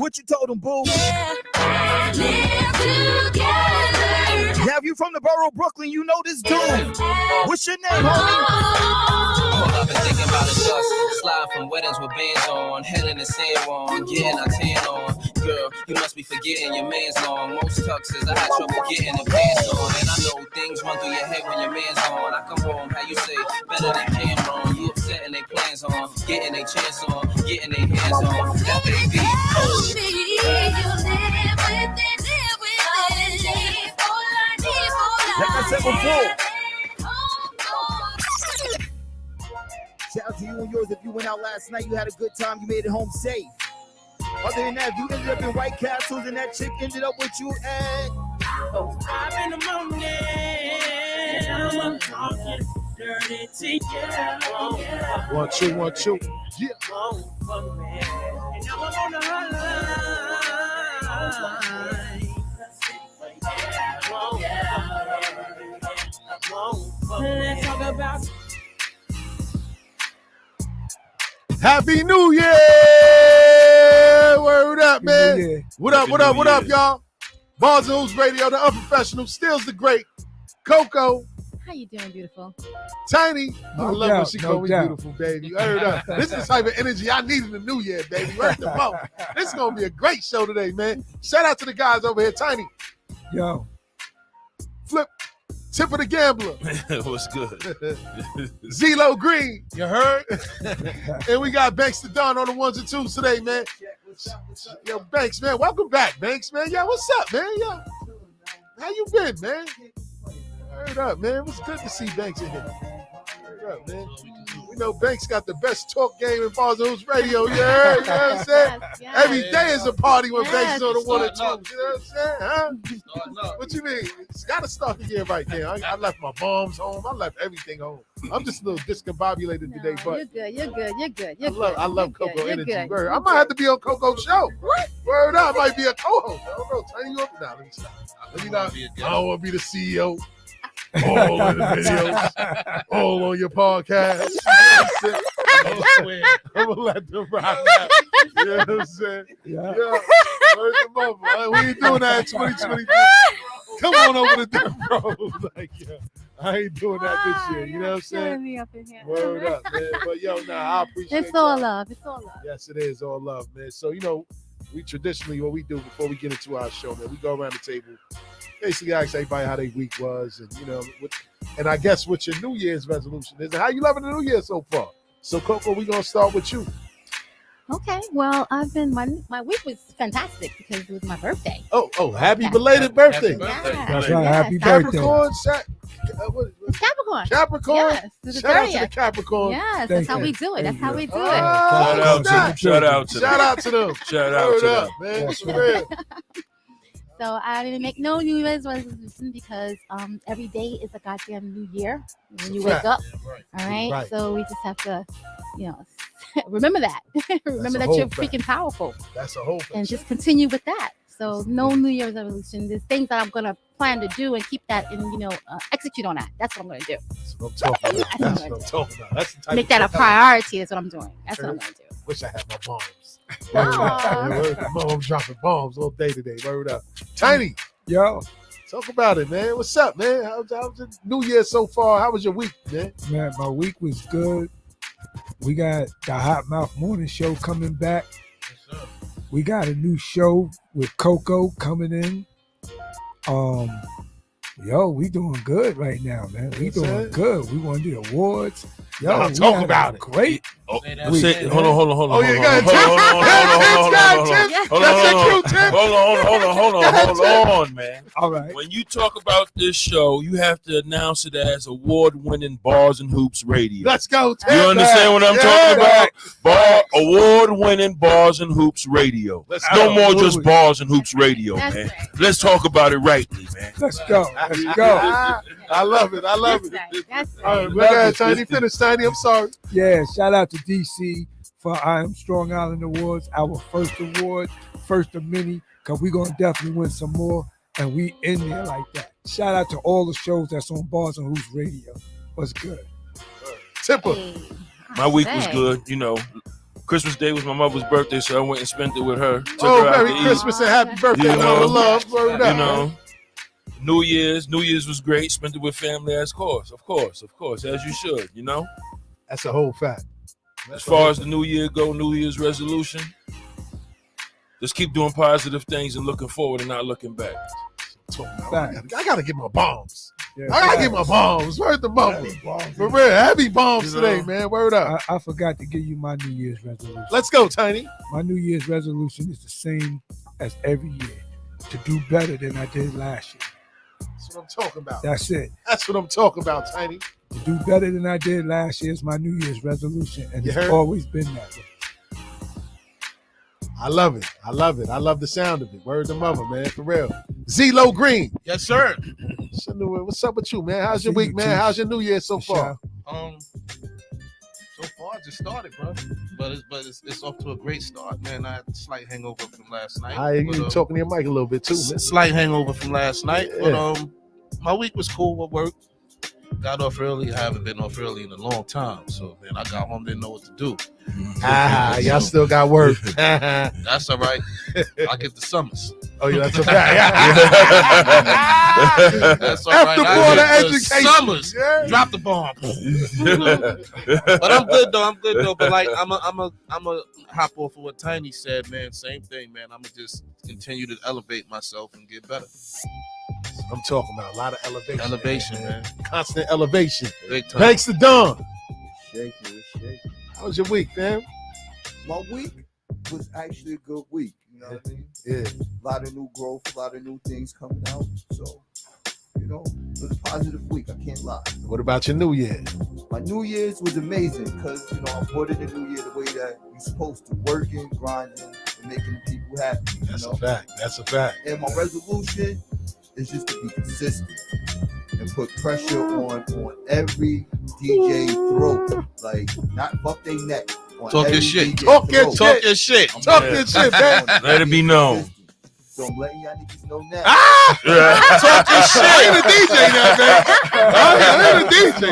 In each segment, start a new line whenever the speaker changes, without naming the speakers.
What you told them, boo? Now, if you from the borough of Brooklyn, you know this dude. What's your name, homie?
I've been thinking about it just slide from weddings with bands on, head in the sand on, getting a tan on. Girl, you must be forgetting your man's long. Most tuxes, I had trouble getting the pants on. And I know things run through your head when your man's on. I come home, how you say, better than Cameron. You upsetting their plans on, getting their chance on, getting their hands on. That baby,
Like I said before. Shout out to you and yours. If you went out last night, you had a good time, you made it home safe. Other than that, if you ended up in White Castles and that chick ended up with you at
5 in the morning, I'm talking dirty to you.
1, 2, 1, 2. Yeah.
And now I'm on the hotline. Let's talk about.
Happy New Year! Word up, man. What up, y'all? Bars and Hoops Radio, the Unprofessionals, Stills the Great, Coco.
How you doing, beautiful?
Tiny. I love when
doubt,
she
no
call me
doubt.
beautiful, baby. You heard up. This is the type of energy I need in the new year, baby. Right the mo. This is going to be a great show today, man. Shout out to the guys over here. Tiny.
Yo.
Flip. Tip of the Gambler.
What's good?
Zelo Green. You heard? And we got Banks the Don on the ones and twos today, man. Yo, Banks, man. Welcome back, Banks, man. Yo, what's up, man? Yo. How you been, man? Heard up, man. It was good to see Banks in here. Heard up, man. We know Banks got the best talk game in Bars and Hoops Radio. You heard? You know what I'm saying?
Yes.
Every day is a party when Banks is on the one and
Starting
twos. You know what I'm saying? Huh? What you mean? It's got to start the year right there. I left my bombs home. I left everything home. I'm just a little discombobulated today, but
You're good.
I love
You're
Coco
good.
energy.
You're good.
Word. I might have to be on Coco's show.
What?
Word up, I might be a co-host. I don't know. Turn you up now. Let me stop. Let me not. I don't want to be the CEO. All in the videos, all on your podcast. I'm gonna let them rock out. You know what I'm saying? Yeah. Where's the mother? Like, we ain't doing that in 2023. Come on over to Death Row. Like, yeah, I ain't doing that this year. You know what I'm saying?
Me up in here.
Word up, man. But yo, I appreciate
It's all
y'all.
love. It's all love.
Yes, it is all love, man. So, we traditionally, what we do before we get into our show, man, we go around the table, basically ask everybody how their week was, and and I guess what your New Year's resolution is, and how you loving the New Year so far. So, Coco, we're gonna start with you.
Okay. Well, my week was fantastic because it was my birthday.
Oh, happy belated birthday!
That's right. Happy birthday.
Capricorn,
It's Capricorn.
Capricorn.
Yes. It's the
Shout out to the
30th.
Capricorn.
Yes,
Thank
that's how
you.
we do it. That's how we do it.
Oh,
Shout out to them.
Shout out to them.
Shout out
Word
to
up,
them.
man.
That's
For real.
So I didn't make no New Year's resolution because every day is a goddamn new year when you wake up. All right?
Right.
So we just have to, remember that. Remember that
whole
you're
fact.
freaking powerful
That's a whole thing.
and just continue with that. So no New Year's resolution. There's things that I'm gonna plan to do and keep that and execute on that. That's what I'm gonna do.
That's what I'm talking about. That's what I'm talking about. That's the type
Make
of
that a
stuff
priority is what I'm doing. That's what I'm gonna do.
Wish I had my bombs.
Aw.
My mom dropping bombs all day today. Word up. Tiny,
Yo,
talk about it, man. What's up, man? How's the New Year so far? How was your week, man?
man, my week was good. We got the Hot Mouth Morning Show coming back. We got a new show with Coco coming in. We doing good right now, man. We
Yes,
doing
sir.
good. We won the awards. Yo,
Nah,
we
talk
had
about
a
it.
Great.
Oh,
Week,
say,
man.
hold on.
Oh, yeah, go ahead, Tim. That's your cue, Tim.
Hold on, man.
All right.
When you talk about this show, you have to announce it as award-winning Bars and Hoops Radio.
Let's go, Tim.
You understand what I'm talking about? Award-winning Bars and Hoops Radio.
Let's
No
go.
more just Bars and Hoops Radio,
That's
man.
right.
Let's talk about it rightly, man.
Let's go. Let's go.
I love it. I love it.
That's
All
right.
right, go ahead, Tiny. Finish, Tiny. I'm sorry.
Yeah, shout out to DC for I Am Strong Island Awards, our first award, first of many, because we're going to definitely win some more, and we in there like that. Shout out to all the shows that's on Bars and Hoops Radio. What's good?
Tipper.
Hey,
My week was
say.
good, Christmas Day was my mother's birthday, so I went and spent it with her. Took
Oh,
her out
Merry
to
Christmas and happy birthday,
You know,
mother love. Word
eat.
up,
You know, New Year's was great. Spent it with family, of course, as you should. You know.
That's a whole fact.
As far as the New Year go, New Year's resolution, just keep doing positive things and looking forward and not looking back.
I gotta get my bombs.
Yeah,
I gotta get my bombs. Word the mother. For real, happy bombs today, man. Word up.
I forgot to give you my New Year's resolution.
Let's go, Tiny.
My New Year's resolution is the same as every year, to do better than I did last year.
That's what I'm talking about.
That's it.
That's what I'm talking about, Tiny.
To do better than I did last year is my New Year's resolution, and
You
it's
heard?
always been that way.
I love it. I love it. I love the sound of it. Word to mother, man. For real. Z-Lo Green.
Yes, sir.
What's up with you, man? How's your
See
week,
you,
man?
Chief.
How's your New Year so far?
So far I just started, bro. But it's off to a great start, man. I had a slight hangover from last night.
I hear you talking to your mic a little bit too, man.
Slight hangover from last night.
Yeah.
But my week was cool at work. Got off early. I haven't been off early in a long time. So man, I got home, didn't know what to do.
Y'all still got work.
That's all right. I get the summers.
Oh, yeah, that's a fact.
That's all
After
right.
border
I get the
education.
summers.
Yeah.
Drop the bomb. But I'm good though. But like I'm a hop off of what Tiny said, man. Same thing, man. I'm gonna just continue to elevate myself and get better.
I'm talking about a lot of elevation.
Elevation, man.
Constant elevation.
Big time.
Thanks to Don.
Shaking.
How was your week, man?
My week was actually a good week. You know what I mean?
Yeah.
A lot of new growth, a lot of new things coming out. So, you know, it was a positive week. I can't lie.
What about your New Year?
My New Year's was amazing because, you know, I put in the New Year the way that you're supposed to, working, grinding, and making people happy. You
That's
know?
a fact. That's a fact.
And my resolution is just to be consistent and put pressure on every DJ throat. Like, not fuck they neck. On
Talk your
every
shit.
DJ
Talk your
throat.
Talk your shit.
I'm
Talk
letting
your shit, man.
Let it be known.
So I'm letting y'all niggas know now.
Talk your shit. I ain't a DJ now, man. I ain't a DJ.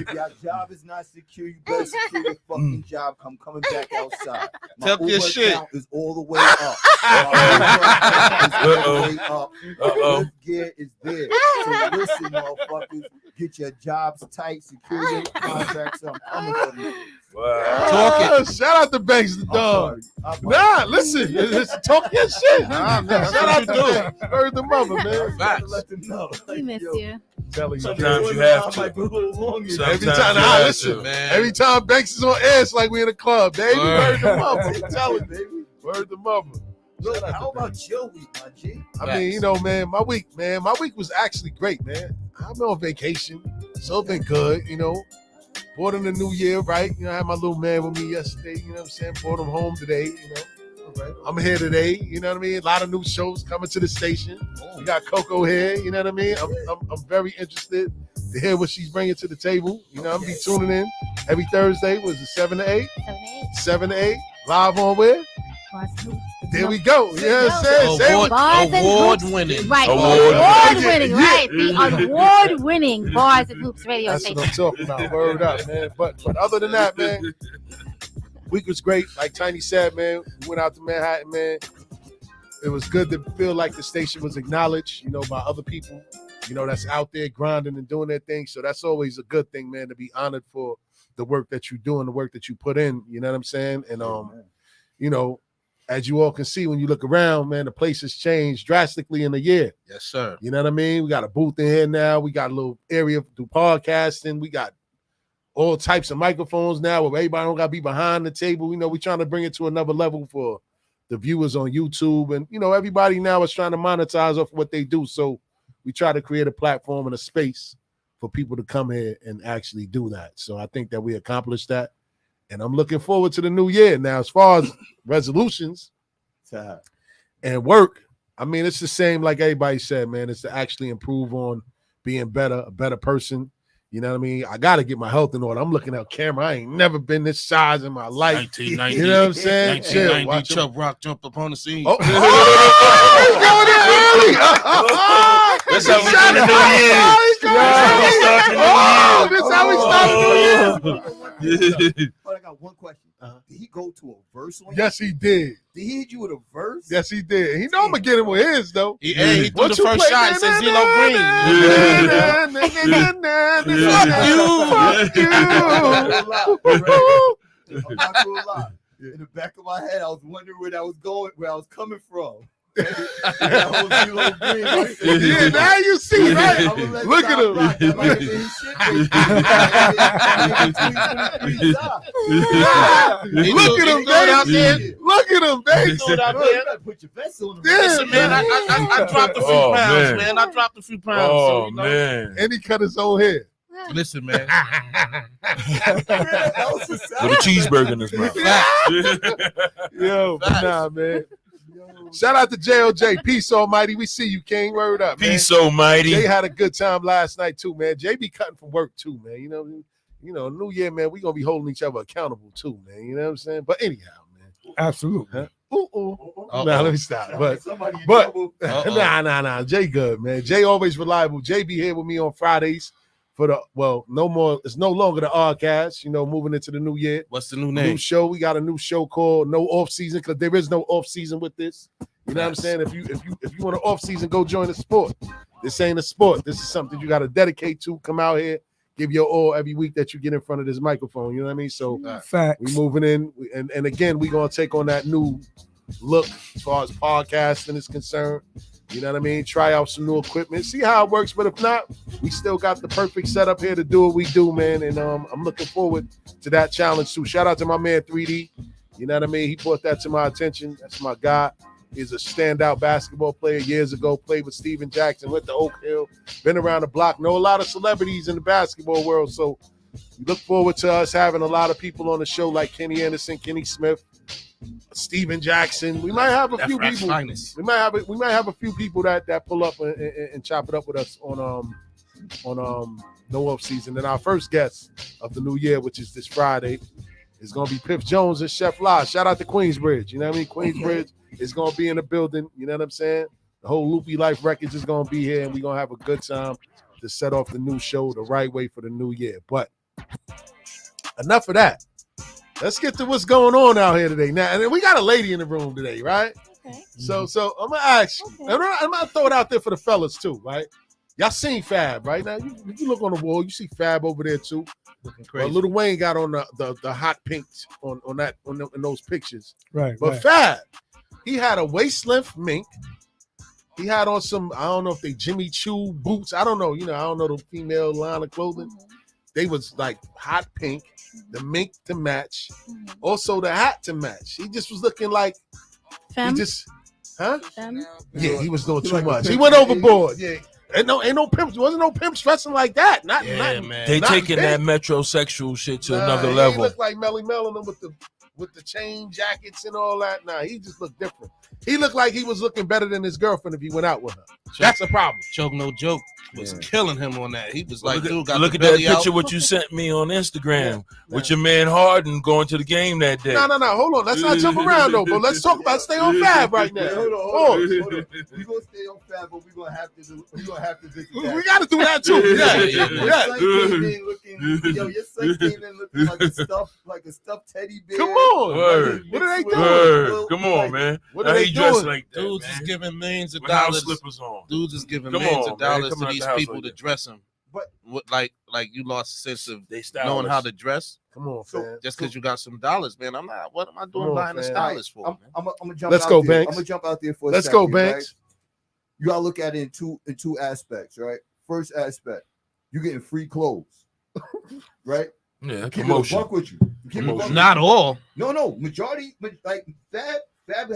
If your job is not secure, you better secure your fucking job. I'm coming back outside. My
Talk your
Uber
shit.
account is all the way up. My Uber account is all the way up. Lift gear is there. So listen, motherfuckers, get your jobs tight, secure your contracts. I'm coming for you.
Wow.
Shout out to Banks the Dog. Nah, listen. Talk your shit. Shout out to Banks. Heard the mother, man.
Facts.
Let them know.
We miss you.
Telling you.
Sometimes you have to.
Every
Sometimes
time,
you
nah,
have
listen,
to.
man.
Every time Banks is on air, it's like we in a club. Baby,
Word.
word the mother. I'm telling you, baby. Word the mother.
Look,
Shout out
how
to
about your week, my G?
I mean, you know, man, my week was actually great, man. I'm on vacation, so it's been good, you know. Brought in the new year, right? You know, I had my little man with me yesterday, you know what I'm saying? Brought him home today, you know. All right. I'm here today, you know what I mean? A lot of new shows coming to the station. We got Coco here, you know what I mean? I'm very interested to hear what she's bringing to the table. You know, I'm be tuning in every Thursday. Was it 7 to 8? 7 to 8. Live on where? There we go. You know what I'm saying? Say what-
Award winning.
Right.
Award
Award-winning, right. The award-winning Bars and Hoops radio
That's
station.
what I'm talking about. Word up, man. But other than that, man, week was great. Like Tiny said, man, we went out to Manhattan, man. It was good to feel like the station was acknowledged, you know, by other people, you know, that's out there grinding and doing their thing. So that's always a good thing, man, to be honored for the work that you do and the work that you put in. You know what I'm saying? And you know, as you all can see when you look around, man, the place has changed drastically in a year.
Yes, sir.
You know what I mean? We got a booth in here now. We got a little area to do podcasting. We got all types of microphones now where everybody don't got to be behind the table. You know, we're trying to bring it to another level for the viewers on YouTube. And, you know, everybody now is trying to monetize off what they do. So we try to create a platform and a space for people to come here and actually do that. So I think that we accomplished that. And I'm looking forward to the new year. Now, as far as resolutions and work, I mean, it's the same like everybody said, man. It's to actually improve on being better, a better person. You know what I mean? I got to get my health in order. I'm looking at camera. I ain't never been this size in my life.
1990.
You know what I'm saying?
1990, Chubb Rock jumped upon the scene.
Oh, he's going in early.
That's how we start the new year.
That's how we start the new year.
But I got one question. Did he go to a verse on you?
Yes, he did.
Did he hit you with a verse?
Yes, he did. He know I'm gonna get him with his though.
He threw the first shot. He said CeeLo Green.
Fuck you.
I'm not gonna lie. In the back of my head, I was wondering where I was coming from. That whole CeeLo Green,
Yeah, now you see, right? Look at him. Look at him, baby. Look at him, baby.
Put your vest on.
Listen, man, I dropped a few pounds, man. I dropped a few pounds.
Oh, man.
And he cut his own hair.
Listen, man.
With a cheeseburger in his mouth.
Yo, nah, man. Shout out to JOJ. Peace almighty. We see you, King. Word up, man.
Peace almighty.
Jay had a good time last night too, man. Jay be cutting from work too, man. You know, New Year, man, we gonna be holding each other accountable too, man. You know what I'm saying? But anyhow, man.
Absolutely.
Huh? Nah, let me stop. But nah. Jay good, man. Jay always reliable. Jay be here with me on Fridays for no more. It's no longer the Rcast, moving into the new year.
What's the new name?
New show. We got a new show called No Off Season, because there is no off season with this. You know what I'm saying? If you want an off season, go join the sport. This ain't a sport. This is something you got to dedicate to. Come out here, give your all every week that you get in front of this microphone. You know what I mean? So
Facts.
we moving in, and again, we gonna take on that new look as far as podcasting is concerned. You know what I mean? Try out some new equipment, see how it works. But if not, we still got the perfect setup here to do what we do, man. And I'm looking forward to that challenge too. Shout out to my man 3D. You know what I mean? He brought that to my attention. That's my guy. He's a standout basketball player years ago. Played with Steven Jackson, went to Oak Hill, been around the block. Know a lot of celebrities in the basketball world. So we look forward to us having a lot of people on the show like Kenny Anderson, Kenny Smith, Steven Jackson. We might have a few people. We might have a few people that pull up and chop it up with us on No Off Season. And our first guest of the new year, which is this Friday, is gonna be Piff Jones and Chef La. Shout out to Queensbridge. You know what I mean? Queensbridge is gonna be in the building. You know what I'm saying? The whole Loopy Life Records is gonna be here, and we're gonna have a good time to set off the new show the right way for the new year. But enough of that. Let's get to what's going on out here today. Now, and we got a lady in the room today, right?
Okay.
So I'm gonna ask you, and I'm gonna throw it out there for the fellas too, right? Y'all seen Fab, right? Now, if you look on the wall, you see Fab over there too.
Looking crazy.
Lil Wayne got on the hot pinks in those pictures.
Right.
But Fab, he had a waist length mink. He had on some, I don't know if they Jimmy Choo boots. I don't know. I don't know the female line of clothing. They was like hot pink, the mink to match, also the hat to match. He just was looking like
Femme?
he just, huh?
Femme?
Yeah, he was doing too
like a
much. He
pimp.
went overboard. Yeah. Ain't no pimps. Wasn't no pimps dressing like that. Not
man.
They
not
taking
big.
that metrosexual shit to another
He
level.
looked like Melly Mel with the chain jackets and all that. Nah, he just looked different. He looked like he was looking better than his girlfriend if he went out with her. That's a problem.
Choke no joke was killing him on that. He was like, dude, got
Look
the
at that
belly
picture
out.
what you sent me on Instagram with your man Harden going to the game that day.
No. Hold on. Let's not jump around though. But let's talk about stay on Fab right now.
Hold on. We're gonna stay on Fab, but we're gonna have to visit that.
We got to do that too.
Your son came in looking like a stuffed teddy bear.
Come on.
Word.
What are they doing?
Word. Come on, man.
What
How
are they
he dressed
doing?
like that,
Dudes
man?
is giving millions of
With house
dollars.
slippers on.
Dudes is giving
Come
millions
on,
of
man.
dollars
Coming
to
out
these
the house
people
like
to
that.
dress them.
But
like you lost a sense of
They
knowing how to dress
Come on, fam.
just because you got some dollars, man. What am I doing
Come on,
buying a
fam.
stylist for? Man?
I'm gonna jump.
Let's
out
go,
there.
Banks.
I'm gonna jump out there for.
Let's
a
go,
second,
Banks.
Right? You gotta look at it in two aspects, right? First aspect, you getting free clothes, right?
Yeah,
Keep it a
promotion.
buck with you. Keep it a buck
Not
with you.
all.
No, majority, but like Fab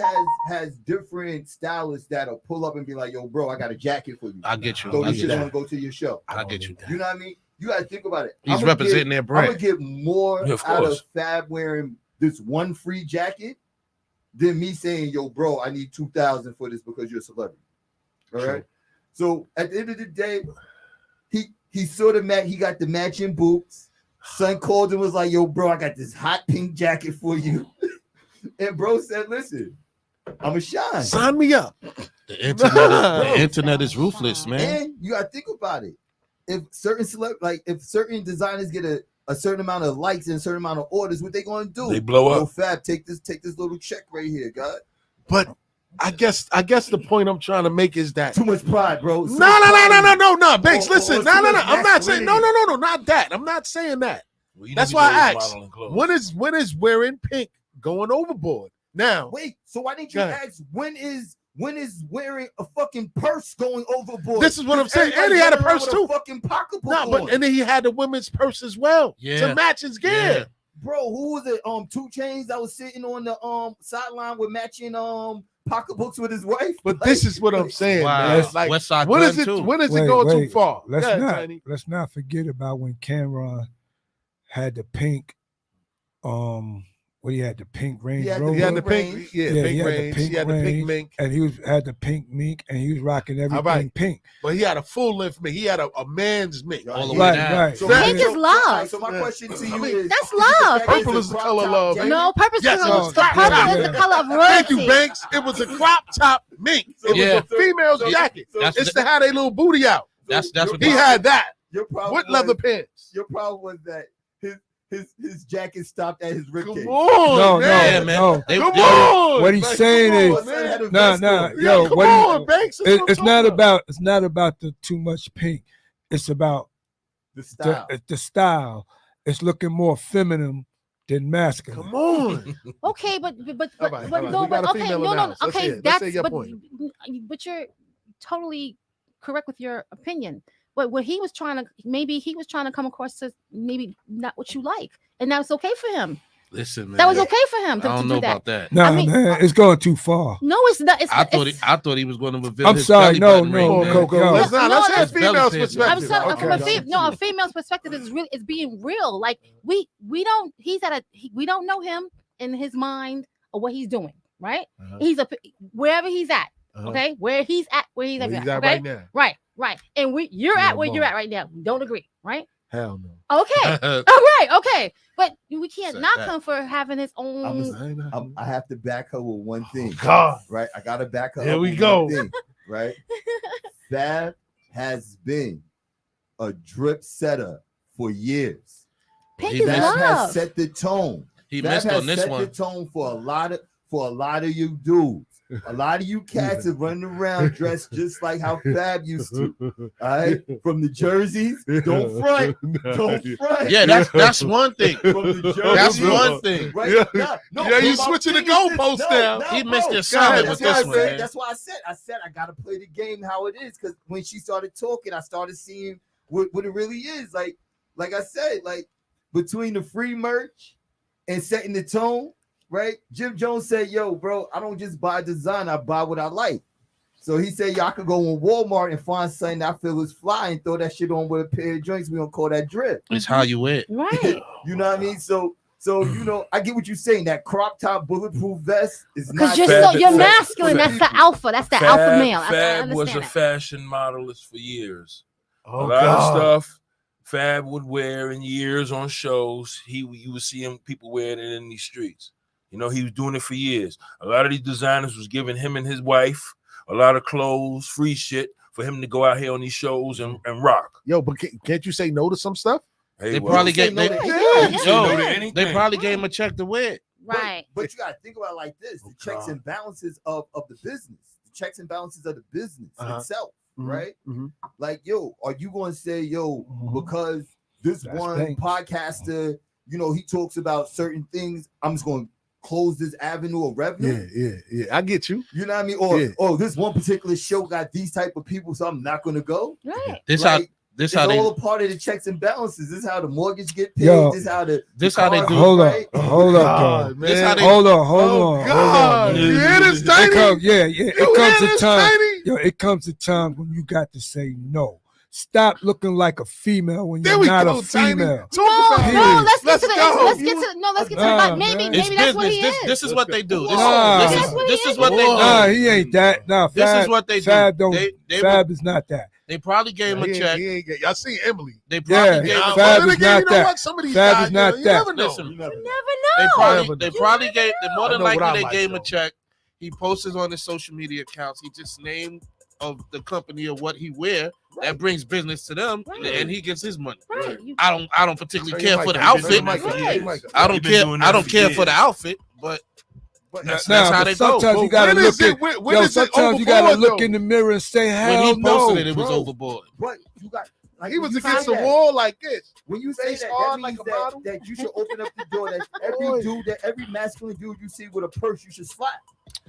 has different stylists that'll pull up and be like, "Yo, bro, I got a jacket for you."
I get you.
So
I
you
get
just
you.
want to go to your show.
I get you.
You know what I mean? You gotta think about it.
He's representing their
I'm gonna
brand.
get more
Yeah, of
out of
course.
Fab wearing this one free jacket than me saying, "Yo, bro, I need 2,000 for this because you're a celebrity." All right. So at the end of the day, he sort of he got the matching boots. Son called and was like, "Yo, bro, I got this hot pink jacket for you." And bro said, "Listen, I'm a shine."
Sign me up.
The internet is ruthless, man.
And you gotta think about it. If certain designers get a a certain amount of likes and a certain amount of orders, what they gonna do?
They blow up.
Yo, Fab, take this little check right here, God.
But I guess the point I'm trying to make is that
Too much pride, bro.
No, Banks, listen.
Or
No.
too much
I'm not saying
masculinity.
no, not that. I'm not saying that.
Well, you
That's
need
why
to
I
go
asked.
modeling clothes.
When is wearing pink going overboard? Now,
Wait, so why didn't you
Go ahead.
ask when is wearing a fucking purse going overboard?
this is what I'm saying. And
Everybody
he had a
running around
purse
with
too.
fucking pocketbook
No, but
on.
and then he had the women's purse as well to match his gear.
Yeah.
Bro, who was it? 2 Chainz that was sitting on the sideline with matching pocketbooks with his wife.
But this is what I'm saying,
Wow.
man. Like,
West Side
when
Gun
is it?
too.
When is it
Wait,
going too
wait.
far?
Let's
Yeah,
not
Tiny.
let's not forget about when Cameron had the pink, what he had the pink Range Rover.
He had the
Range.
pink,
Yeah,
pink
he had the
range.
pink
He had the pink
range.
mink,
and he had the pink mink, and he was rocking everything
right.
pink.
but he had a full length mink. He had a man's mink.
Yo,
All the
yeah.
way
Right,
down.
right.
So
Pink
is love.
So my
Yeah.
question to you
I mean,
is:
That's
is
love.
the
Purple
jacket
is the
crop
color of
top
love,
jacket?
No, purpose
Yes,
is
no,
the purple is the color of royalty.
Thank you, Banks. It was a crop top mink. It
Yeah.
was a female's
So-
jacket.
That's
It's to have a little booty out.
That's what
He had that
Your problem
with
was,
leather pants.
Your problem was that his jacket stopped at his ribcage.
Come on,
No,
man.
man.
no.
They-
Come
they-
on.
What he's
Like,
saying
come
is-
on, man.
No, yo,
Come
what
on,
he,
Banks. That's
it,
what
it's
I'm
not
talking
it's not about the too much pink. It's about
The style.
the style. It's looking more feminine than masculine.
Come on.
Okay, but
All right,
but
all right.
no,
We got
but
a
okay,
female
no,
analysis. Let's
okay,
hear it. Let's
that's
say your
but
point.
but you're totally correct with your opinion. But what he was trying to come across as maybe not what you like, and that was okay for him.
Listen, man.
That was okay for him
I
to
don't
do
know
that.
about that.
Nah,
I mean-
man, it's going too far.
No, it's not. It's,
I
it's,
thought he was going to reveal
I'm
his
sorry,
belly
no,
button
no,
ring,
Come on,
man.
no,
Coco.
yo.
Let's not. Let's
No,
have
that's belly
female's
fit.
perspective.
I'm sorry, from
Okay.
a female's perspective is really it's being real. Like we don't we don't know him in his mind or what he's doing, right?
Uh-huh.
He's wherever he's at,
Uh-huh.
okay? Where he's at
Where he's at
okay?
right now.
Right. And you're
Yeah,
at where you're
boy.
at right now. We don't agree, right?
Hell no.
Okay. All right, okay. But we can't
Said
knock
that.
him for having his own
I have to back her with one thing.
God.
Right? I gotta back her
Here
up
we
with
go.
one thing, right? Fab has been a drip setter for years.
Pink
He
is
missed-
Fab has
love.
set the tone.
He
Fab
missed
has
on this
set
one.
the tone for a lot of you dudes. A lot of you cats are running around dressed just like how Fab used to. All right, from the jerseys, don't front, don't front.
Yeah, that's one thing.
From the jerseys,
That's one thing.
Right?
Yeah.
No,
Yeah, you
but my
switching the
thing is this-
goalposts now.
He missed
bro.
the assignment
That's
with
why
this
I
one,
said-
man.
That's why I said I gotta play the game how it is, because when she started talking, I started seeing what it really is. Like I said, like between the free merch and setting the tone, right? Jim Jones said, "Yo, bro, I don't just buy design, I buy what I like." So he said, "Y'all could go in Walmart and find something that I feel is fly and throw that shit on with a pair of joints. We don't call that drip."
It's how you wear it.
Right.
You know what I mean? So you know, I get what you're saying. That crop top bulletproof vest is
Because
not
you're
Fab-
masculine. That's the alpha. That's the alpha male. I
Fab was
understand
a
that.
fashion modelist for years.
Oh,
a lot
God.
of stuff Fab would wear in years on shows. You would see him people wearing it in these streets. You know, he was doing it for years. A lot of these designers was giving him and his wife a lot of clothes, free shit for him to go out here on these shows and rock.
Yo, but can't you say no to some stuff?
Hey,
They
well,
probably
you say
gave
no
they,
to-
Yeah,
you say
yo,
no to
yeah.
anything.
they probably gave him a check to wear it.
Right.
But you gotta think about it like this: the checks and balances of the business, the checks and balances of the business itself,
Mhm.
right?
Mhm.
Like, yo, are you gonna say, yo, because this
That's
one
thanks.
podcaster, you know, he talks about certain things, I'm just gonna close this avenue of revenue?
Yeah. I get you.
You know what I mean? Or
Yeah.
oh, this one particular show got these type of people, so I'm not gonna go.
Right.
This
Like,
this
it's
how they
all a part of the checks and balances. This is how the mortgage get paid.
Yo.
This is how the
This how they
cars
do-
get
Hold up,
right.
hold up,
God,
though.
man.
This how they-
Hold on, hold
Oh,
on,
God.
hold on.
You hear this,
It
Tiny?
comes, yeah.
You
It comes
hear
a
this,
time.
Tiny?
Yo, it comes a time when you got to say no. Stop looking like a female when
There
you're
we
not
go,
a
Tiny.
female.
Talk about
Period.
No,
it.
let's get to the
go.
let's get to no, let's get to
Nah,
the maybe
man.
it's
maybe that's what he
business.
is.
This is what they do. This,
Nah.
this
That's
is
what
this
he
is what they
Whoa.
Nah,
do.
he ain't that. Nah,
This
Fab,
is what they do.
Fab don't.
They
Fab is not that.
they probably gave him a check.
Y'all see Emily.
They probably
Yeah,
gave him
Fab
Well,
is
then again,
not
you know
that.
what? Some of these
Fab
guys,
is not
you
that.
never know.
Listen,
You never
You
know.
never know.
they probably gave
I
more than
know what I
likely they
like,
gave him
though.
a check. He posted on his social media accounts. He just named of the company or what he wear. That brings business to them, and he gets his money.
Right.
I don't particularly care for the
Turn
outfit.
your mic on. Turn your mic on.
I don't care for the outfit, but that's how they go.
Sometimes you gotta
when
look
is it-
at.
when
Yo,
is it
sometimes you gotta
overboard,
look
though?
in the mirror and say,
When
"Hell
he
no."
posted it, it was
bro.
overboard.
But you got like
He was
when you
against
say
the
that,
wall like this.
When you say
Face
that,
hard
that
like
means
a model.
that you should open up the door. That
Boy.
every masculine dude you see with a purse, you should slap.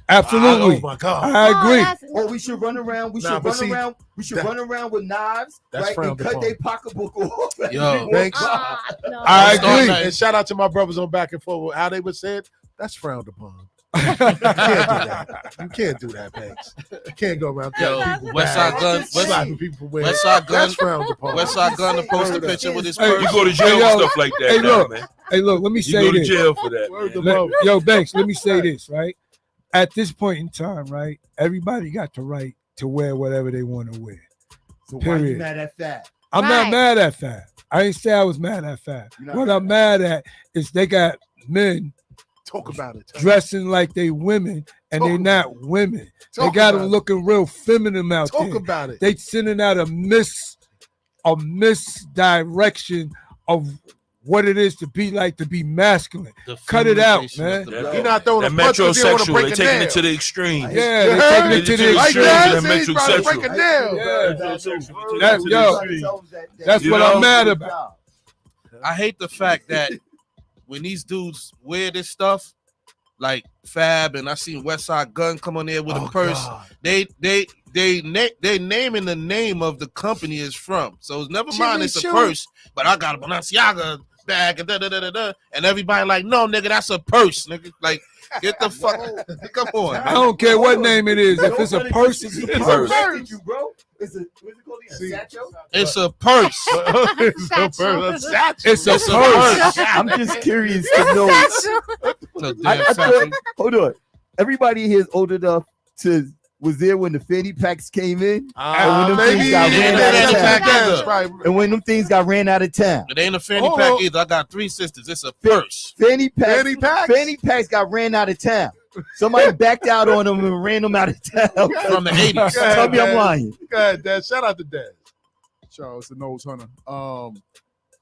Absolutely.
Oh my God.
I agree.
Or we should run around. We
Nah,
should
but
run
see,
around. We should run around with knives,
That's
right, and
frowned
cut
upon.
their pocketbook off.
Yo,
Thanks.
No.
I
Don't start
agree.
nothing.
And shout out to my brothers on Back and Forward. How they would say it, that's frowned upon. You can't do that. You can't do that, Banks. You can't go around
Yo,
telling people
Westside Gun,
slapping people with.
Westside Gun,
That's frowned upon.
Westside Gun to post a picture with his
Hey,
purse.
You go to jail
Hey,
for
yo.
stuff like that,
Hey,
now,
look.
man.
Hey, look. Let me
You
say
go to
this.
jail for that.
Word to
man.
mother.
Yo, Banks. Let me say this. Right at this point in time, right, everybody got the right to wear whatever they want to wear.
So why you
Period.
mad at that?
I'm not
Right.
mad at Fab. I ain't say I was mad at Fab.
You're not
What
mad
I'm mad at is they got men
Talk about it.
dressing like they women and they
Talk
not women. They
Talk
got
about
them
it.
looking real feminine out
Talk
there.
about it.
They sending out a misdirection of what it is to be masculine.
The
Cut it out,
feminization
man.
of the
That-
black.
You're not throwing
That
a punch because you don't want to
metrosexual, they
break a
taking
nail.
it to the extreme.
Yeah,
You
they're
heard
taking
me?
it to the
Like
Like
extreme.
that,
that
see, he's trying to break a
metrosexual.
nail.
Yeah.
That's
Yo, that's what I'm mad about.
I hate the fact that when these dudes wear this stuff, like Fab, and I seen Westside Gun come on there with a purse.
God.
They naming the name of the company is from. So never mind,
Jimmy
it's a
Choo.
purse, but I got a Balenciaga bag and and everybody like, no, nigga, that's a purse, nigga. Like, get the fuck, come on.
I don't care what name it is. If it's a purse, it's a purse.
You, bro. What's it called?
See,
Satchel?
It's a purse.
It's a purse.
It's a
It's a
purse.
I'm just curious to know.
No, damn
I
factory.
thought, hold on. Everybody here is old enough to was there when the fanny packs came in, and when them
Maybe
things got
it
ran
ain't
out
a
of
fanny
town.
pack either.
That's right.
And when them things got ran out of town,
It ain't a fanny
Oh.
pack either. I got 3 sisters. It's a purse.
fanny
Fanny packs?
got ran out of town. Somebody backed out on them and ran them out of town.
From the 80s.
Tell me I'm lying.
Go ahead, Dad. Shout out to Dad.
Charles, the nose hunter.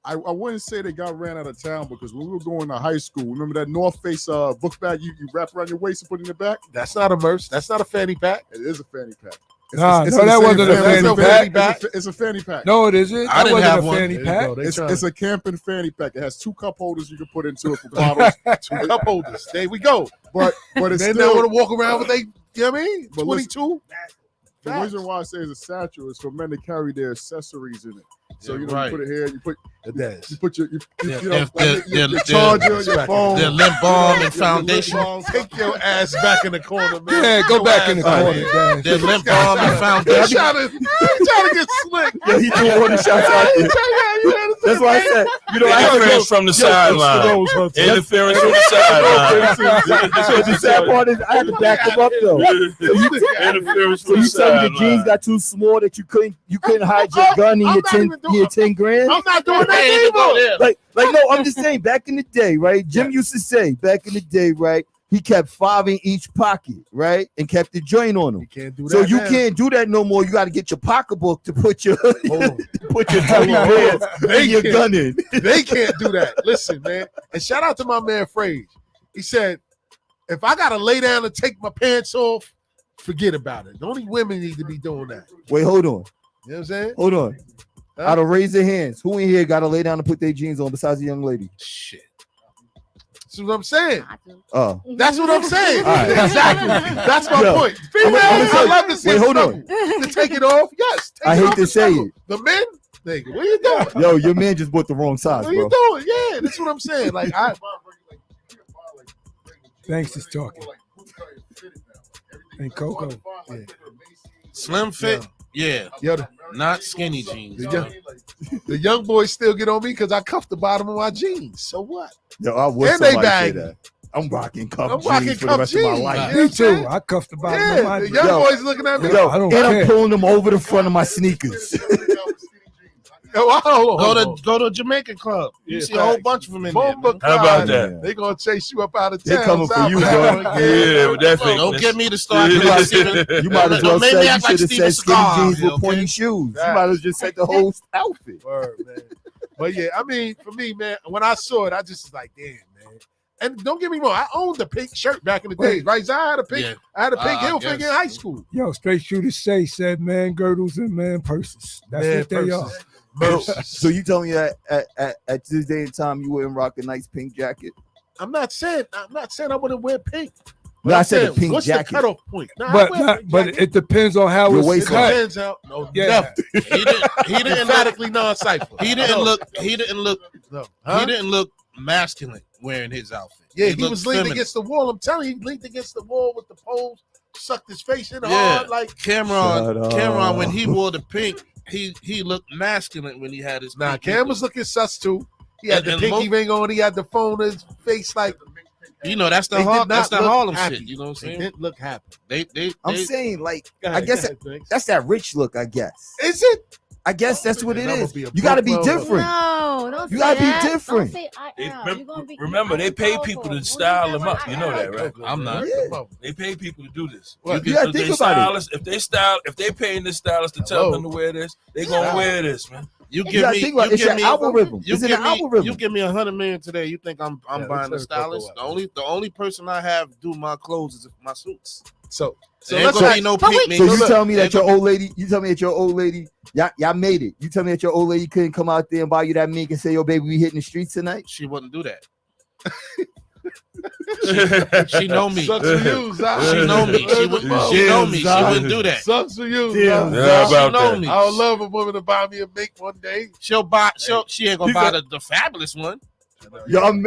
I wouldn't say they got ran out of town because when we were going to high school, remember that North Face book bag you wrap around your waist and put in the back?
That's not a verse. That's not a fanny pack.
It is a fanny pack.
Nah,
it's
no,
in the
that
same
wasn't a
family.
fanny pack.
It's a fanny pack.
No, it isn't.
I
That
didn't
wasn't
have
a
one.
fanny
There you
pack.
go. They
It's
trying-
a camping fanny pack. It has 2 cup holders you can put into it for bottles.
2 cup holders. There we go.
but it's
Then they
still.
want to walk around with they, you know what I mean?
But listen,
22.
The reason why I say it's a satchel is for men to carry their accessories in it. So you know,
Right.
you put it here, you put your
They're
charger, your phone,
lip balm and
your
foundation.
lip balm.
Take your ass back in the corner, man.
Yeah, go
Your
back in
ass
the
out
corner,
here.
Dad.
Their lip balm and
They're
foundation.
trying to get slick.
Yo, he threw all the shots out there. That's why I said, I had to
Interference
go.
from the sideline. Interference from the sideline.
So the sad part is I had to back him up though.
Interference
So
from
you
the
tell me the jeans
sideline.
got too small that you couldn't hide your gun in
I'm
your
not
10
even doing-
your 10 grand?
I'm not doing
They ain't even go
that
there.
Like no, I'm just saying back in the day, right? Jim used to say back in the day, right? He kept 5 in each pocket, right? And kept the joint on him.
You can't do that.
So you
now.
can't do that no more. You got to get your pocketbook to put your
Hold on.
put your
Hold
20
on,
bands
hold on.
and your
They
gun in.
They can't do that. Listen, man. And shout out to my man Frage. He said, if I gotta lay down and take my pants off, forget about it. Only women need to be doing that.
Wait, hold on.
You know what I'm saying?
Hold on.
Huh?
Out of raise their hands. Who in here got to lay down and put their jeans on besides the young lady?
Shit. That's what I'm saying.
Oh.
That's what I'm saying.
All right.
Exactly. That's my
Yo,
point.
I'ma
Females,
tell
I
you-
love to see
wait, hold
struggle. To take it off, yes. Take
I
it
hate
off
to
and
say
struggle.
it.
The men, nigga, what are you doing?
Yo, your man just bought the wrong size,
What are you
bro.
doing? Yeah, that's what I'm saying. Like I
Thanks is talking. And Coco.
Yeah.
Slim fit, yeah.
Yo,
Not skinny jeans.
the young boys still get on me because I cuff the bottom of my jeans. So what?
Yo, I wish
And they
somebody say
bag.
that. I'm rocking cuff
I'm
jeans
rocking
for the
cuff
rest of my
jeans.
life.
You know
Me
what I'm
too.
saying?
I cuffed the bottom of
Yeah,
my
the young
Yo.
boys looking at me.
Yo,
I don't
and
care.
I'm pulling them over the front of my sneakers.
Go to Jamaican club. You see a whole bunch of them in there. Man.
How about that?
They gonna chase you up out of
They
town.
coming for you, bro.
Yeah, but that fake.
Don't get me to start.
You might as well say you should have said skinny jeans with
okay?
pointy shoes. You might as well just said the whole outfit.
Word, man. But yeah, I mean, for me, man, when I saw it, I just was like, damn, man. And don't get me wrong, I owned the pink shirt back in the days, right? So I had a pink, Hilfiger in high school.
Yo, straight shooters said man girdles and man purses. That's
Man
what they are.
purses.
So you tell me that at this day and time you wouldn't rock a nice pink jacket?
I'm not saying I wouldn't wear pink.
No, I said a pink
what's
jacket.
the cutoff point? Nah,
But it depends on how
Your
it's
waist
cut.
depends how. No,
Yeah.
He didn't
emphatically non-cipher.
He didn't look
No.
he didn't look masculine wearing his outfit.
Yeah, he
looked
was leaning
feminine.
against the wall. I'm telling you, he leaned against the wall with the poles, sucked his face in
Yeah.
hard, like
Cameron, when he wore the pink, he looked masculine when he had his pink.
Cam was looking sus too. He had the pinky ring on. He had the phone in his face, like
that's the
they did not look
Harlem
happy.
shit. You know what I'm
They
saying?
didn't look happy.
I'm saying, like,
Go
I
ahead,
guess
go ahead, thanks.
that's that rich look, I guess.
Is it?
I guess that's what it
That would
is.
be a
You got to be
broke
different.
No, don't
You
say
gotta be
that.
different.
Don't say
Remember, they pay people to style them up. You know that, right?
I'm not.
Yeah.
They pay people to do this.
What?
You gotta think about it.
If they paying the stylist to tell them to wear this, they gonna wear this, man.
You
You
give
gotta
me,
think about it. It's your algorithm.
you
It's an
give me,
algorithm.
you give me $100 million today. You think I'm
Yeah,
buying a
let's turn
stylist?
Coco out.
The only person I have do my clothes is my suits.
So
There ain't
let's
gonna
ask-
be no
But
pink
wait,
me.
So you
Look,
tell me that
ain't
your
gonna-
old lady, y'all made it. You tell me that your old lady couldn't come out there and buy you that mink and say, yo, baby, we hitting the streets tonight?
She wouldn't do that. She know me.
Sucks for you, Zach.
She know me. She know me. She wouldn't do that.
Sucks for you,
Damn,
Zach.
Yeah,
She
about
know
that.
me.
I would love a woman to buy me a mink one day.
She ain't gonna buy the fabulous one.
Y'all,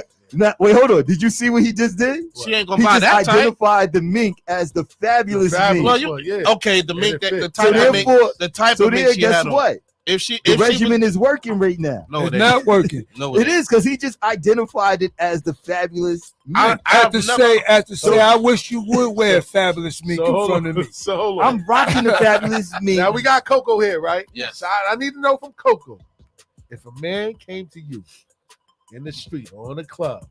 wait, hold on. Did you see what he just did?
She ain't gonna
He
buy
just
that type.
identified the mink as the fabulous mink.
Well, you-
one, yeah.
Okay, the mink,
it
the
fit.
type
So
of mink,
therefore,
the type
so
of mink
there,
she
guess
had on.
what?
If she
The
was,
regimen is working right now.
no,
It's
it
not
ain't.
working.
No,
It is because he just identified it as the fabulous mink.
I have to say, I wish you would wear a fabulous mink
So
in
hold
front
on.
of me.
So hold on.
I'm rocking the fabulous mink.
Now we got Coco here, right?
Yes.
So I need to know from Coco. If a man came to you in the street or in a club,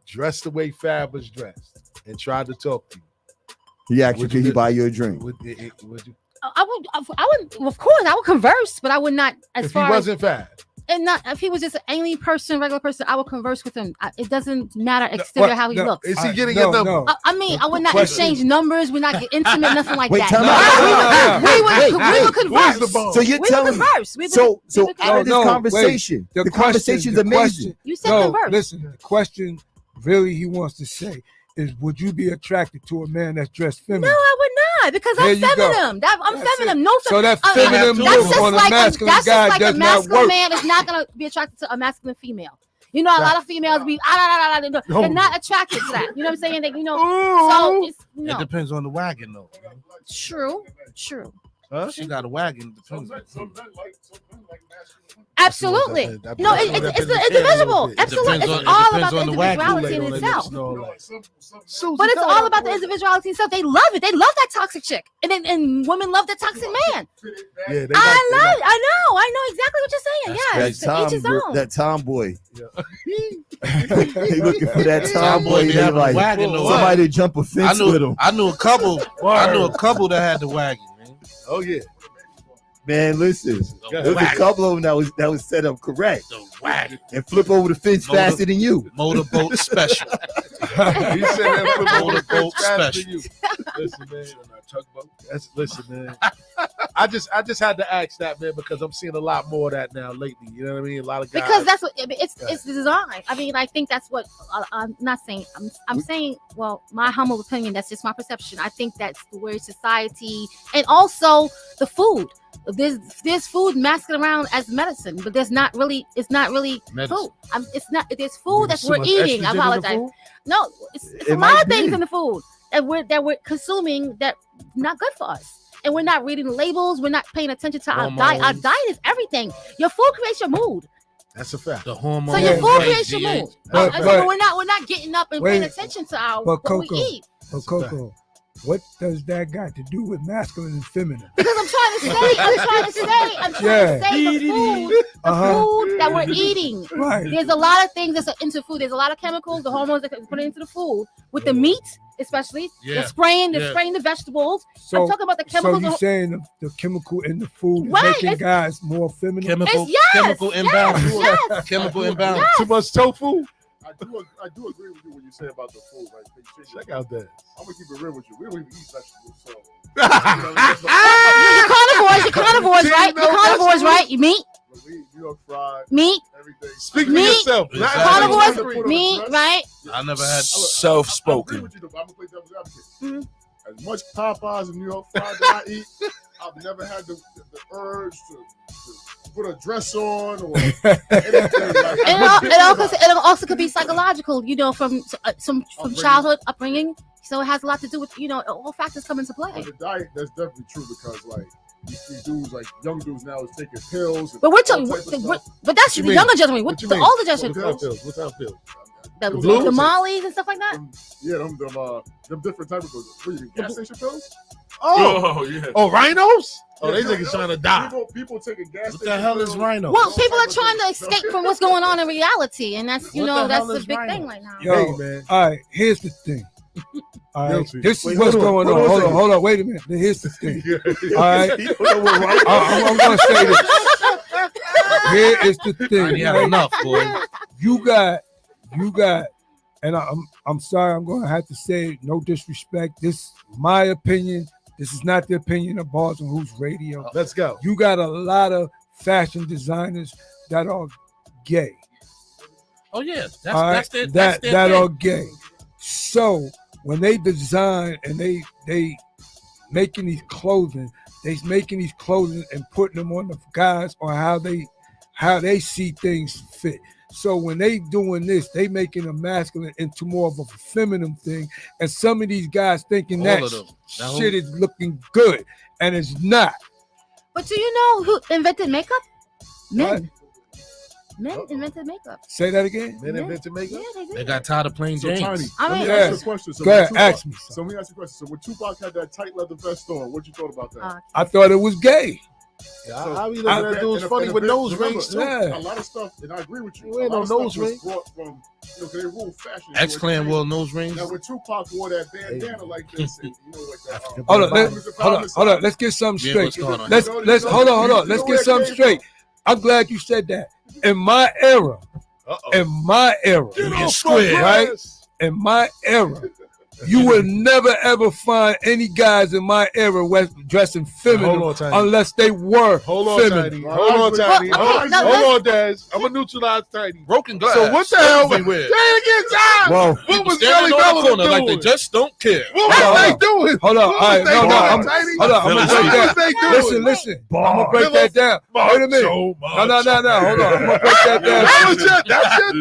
dressed the way Fab was dressed, and tried to talk to you,
He actually
Would you
could he
do-
buy you a drink?
would you?
I would, of course, I would converse, but I would not. As
If he
far as
wasn't Fab,
and not if he was just any person, regular person, I would converse with him. It doesn't matter exterior how he looks.
is he getting
No,
your number?
no.
I mean, I would not
Question.
exchange numbers. We're not get intimate, nothing like
Wait,
that.
time
No,
out.
we
Wait,
would
Where's the
converse.
ball?
So you're
We would
telling me.
converse. We would-
So
we would
out of this
No, no,
conversation,
wait.
the conversation's amazing.
You said
No,
converse.
listen, the question really he wants to say is, would you be attracted to a man that's dressed
No,
feminine?
I would not because
There
I'm
you go.
feminine. I'm
That's
feminine.
it.
No,
So that
uh,
feminine
that's
look
just
on a masculine
that's
guy
just like
does
a
not
masculine
work.
man is not gonna be attracted to a masculine female. You know, a lot of females be they're not attracted to that. You know what I'm saying? They, so it's
It
no
depends on the wagon, though.
true.
Huh? She got a wagon. Depends.
Absolutely.
That-
No,
that-
it's
that-
indivisible.
that-
Absolutely.
depends
It's
on-
all
it
about
depends
the
on the wagon.
individuality in
Kool-Aid on
itself.
that lips,
But it's all about the individuality itself. They love it. They love that toxic chick, and women love the toxic man.
Yeah, they
I know exactly what you're saying. Yes, to each his own.
That tomboy.
Yeah.
They looking for that
Tomboy
tomboy.
be
They
having a
like
wagon, though.
somebody to jump a fence with him.
I knew a couple. I knew a couple that had the wagon, man.
Oh yeah.
Man, listen.
The
There's a
wagon.
couple of them that was set up correct
The wagon.
and flip over the fence
Motor-
faster than you.
Motorboat special.
He said that for
Motorboat
faster
special.
than you. Listen, man. Listen, man. I just had to ask that, man, because I'm seeing a lot more of that now lately. You know what I mean? A lot of guys.
Because that's what it's designed. I mean, I think that's what I'm not saying. I'm saying, well, my humble opinion. That's just my perception. I think that's the way society, and also the food. There's food masking around as medicine, but there's not really. It's not really
Medicine.
food. It's not. There's food that
So
we're
much
eating. I
estrogen in the
apologize.
food?
No, it's
It
a lot
might
of things
be.
in the food that we're consuming that not good for us. And we're not reading the labels. We're not paying attention to our diet. Our
Hormones.
diet is everything. Your food creates your mood.
That's a fact.
The hormone.
So your food
play,
creates your
GH.
mood.
But-
And
but-
so we're not getting up and paying
wait,
attention to our
but
what we
Coco,
eat.
But Coco, What does that got to do with masculine and feminine?
Because I'm trying to say the food that we're eating.
Right.
There's a lot of things that's into food. There's a lot of chemicals, the hormones that put into the food. With the meat, especially, they're spraying the vegetables.
So,
I'm talking about the chemicals.
So you're saying the chemical in the food is
Right,
making guys more feminine?
Chemical imbalance. Chemical imbalance.
Too much tofu.
I do agree with you when you say about the food, right?
Check out that.
I'm gonna keep it real with you. We don't even eat vegetables, so.
You're carnivores, right? You're carnivores, right? You meat,
We eat New York fried,
meat,
everything.
Speak for
Meat.
yourself.
carnivores, meat, right?
I never had.
I agree
Self-spoken.
with you, though, but I'm gonna play devil's advocate.
Mhm.
As much Popeyes and New York fried that I eat, I've never had the urge to put a dress on or anything like
It also could be psychological, from childhood upbringing. So it has a lot to do with, all factors come into play.
But the diet, that's definitely true because these dudes, like young dudes now, is taking pills. And
But we're
all
talking,
type of stuff.
but that's
you
the
mean?
younger generation.
What you
The
mean?
older generation,
What type of pills?
the
blues?
Mollies and stuff like that.
Them different type of pills. What are you, gas station pills?
Oh,
yeah.
oh, rhinos? Oh, they
Yeah,
niggas trying to die.
People taking gas
What
station
the hell is
pills.
rhino?
Well, people are trying to escape from what's going on in reality, and that's
What the
that's
hell
the
is
big
rhino?
thing right now.
Yo,
Hey, man.
all right, here's the thing. All right,
Guilty.
this is
Wait,
what's
hold on,
going
hold
on.
on a
Hold on, wait a minute. Here's the thing.
All
right. I'm going to say this. Here is the
I
thing.
ain't have
right?
enough, boy.
You got, and I'm sorry, I'm going to have to say it, no disrespect. This is my opinion. This is not the opinion of Bars and Hoops Radio.
Let's go.
You got a lot of fashion designers that are gay.
Oh yeah,
All right?
that's their
that
thing.
are gay. So when they design and they making these clothing and putting them on the guys on how they see things fit. So when they doing this, they making a masculine into more of a feminine thing. And some of these guys thinking
All
that
of them. That
shit is looking good, and it's not.
But do you know who invented makeup? Men.
What?
Men invented makeup.
Say that again.
Men invented makeup?
Yeah, they did.
They got tired of playing
So
James.
Tiny,
I
let
mean,
me ask you a question. So
Go
when
ahead,
Tupac-
ask me something.
So let me ask you a question. So when Tupac had that tight leather vest on, what you thought about that?
I thought it was gay.
Yeah, I be looking at that dude's funny with nose rings too.
Yeah.
A lot of stuff, and I agree with you.
You ain't
a lot
no
of
nose
stuff was
ring.
brought from, cause they rule fashion.
X-Clan wore nose rings.
Now when Tupac wore that bandana like this, and, like that.
Hold on. Let's get something
Yeah,
straight.
what's going on?
Let's hold on. Let's get something straight. I'm glad you said that. In my era,
Get off
square,
my
right?
ass.
In my era, you will never ever find any guys in my era dressing feminine
Hold on, Tiny.
unless they were
Hold on,
feminine.
Tiny. Hold on, Tiny. Hold on, Daz. I'm gonna neutralize Tiny.
Broken glass.
So what the hell?
everywhere?
Say it again, Ty.
Whoa.
What was
Standing
Nelly
on the
Mello
corner like they
doing?
just don't care.
What
Hold
was
on.
they doing?
Hold on.
What
All right.
was they
No,
doing,
I'm
Tiny?
hold on. I'm gonna break
What was
that.
they doing?
Listen. I'm gonna break that down. Wait a minute. No. Hold on. I'm gonna break that down.
That's your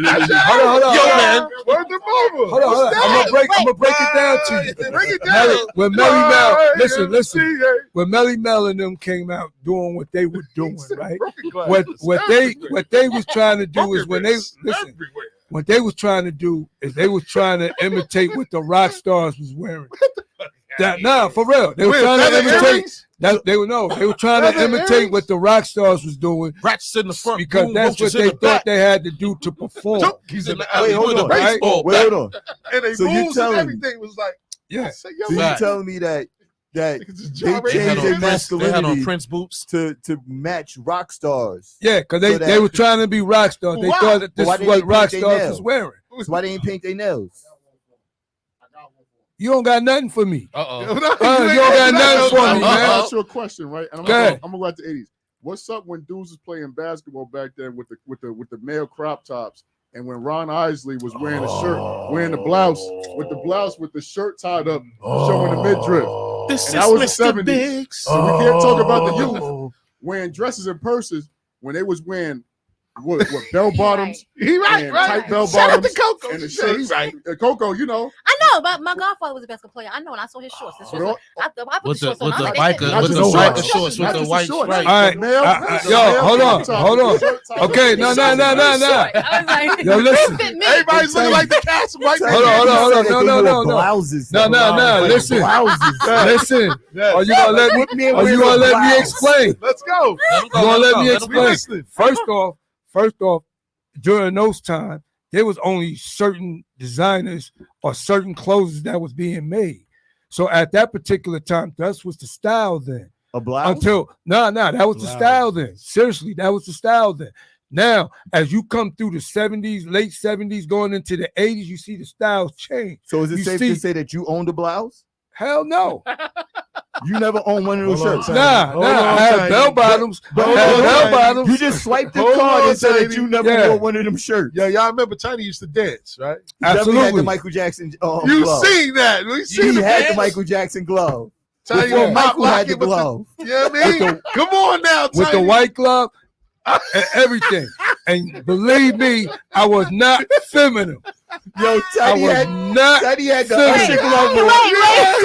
Hold on.
Yo, man.
Word to mama.
Hold on. I'm gonna break it down to you.
Bring it down.
When Melly Mel,
Hey,
listen.
hey.
When Melly Mel and them came out doing what they were doing, right?
Broken glass.
What they was trying to do is when they listen.
Everywhere.
What they was trying to do is they was trying to imitate what the rock stars was wearing. For real. They were trying to imitate. They were trying to imitate what the rock stars was doing
Rats in the front.
because
boom,
that's what
roaches in
they
the back.
thought they had to do to perform.
He's in the
Wait,
alley
hold
with a
on.
baseball
Wait,
bat.
hold on.
And they
So you
rules and
telling me-
everything was like,
Yeah.
say, yo,
So you
Fact.
telling me that they
They had
changed
on
their
Prince- they had on
masculinity
Prince boots.
to match rock stars?
Yeah, because
So
they
that-
were trying to be rock stars. They
Why?
thought that this
Why
is
didn't
what
they
rock
paint they
stars
nails?
was wearing.
So why they ain't paint their nails?
You don't got nothing for me.
Uh-oh.
You don't got nothing for
I'm
me,
gonna
man.
ask you a question, right? And I'm
Go
gonna
ahead.
go back to the 80s. What's up when dudes was playing basketball back then with the male crop tops, and when Ron Isley was wearing a shirt, wearing the blouse with the shirt tied up, showing the midriff.
This
And that was
is
the
Mr.
70s.
Biggs.
So we can't talk about the youth wearing dresses and purses when they was wearing what bell bottoms
He right,
and
right.
tight bell
Shout out
bottoms
to Coco.
and the
She said he
shirts.
right.
Coco, you know.
I know. know. My godfather was a basketball player. I know, and I saw his shorts. His shorts. I put
With
the
the
shorts on.
biker shorts with the white stripes.
All right, yo, hold on. Okay, no. Yo, listen.
Everybody's looking like the castle right
Hold on. No.
Blouses.
No. Listen. Listen. Are you gonna let me explain?
Let's go.
You gonna let me explain? First off, during those times, there was only certain designers or certain clothes that was being made. So at that particular time, that was the style then.
A blouse?
Until that was the style then. Seriously, that was the style then. Now, as you come through the 70s, late 70s, going into the 80s, you see the styles change.
So is it safe to say that you owned a blouse?
Hell no.
You never owned one of those shirts.
Nah. I had bell bottoms.
You just swiped the card and said that you never wore one of them shirts.
Yeah, y'all remember Tiny used to dance, right?
Absolutely. Had the Michael Jackson glove.
Seen that.
He had the Michael Jackson glove.
Tiny
Michael had the glove.
Yeah, man. Come on now, Tiny.
With the white glove and everything. And believe me, I was not feminine.
Yo, Teddy had the Usher glove on.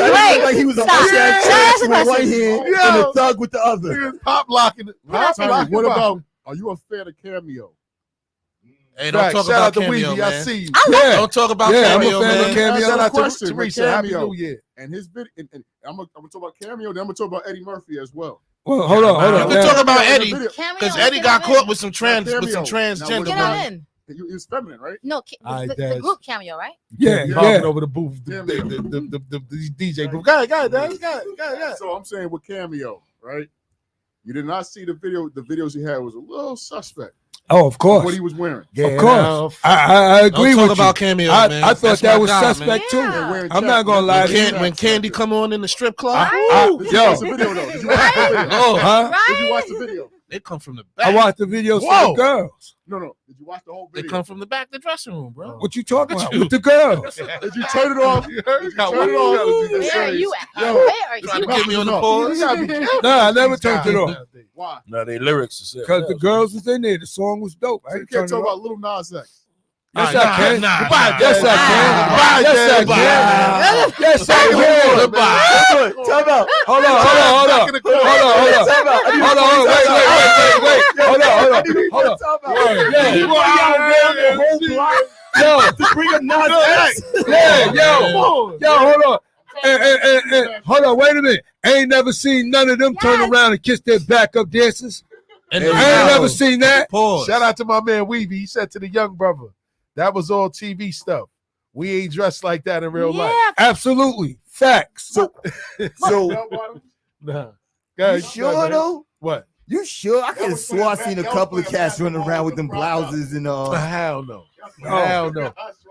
Wait.
Like he was a Usher at church with one hand and a thug with the other.
He was pop locking it.
What about, are you a fan of Cameo?
Hey, don't talk about Cameo, man.
I see you.
Don't talk about Cameo, man.
Shout out to Teresa. Happy New Year.
And his video, and I'm gonna talk about Cameo, then I'm gonna talk about Eddie Murphy as well.
Well, hold on.
We talk about Eddie because Eddie got caught with some transgender.
Get on in.
He was feminine, right?
No, the group Cameo, right?
Yeah.
Over the booth, the DJ booth. Go ahead.
So I'm saying with Cameo, right? You did not see the video. The videos he had was a little suspect.
Oh, of course.
What he was wearing.
Of course. I agree with you.
About Cameo, man.
I thought that was suspect too. I'm not gonna lie to you.
When Candy come on in the strip club.
Did you watch the video though? Did you watch the video? Did you watch the video?
They come from the back.
I watched the videos for the girls.
No. Did you watch the whole video?
They come from the back of the dressing room, bro.
What you talking about? With the girls.
Did you turn it off?
Trying to get me on the pause?
Nah, I never turned it off.
Why?
No, they lyrics are sick.
Because the girls was in there. The song was dope.
You can't talk about Little Nas X.
Yes, I can.
Yes,
I can. Goodbye.
Time out.
Hold on. Yo,
to bring up Nas X.
Yo, hold on. Hold on, wait a minute. I ain't never seen none of them turn around and kiss their backup dancers. I ain't never seen that.
Shout out to my man Weavy. He said to the young brother, that was all TV stuff. We ain't dressed like that in real life.
Absolutely. Facts.
So
nah.
You sure though?
What?
You sure? I could have swore I seen a couple of cats running around with them blouses and
Hell no.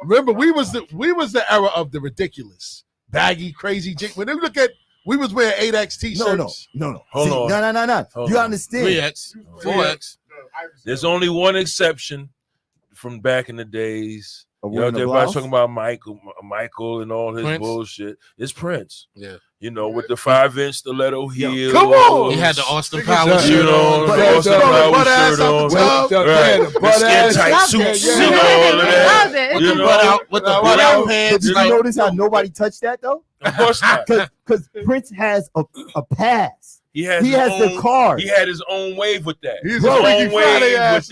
Remember, we was the era of the ridiculous, baggy, crazy. When they look at, we was wearing 8X t-shirts.
No.
Hold on.
No. You understand?
3X, 4X.
There's only one exception from back in the days. Everybody's talking about Michael and all his
Prince.
Bullshit. It's Prince.
Yeah.
You know, with the 5-inch stiletto heels.
Come on.
He had the Austin Powers
shirt
shirt
on.
on.
Austin Powers shirt on. The skin tight suits and all of that.
With the butt out pants.
Did you notice how nobody touched that though?
Of course not.
Because Prince has a pass.
He has
the card.
He had his own wave with that.
He's
his
a
own
Freaky Friday ass.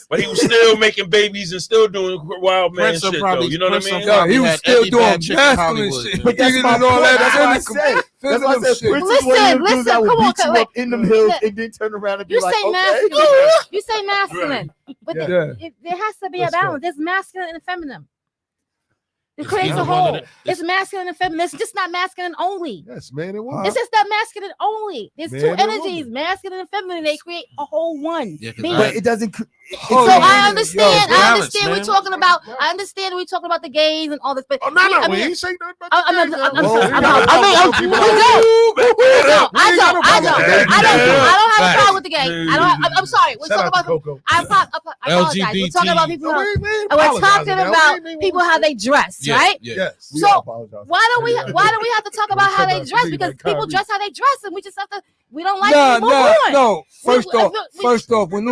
But he was still making babies and still doing wild man shit though. You know what I mean?
Yeah, he was still doing masculine shit.
But that's my point. That's what I said. That's why I said Prince is one of them dudes that will beat you up in them hills and then turn around and be like, okay.
You say masculine. But there has to be a balance. There's masculine and feminine. It creates a whole. It's masculine and feminine. It's just not masculine only.
Yes, man, it was.
It's just not masculine only. There's two energies, masculine and feminine. They create a whole one.
Yeah,
but it doesn't.
So I understand.
balance,
We're talking about. I understand we're talking about the gays and all this. But
we ain't saying nothing about the gays.
don't have a problem with the gay. I'm sorry. We're talking about. I apologize. We're talking about people. We're talking about people how they dress, right?
Yes.
So why don't we have to talk about how they dress? Because people dress how they dress, and we just have to. We don't like it.
No. First off, when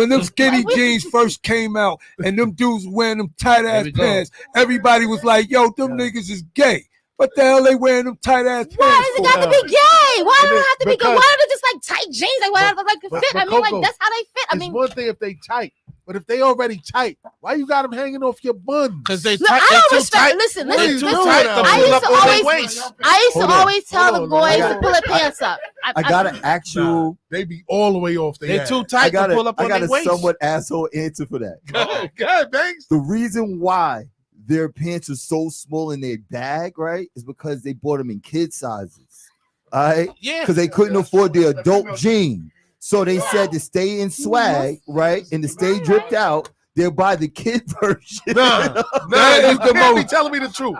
them skinny jeans first came out and them dudes wearing them tight ass pants, everybody was like, "Yo, them niggas is gay." What the hell they wearing them tight ass pants?
Why does it got to be gay? Why do it have to be gay? Why don't it just like tight jeans? Like why fit? I mean, like that's how they fit. I mean,
it's one thing if they tight. But if they already tight, why you got them hanging off your bun?
Because they
look,
tight.
I don't
too
respect.
tight.
Listen.
I
used to always tell the boys to pull their pants up.
I got an actual.
They be all the way off.
They too tight to pull up on their waist.
I got a somewhat asshole answer for that.
God, thanks.
The reason why their pants are so small in their bag, right, is because they bought them in kid sizes. All right?
Yeah.
Because they couldn't afford the adult jean. So they said to stay in swag, right, and to stay dripped out, they'll buy the kid version.
Nah, you can't be telling me the truth.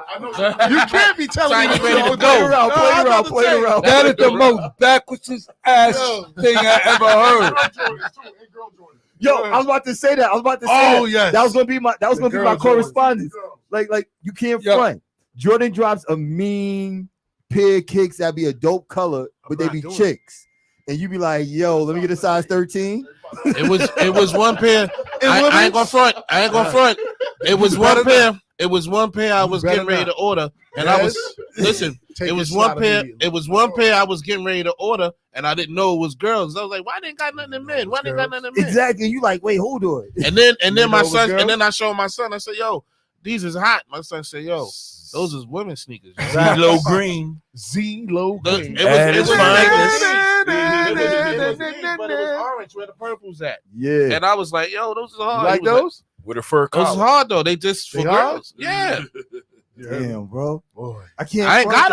You can't be telling me the truth.
Play around.
That is the most backwards ass thing I ever heard.
Yo, I was about to say that.
Yes.
That was gonna be my correspondence. Like you can't front. Jordan drops a mean pair of kicks that be a dope color, but they be chicks. And you be like, yo, let me get a size 13.
It was one pair. I ain't gonna front. It was one pair. It was one pair I was getting ready to order, and I was It was one pair. It was one pair I was getting ready to order, and I didn't know it was girls. I was like, why didn't got nothing in men? Why didn't got nothing in men?
Exactly. You like, wait, hold on.
And then my son, and then I showed my son. I said, yo, these is hot. My son said, yo, those is women's sneakers.
Zelo green.
Zelo green.
It was but it was orange where the purple's at.
Yeah.
And I was like, yo, those are hard.
You like those?
With a fur collar.
Those is hard though. They just for girls. Yeah.
Damn, bro.
Boy.
I can't.
I ain't got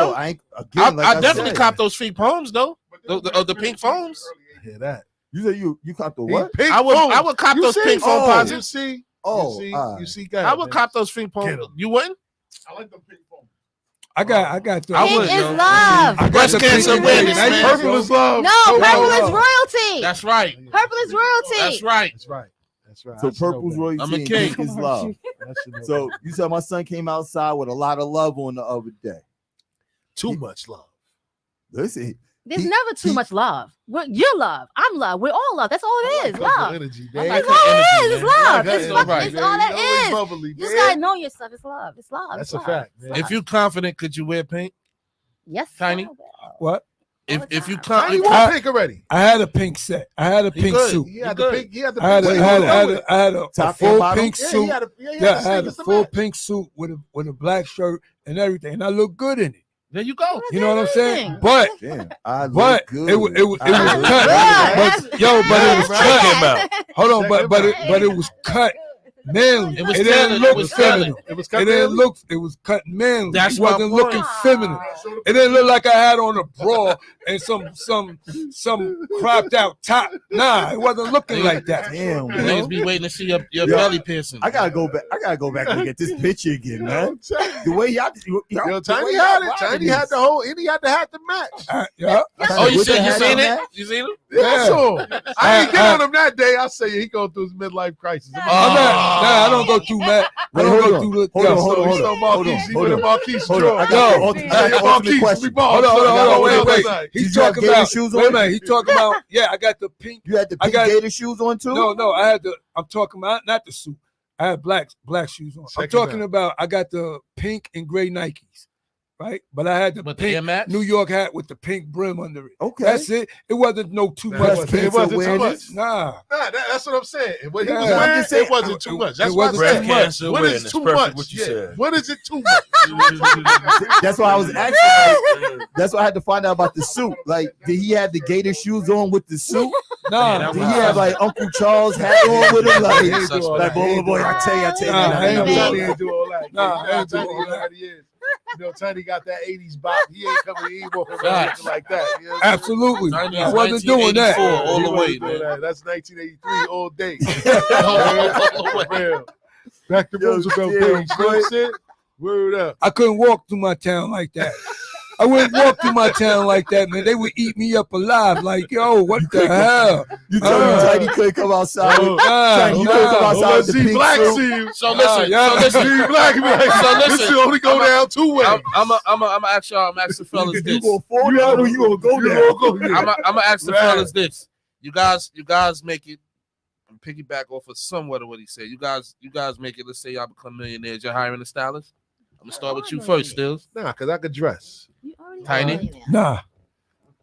them.
I
definitely copped those pink foams though. The pink foams.
I hear that.
You said you copped the what?
Pink
I would cop those pink foam posits.
You see?
Oh,
you see,
I would cop those pink foam. You wouldn't?
I like them pink foam.
I got the
Pink is love.
Breast cancer awareness, man.
Purple is love.
No, purple is royalty.
That's right.
Purple is royalty.
That's right.
That's right. That's right.
So purple's royalty.
I'm a
and
king.
pink is love. So you said my son came outside with a lot of love on the other day.
Too much love.
Listen.
There's never too much love. You're love. I'm love. We're all love. That's all it is. Love.
Energy,
That's all it is. It's love. It's all that is.
Bubbly,
You just gotta know yourself. It's love. It's love.
That's
it's
a
love.
fact, man.
If you confident, could you wear pink?
Yes,
Tiny?
I will.
what?
If you
Now
confident,
you want pink already.
I had a pink set. I had a pink
good.
suit.
He had
good.
the pink. He had the
I had
pink.
I had a
Top
full
and bottom?
pink
Yeah,
suit.
he had a
Yeah, I had a
sneakers to
full
match.
pink suit with a black shirt and everything, and I looked good in it.
there you go.
You know what I'm saying?
Everything.
But
Damn, I
but
look good.
it was
I look
cut.
good.
But it was cut.
Check him out.
Hold on, but it was cut manly.
It was
It didn't
tailored.
look
It was
feminine.
tailored.
It was
It didn't look. It was cut manly.
That's
it
my
wasn't
point.
looking feminine. It didn't look like I had on a bra and some cropped out top. Nah, it wasn't looking like that.
Damn, bro.
Niggas be waiting to see your
Yo,
belly piercing.
I gotta go back and look at this picture again, man. The way y'all,
Yo, Tiny had it. Tiny had the whole. And he had the hat to match.
Yeah.
Oh, you
With the
seen
hat on
it?
that?
You seen it?
Yeah, I saw him. I ain't get on him that day. I say he going through his midlife crisis.
I don't go through that. I don't go through the.
Hold on,
yo,
hold on,
He's so Marquise. He went to Marquise.
Hold on, I got the ultimate question.
Hold on, wait. He's
Did you have
talking
gator
about.
shoes
Wait a
on?
minute. He's talking about. Yeah, I got the pink.
You had the
I
pink
got-
gator shoes on too?
No, I had the. I'm talking about not the suit. I had black shoes on. I'm
Check
talking
it out.
about. I got the pink and gray Nikes, right? But I had the
With the Air
pink
Max?
New York hat with the pink brim under it.
Okay.
That's it. It wasn't no too
Nah,
much.
Breast
it
cancer
wasn't too
awareness.
much.
Nah.
Nah, that's what I'm saying. What he
Yeah.
was
I'm
wearing,
just saying,
it wasn't too much. That's
it
what I'm
wasn't
Breast
saying.
too much.
cancer
What
awareness.
is too
Perfect
much?
what you
Yeah.
said.
What is it too much?
That's why I was asking. That's why I had to find out about the suit. Like, did he have the gator shoes on with the suit?
Nah.
Did he have like Uncle Charles hat on with him?
He
Like,
ain't do all
like
that.
boy, I tell you.
Nah, I ain't do all
Tiny
that.
ain't do all that.
Nah, I ain't do
Tiny
all
is
that.
what he is. You know, Tiny got that 80s bop. He ain't coming, he ain't walking around looking like that. You know what I'm saying?
Absolutely.
Tiny
I
is
wasn't doing
1984
that.
all
He
the
wasn't
way,
doing
man.
that. That's 1983 all day.
All the way.
Real. Back to
Yo,
Roosevelt
yeah,
days. You know what I'm
boy.
saying? Word up.
I couldn't walk through my town like that. I wouldn't walk through my town like that, man. They would eat me up alive. Like, yo, what the hell?
You tell me Tiny couldn't come outside.
Nah,
Tiny, you couldn't come outside with the pink
Black
suit.
see you.
So listen,
Black, this will only go down two ways.
I'm gonna ask y'all. I'm asking fellas
You
this.
gonna fall down or you gonna go down?
I'm gonna ask the fellas this. You guys make it. I'm piggyback off of somewhat of what he said. You guys make it. Let's say y'all become millionaires. You're hiring a stylist. I'm gonna start with you first, Stills.
Nah, cause I could dress.
Tiny.
Nah.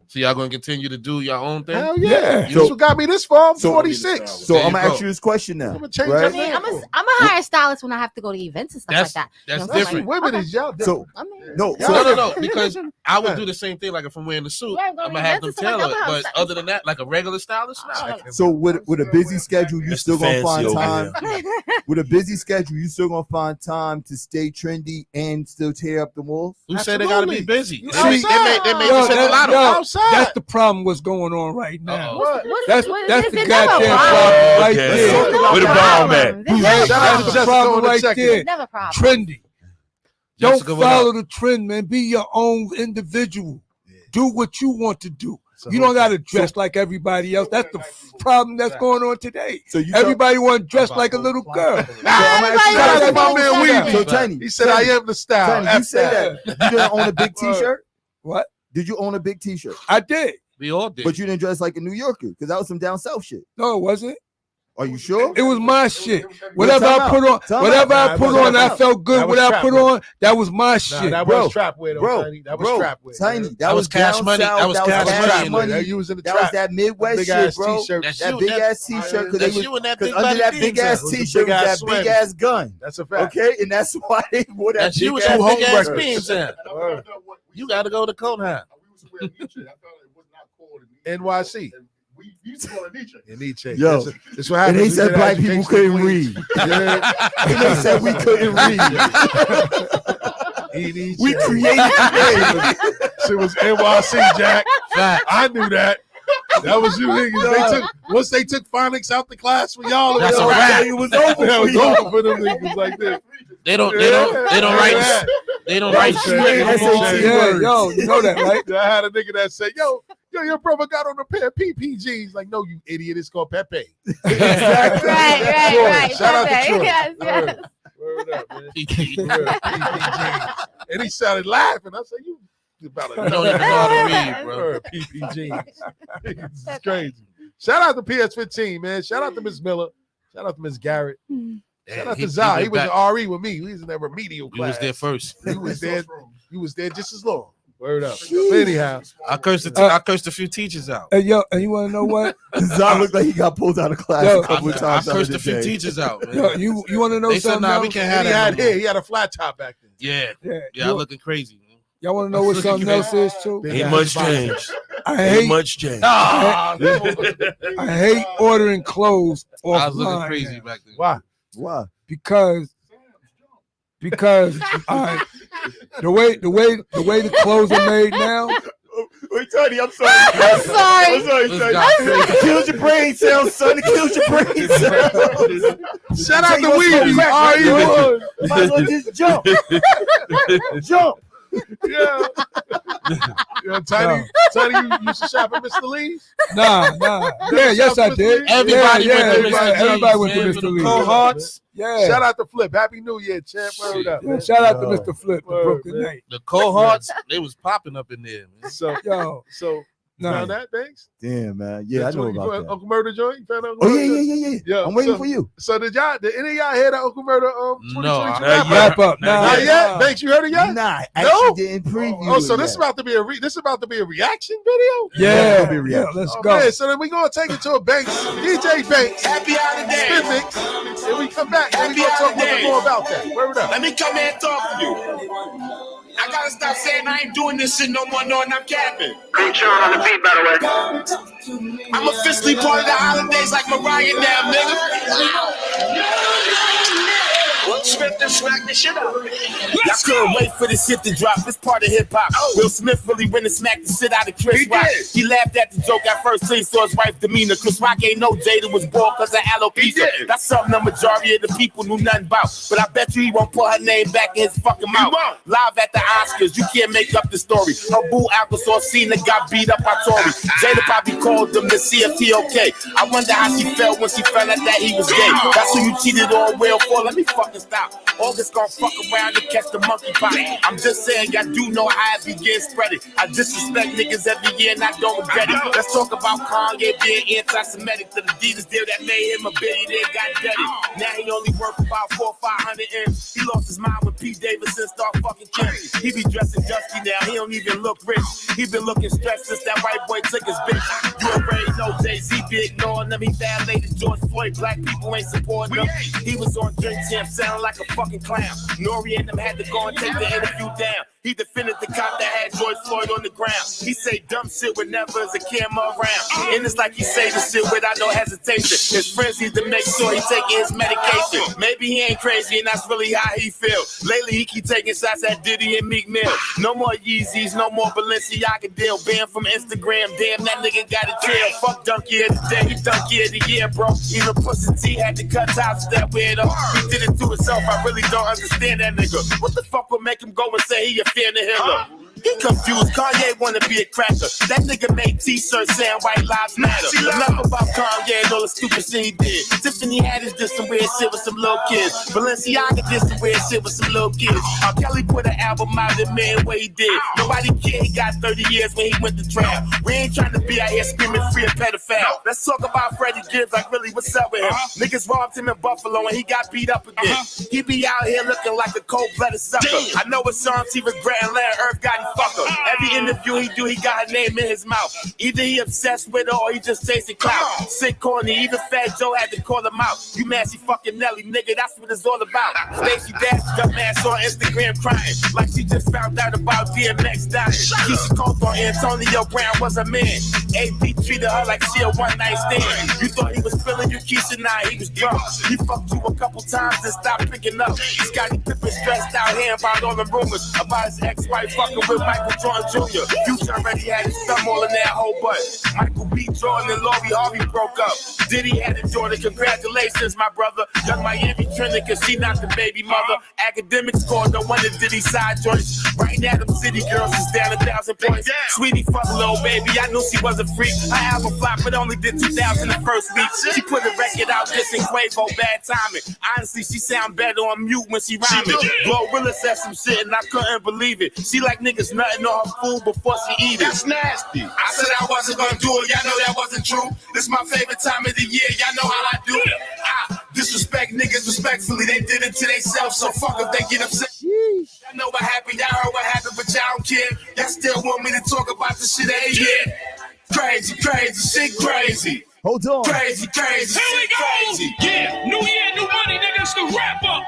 So y'all gonna continue to do your own thing?
Hell yeah.
So-
That's what got me this far. I'm 46.
So
There
I'm
you
gonna
go.
ask you this question now.
I'm gonna change
right?
I mean, I'm gonna hire a stylist when I have to go to events and stuff
That's
like that.
that's
You know,
different.
Women is y'all.
So
I mean,
no,
No, because I would do the same thing. Like if I'm wearing the suit,
Right,
I'm
go
gonna
to
have them
events and stuff
tailor
like
it.
that. I'm
But
saying-
other than that, like a regular stylist, nah.
So with a busy schedule, you
That's
still
the
gonna
fancy
find
over
time.
here.
With a busy schedule, you still gonna find time to stay trendy and still tear up the walls.
Who said they gotta be
Absolutely.
busy?
You
They make
Yo,
us a
that-
lot
yo,
of.
outside.
That's the problem. What's going on right now?
Uh-oh.
That's
There's
the
never a
goddamn
problem.
problem right
Okay.
there.
Let's talk about
Where the bomb at?
There's never a
That's
problem.
the
Jessica
problem
on the
right
second.
there.
There's never a problem.
Trendy. Don't
Jessica, what
follow
up?
the trend, man. Be your own individual. Do what you want to do.
So
You don't got to dress like everybody else. That's the problem that's going on today.
So you
Everybody want to dress like a little girl.
So I'm
Everybody
asking
Shout out
you
to my man
wants
Weezy.
So
to
Tiny,
He said, "I am the style."
Tiny, you say that you didn't own a big T-shirt.
What?
Did you own a big T-shirt?
I did.
We all did.
But you didn't dress like a New Yorker because that was some down south shit.
No, it wasn't.
Are you sure?
It was my shit. Whatever
time
I
out.
put on,
Time
whatever
out.
I put
Nah,
on,
time
I
out.
felt good.
That
What
was
I
trap
put
wear.
on, that was my
Nah,
shit.
that
Bro,
was trap wear, though,
bro,
Tiny. That was
bro,
trap wear.
Tiny.
That
That
was
was
cash
down
money.
south,
That was cash
cash
money.
That you was in the
That
trap.
was that Midwest
Big
shit,
ass
bro.
T-shirt.
That's
That
you.
big
That's-
ass T-shirt because
That's you and that big
under
body
that big
beams
ass
out.
T-shirt was that big ass gun.
That's a fact.
Okay, and that's why they wore that
That's you
big
with that
ass
big ass
T-shirt.
beams in. You got to go to Coneheim.
NYC.
We used to go to Nietzsche.
In Nietzsche.
Yo,
That's what
And
happened.
they
We
said
did
black people
education
couldn't
Queens.
read.
Yeah.
And they said we couldn't read.
Nietzsche.
We created the name.
Shit was NYC, Jack.
Fact.
I knew that. That was you niggas. They took once they took phonics out the class for y'all.
That's
it
a
was
wrap.
It was over
That
for
was
y'all.
over for them niggas like that.
They don't
Yeah.
write. They don't write shit
That's
anymore.
SAT.
Yeah,
words.
yo, you know that, right?
I had a nigga that said, yo, your brother got on a pair of PPGs. Like, no, you idiot. It's called Pepe.
Exactly.
Right.
Shout out to
Pepe.
Troy.
Yes, yes.
Word up, man. Word, PPGs. And he started laughing. I said, you about
You don't even know how to read, bro.
Word, PPGs. This is crazy. Shout out to PS15, man. Shout out to Miss Miller. Shout out to Miss Garrett. Shout out to Zai. He was an RE with me. He was in that remedial
He
class.
was there first.
He was there. You was there just as long. Word up. But anyhow,
I cursed a few teachers out.
Hey, yo, and you want to know what?
Zon looked like he got pulled out of class
Yo,
a couple of
I
times.
cursed
the
a few
day.
teachers out, man.
Yo, you want to know
They said,
something
nah,
else?
we can't
and
have
he
that.
had
no
hair.
more.
He had a flat top back then.
Yeah,
Yeah,
I'm looking crazy.
y'all want to know what something else is too?
Big
Ain't
ass
much
body.
changed.
I
Ain't
hate,
much changed.
Ah,
I hate ordering clothes
I was looking
offline
crazy
now.
back then.
Why?
Why?
because the way the clothes are made now.
Wait, Tony, I'm sorry.
I'm sorry.
This
Tony.
guy crazy.
It kills your brain cells, son. It kills your brain cells.
Shout out to
Take your
Weezy.
crack,
RE
right?
was.
Might as well just jump. Jump.
Yeah. Yeah, Tiny, you used to shop at Mr. Lee's?
Nah. Yeah, yes I did.
Everybody
yeah,
went to Mr.
everybody went to
Lee's,
Mr.
man,
Lee's.
cohorts.
Yeah.
Shout out to Flip. Happy New Year, champ. Word up,
Yeah,
man.
shout out to Mr. Flip, the
Word,
Brooklyn
man.
Knight.
The cohorts, they was popping up in there, man.
So,
Yo,
you found that? Thanks.
Damn, man. Yeah, I know
You
about
found
that.
Uncle Murda joint? You found Uncle
Oh,
Murda?
yeah.
Yeah,
I'm waiting
so-
for you.
So did any of y'all hear that Uncle Murda 2022
No,
wrap
not
up?
wrap up.
Not yet? Banks, you heard it yet?
Nah, I
No?
actually didn't preview
Oh, so
it
this is
yet.
about to be a reaction video?
Yeah,
it'll be
yeah, let's
Oh,
go.
man, so then we gonna take it to a Banks, DJ Banks,
Happy holidays.
spin mix, and we come back and we gonna talk a little bit more about that. Word up.
Let me come here and talk to you. I gotta stop saying I ain't doing this shit no more, knowing I'm capping.
Big Sean on the beat, by the way.
I'm officially part of the holidays like Mariah now, nigga. Will Smith just smacked the shit out of me.
Y'all couldn't wait for this shit to drop. This part of hip hop. Will Smith really went and smacked the shit out of Chris Rock. He laughed at the joke at first till he saw his wife demeanor. Chris Rock ain't no Jada was born because of alopecia. That's something the majority of the people knew nothing about. But I bet you he won't put her name back in his fucking mouth. Live at the Oscars, you can't make up the story. Her boo Alcazar Cena got beat up by Tory. Jada probably called them to see if he okay. I wonder how she felt when she found out that he was gay. That's who you cheated on Will for. Let me fucking stop. August gonna fuck around and catch the monkeypox. I'm just saying, y'all do know how it begins spreading. I disrespect niggas every year and I don't regret it. Let's talk about Kanye being anti-Semitic. The Adidas deal that made him a billionaire got dirty. Now he only worth about 400 or 500 M's. He lost his mind when Pete Davidson started fucking Kim. He be dressing dusty now. He don't even look rich. He been looking stressed since that white boy took his bitch. You already know Jay-Z be ignoring them. He violated George Floyd. Black people ain't supporting him. He was on Drink Champ sounding like a fucking clown. Nori and them had to go and take the interview down. He defended the cop that had George Floyd on the ground. He say dumb shit whenever there's a camera around. And it's like he say the shit without no hesitation. His friends need to make sure he taking his medication. Maybe he ain't crazy and that's really how he feel. Lately he keep taking shots at Diddy and Meek Mill. No more Yeezys, no more Balenciaga deal. Banned from Instagram, damn that nigga got a jail. Fuck Donkey of the day, he Donkey of the year, bro. Even Pussy T had to cut ties with that weirdo. He did it to himself, I really don't understand that nigga. What the fuck would make him go and say he a fan of Hitler? He confused. Kanye wanna be a cracker. That nigga made t-shirts saying white lives matter. Enough about Kanye and all the stupid shit he did. Tiffany Haddish did some weird shit with some little kids. Balenciaga did some weird shit with some little kids. Kelly put an album out and man what he did. Nobody cared he got 30 years when he went to trial. We ain't trying to be out here screaming free a pedophile. Let's talk about Freddie Gibbs, like really what's up with him? Niggas robbed him in Buffalo and he got beat up again. He be out here looking like a cold-blooded sucker. I know it's songs he regretting letting Earth got him fucker. Every interview he do, he got her name in his mouth. Either he obsessed with her or he just chasing clout. Sick corny, even Fat Joe had to call him out. You messy fucking Nelly, nigga, that's what it's all about. Stacey Dash dumbass on Instagram crying like she just found out about DMX dying. Keisha Cole thought Antonio Brown was a man. AP treated her like she a one-night stand. You thought he was feeling you, Keisha, nah, he was drunk. He fucked you a couple times and stopped picking up. Scottie Pippen stressed out here about all the rumors about his ex-wife fucking with Michael Jordan Jr. Future already had his thumb all in that whole butt. Michael B. Jordan and Lori Harvey broke up. Diddy had a daughter. Congratulations, my brother. Young Miami trending cause she not the baby mother. Academics scored no wonder Diddy side joints. Right now, them city girls is down 1,000 points. Sweetie, fuck little baby. I knew she was a freak. Her album flop, but only did 2,000 the first week. She put a record out dissing Quavo, bad timing. Honestly, she sound better on mute when she rhyming. Glorilla said some shit and I couldn't believe it. She like niggas nutting on her food before she eat it.
That's nasty. I said I wasn't gonna do it. Y'all know that wasn't true. This my favorite time of the year. Y'all know how I do it. I disrespect niggas respectfully. They did it to themselves, so fuck if they get upset. Y'all know what happened. Y'all heard what happened, but y'all don't care. Y'all still want me to talk about the shit every year. Crazy, crazy, shit crazy.
Hold on.
Crazy, crazy, shit crazy.
Yeah, new year, new money, nigga. It's the wrap up.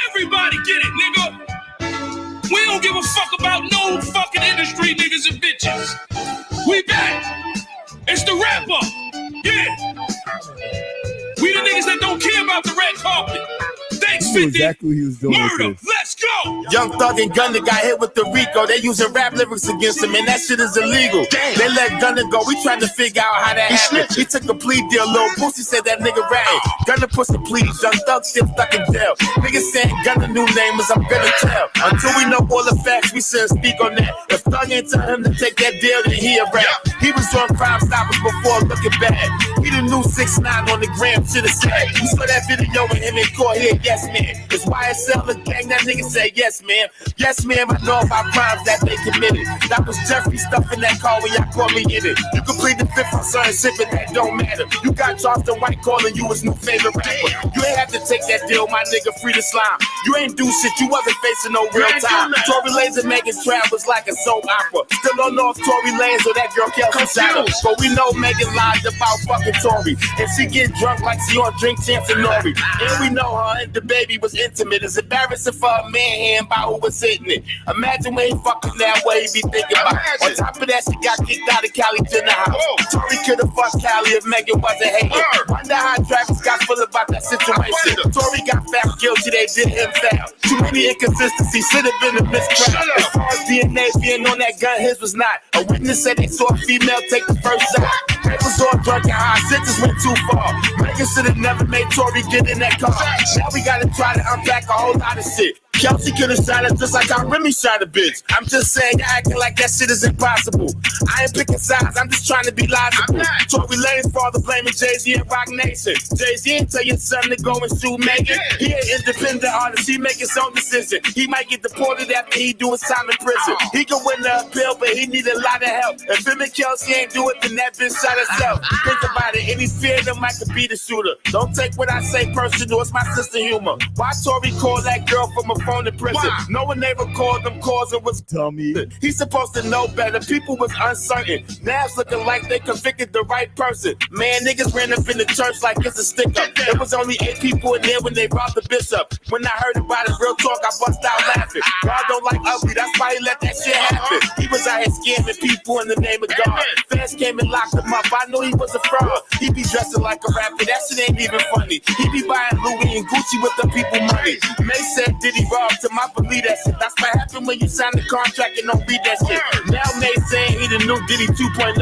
Everybody get it, nigga. We don't give a fuck about no fucking industry niggas and bitches. We back. It's the wrap up. Yeah. We the niggas that don't care about the red carpet. Thanks, 50.
Exactly what he was doing.
Murda, let's go.
Young Thug and Gunna got hit with the Rico. They using rap lyrics against him, and that shit is illegal. They let Gunna go. We trying to figure out how that happened. He took a plea deal. Lil Boosie said that nigga ratted. Gunna put some pleas. Young Thug still stuck in jail. Niggas saying Gunna new name is I'm gonna tell. Until we know all the facts, we shouldn't speak on that. If Thug ain't tell him to take that deal, then he a rap. He was on Crime Stoppers before looking bad. He the new 6ix9ine on the gram, shit is sad. You saw that video with him in court here, yes man. It's YSL, the gang, that nigga say yes man. Yes man, I know about crimes that they committed. That was Jeffrey stuff in that car when y'all caught me in it. You can plead the fifth on certain shit, but that don't matter. You got Charleston White calling you his new favorite rapper. You ain't have to take that deal, my nigga, free the slime. You ain't do shit, you wasn't facing no real time. Tory Lanez and Megan's Trav was like a soap opera. Still don't know if Tory Lanez or that girl Kelly else inside her. But we know Megan lied about fucking Tory. And she get drunk like she on Drink Champs and Nori. And we know her and the baby was intimate. It's embarrassing for a man hearing about who was hitting it. Imagine when he fucking that way he be thinking about. On top of that, she got kicked out of Cali Jenner house. Tory could have fucked Cali if Megan wasn't hating. Wonder how Travis got feel about that situation. Tory got found guilty, they did him foul. Too many inconsistencies, should have been a mistrial. As far as DNA being on that gun, his was not. A witness said they saw a female take the first shot. They was all drunk and high, shit just went too far. Megan should have never made Tory get in that car. Now we gotta try to unpack a whole lot of shit. Kelsey could have shot us just like how Remy shot a bitch. I'm just saying, y'all acting like that shit is impossible. I ain't picking sides, I'm just trying to be logical. Tory Lane's father blaming Jay-Z and Rock Nation. Jay-Z ain't tell your son to go and sue Megan. He an independent artist, he make his own decision. He might get deported after he do his time in prison. He can win the appeal, but he need a lot of help. If him and Kelsey ain't do it, then that bitch shot herself. Think about it, any fear of them might could be the shooter. Don't take what I say personal, it's my sister humor. Why Tory call that girl from a phone in prison? No one ever called them cause it was dummy. He's supposed to know better. People was uncertain. Now it's looking like they convicted the right person. Man, niggas ran up in the church like it's a stick up. There was only 8 people in there when they robbed the bishop. When I heard about it, real talk, I bust out laughing. God don't like ugly, that's why he let that shit happen. He was out here scamming people in the name of God. Fans came and locked him up. I knew he was a fraud. He be dressing like a rapper. That shit ain't even funny. He be buying Louis and Gucci with the people money. May said, did he rob to my believe that shit? That's what happened when you sign the contract and don't read that shit. Now May saying he the new Diddy 2.0.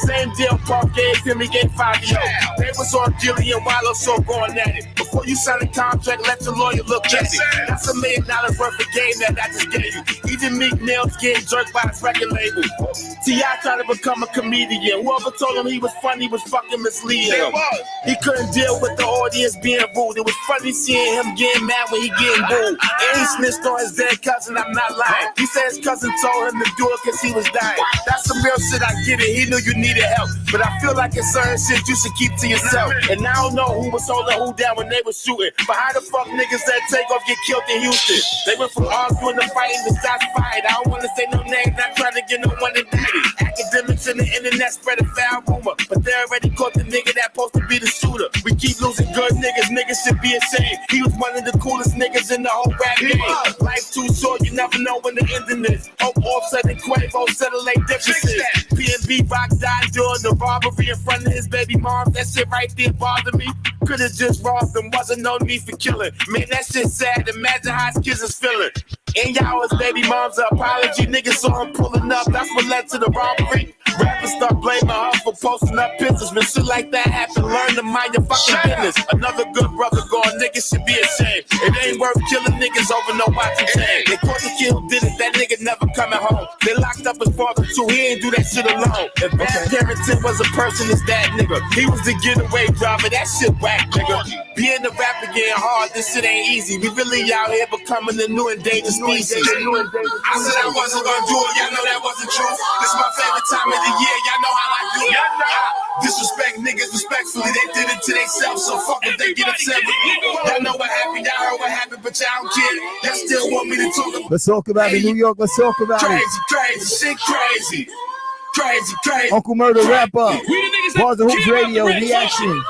Same deal Paul gave him, he gave 5 years. They was on Gillian Wallow, so going at it. Before you sign the contract, let your lawyer look at it. That's $1 million worth of game that I just gave you. Even Meek Mill's getting jerked by his record label. T.I. trying to become a comedian. Whoever told him he was funny was fucking misleading him. He couldn't deal with the audience being rude. It was funny seeing him getting mad when he getting booed. And he snitched on his dead cousin, I'm not lying. He said his cousin told him to do it because he was dying. That's some real shit, I get it. He knew you needed help. But I feel like it's certain shit you should keep to yourself. And I don't know who was holding who down when they were shooting. But how the fuck niggas that take off get killed in Houston? They went from arguing to fighting to shots fired. I don't want to say no name, not trying to get no one indicted. Academics and the internet spread a foul rumor. But they already caught the nigga that supposed to be the shooter. We keep losing good niggas, niggas should be ashamed. He was one of the coolest niggas in the whole rap game. Life too short, you never know when the ending is. Hope Offset and Quavo settle their differences. P&B Rock died during the robbery in front of his baby mom. That shit right there bothered me. Could've just robbed him, wasn't no need for killing. Man, that shit sad, imagine how his kids is feeling. And y'all his baby mom's apology. Niggas saw him pulling up, that's what led to the robbery. Rappers start blaming her for posting up pictures. When shit like that happen, learn to mind your fucking business. Another good brother gone, niggas should be ashamed. It ain't worth killing niggas over no watching chain. They caught the kid who did it, that nigga never coming home. They locked up his father too, he ain't do that shit alone. If bad parenting was a person, it's that nigga. He was the getaway driver, that shit whack, nigga. Being a rapper getting hard, this shit ain't easy. We really out here becoming the new endangered species. I said I wasn't gonna do it, y'all know that wasn't true. This is my favorite time of the year, y'all know how I do it. Disrespect niggas respectfully, they did it to themselves, so fuck if they get upset with me. Y'all know what happened, y'all heard what happened, but y'all don't care. Y'all still want me to talk about it.
Let's talk about it, New York, let's talk about it.
Crazy, shit crazy. Crazy.
Uncle Murda, wrap up. Bars and Hoops Radio, reaction.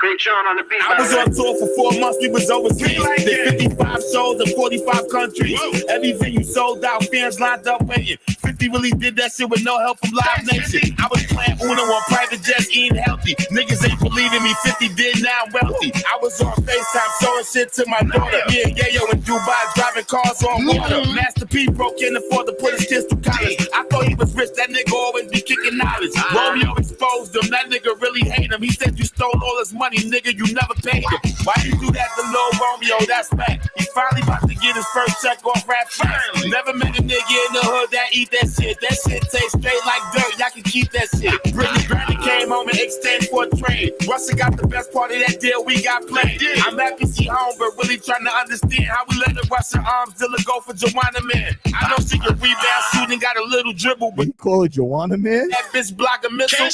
I was on tour for 4 months, we was overseas. Did 55 shows in 45 countries. Every venue sold out, fans lined up waiting. 50 really did that shit with no help from Live Nation. I was playing Uno on private jets, eating healthy. Niggas ain't believing me, 50 did, now I'm wealthy. I was on FaceTime showing shit to my daughter. Me and Yayo in Dubai driving cars on water. Master P broke in afford to put his kids through college. I thought he was rich, that nigga always be kicking knowledge. Romeo exposed him, that nigga really hate him. He said you stole all his money, nigga, you never paid him. Why you do that to Lil Romeo? That's back. He finally about to get his first check off Rap Facts. Never met a nigga in the hood that eat that shit. That shit tastes straight like dirt. Y'all can keep that shit. Brittany Griner came home and extended for a trade. Russell got the best part of that deal we got played. I'm happy she home, but really trying to understand how we let the Russian arms dealer go for Joanna Man. I know she can rebound, shoot, and got a little dribble, but
you call it Joanna Man?
That bitch block a missile.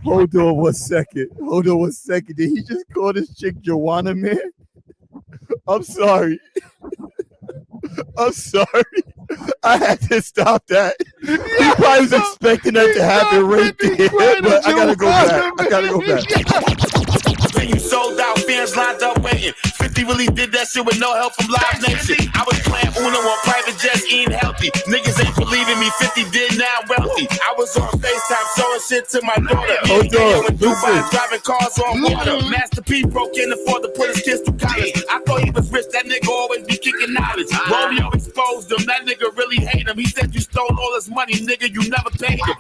Hold on 1 second. Did he just call this chick Joanna, man? I'm sorry. I had to stop that. He probably was expecting that to happen right there, but I gotta go back.
You sold out, fans lined up waiting. 50 really did that shit with no help from Live Nation. I was playing Uno on private jets, eating healthy. Niggas ain't believing me, 50 did, now I'm wealthy. I was on FaceTime showing shit to my daughter.
Hold on,
in Dubai, driving cars on water. Master P broke can't afford to put his kids through college. I thought he was rich, that nigga always be kicking knowledge. Romeo exposed him, that nigga really hate him. He said you stole all his money, nigga, you never paid him.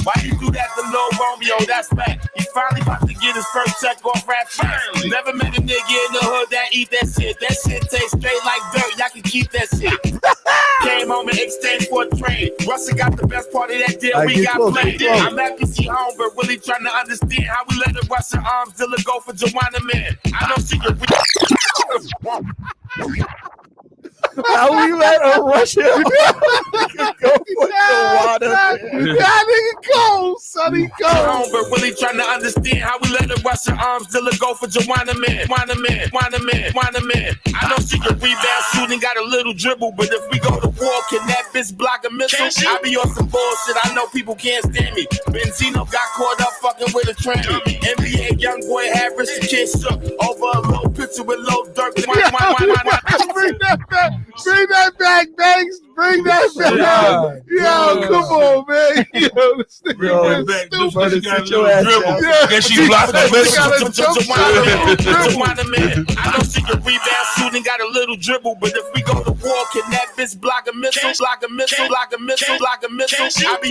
Why you do that to Lil Romeo, that's back. He finally about to get his first check off rap tracks. Never met a nigga in the hood that eat that shit. That shit tastes straight like dirt. Y'all can keep that shit. Came home and exchanged for a trade. Russell got the best part of that deal. We got played. I'm at PC home, but really trying to understand how we let the Russian arms dealer go for Joanna, man. I know she can.
How we let a Russian go for Joanna?
That nigga go, sonny, go.
Home, but really trying to understand how we let the Russian arms dealer go for Joanna, man. I know she can rebound, shooting, got a little dribble, but if we go to war, can that bitch block a missile? I be on some bullshit, I know people can't stand me. Benzino got caught up fucking with a train. NBA young boy had wrist the kid shook over a low picture with low dirt.
Bring that back, Banks. Bring that back. Yo, come on, man. Yo, this nigga is stupid.
Guess she blocked that
I know she can rebound, shooting, got a little dribble, but if we go to war, can that bitch block a missile? I be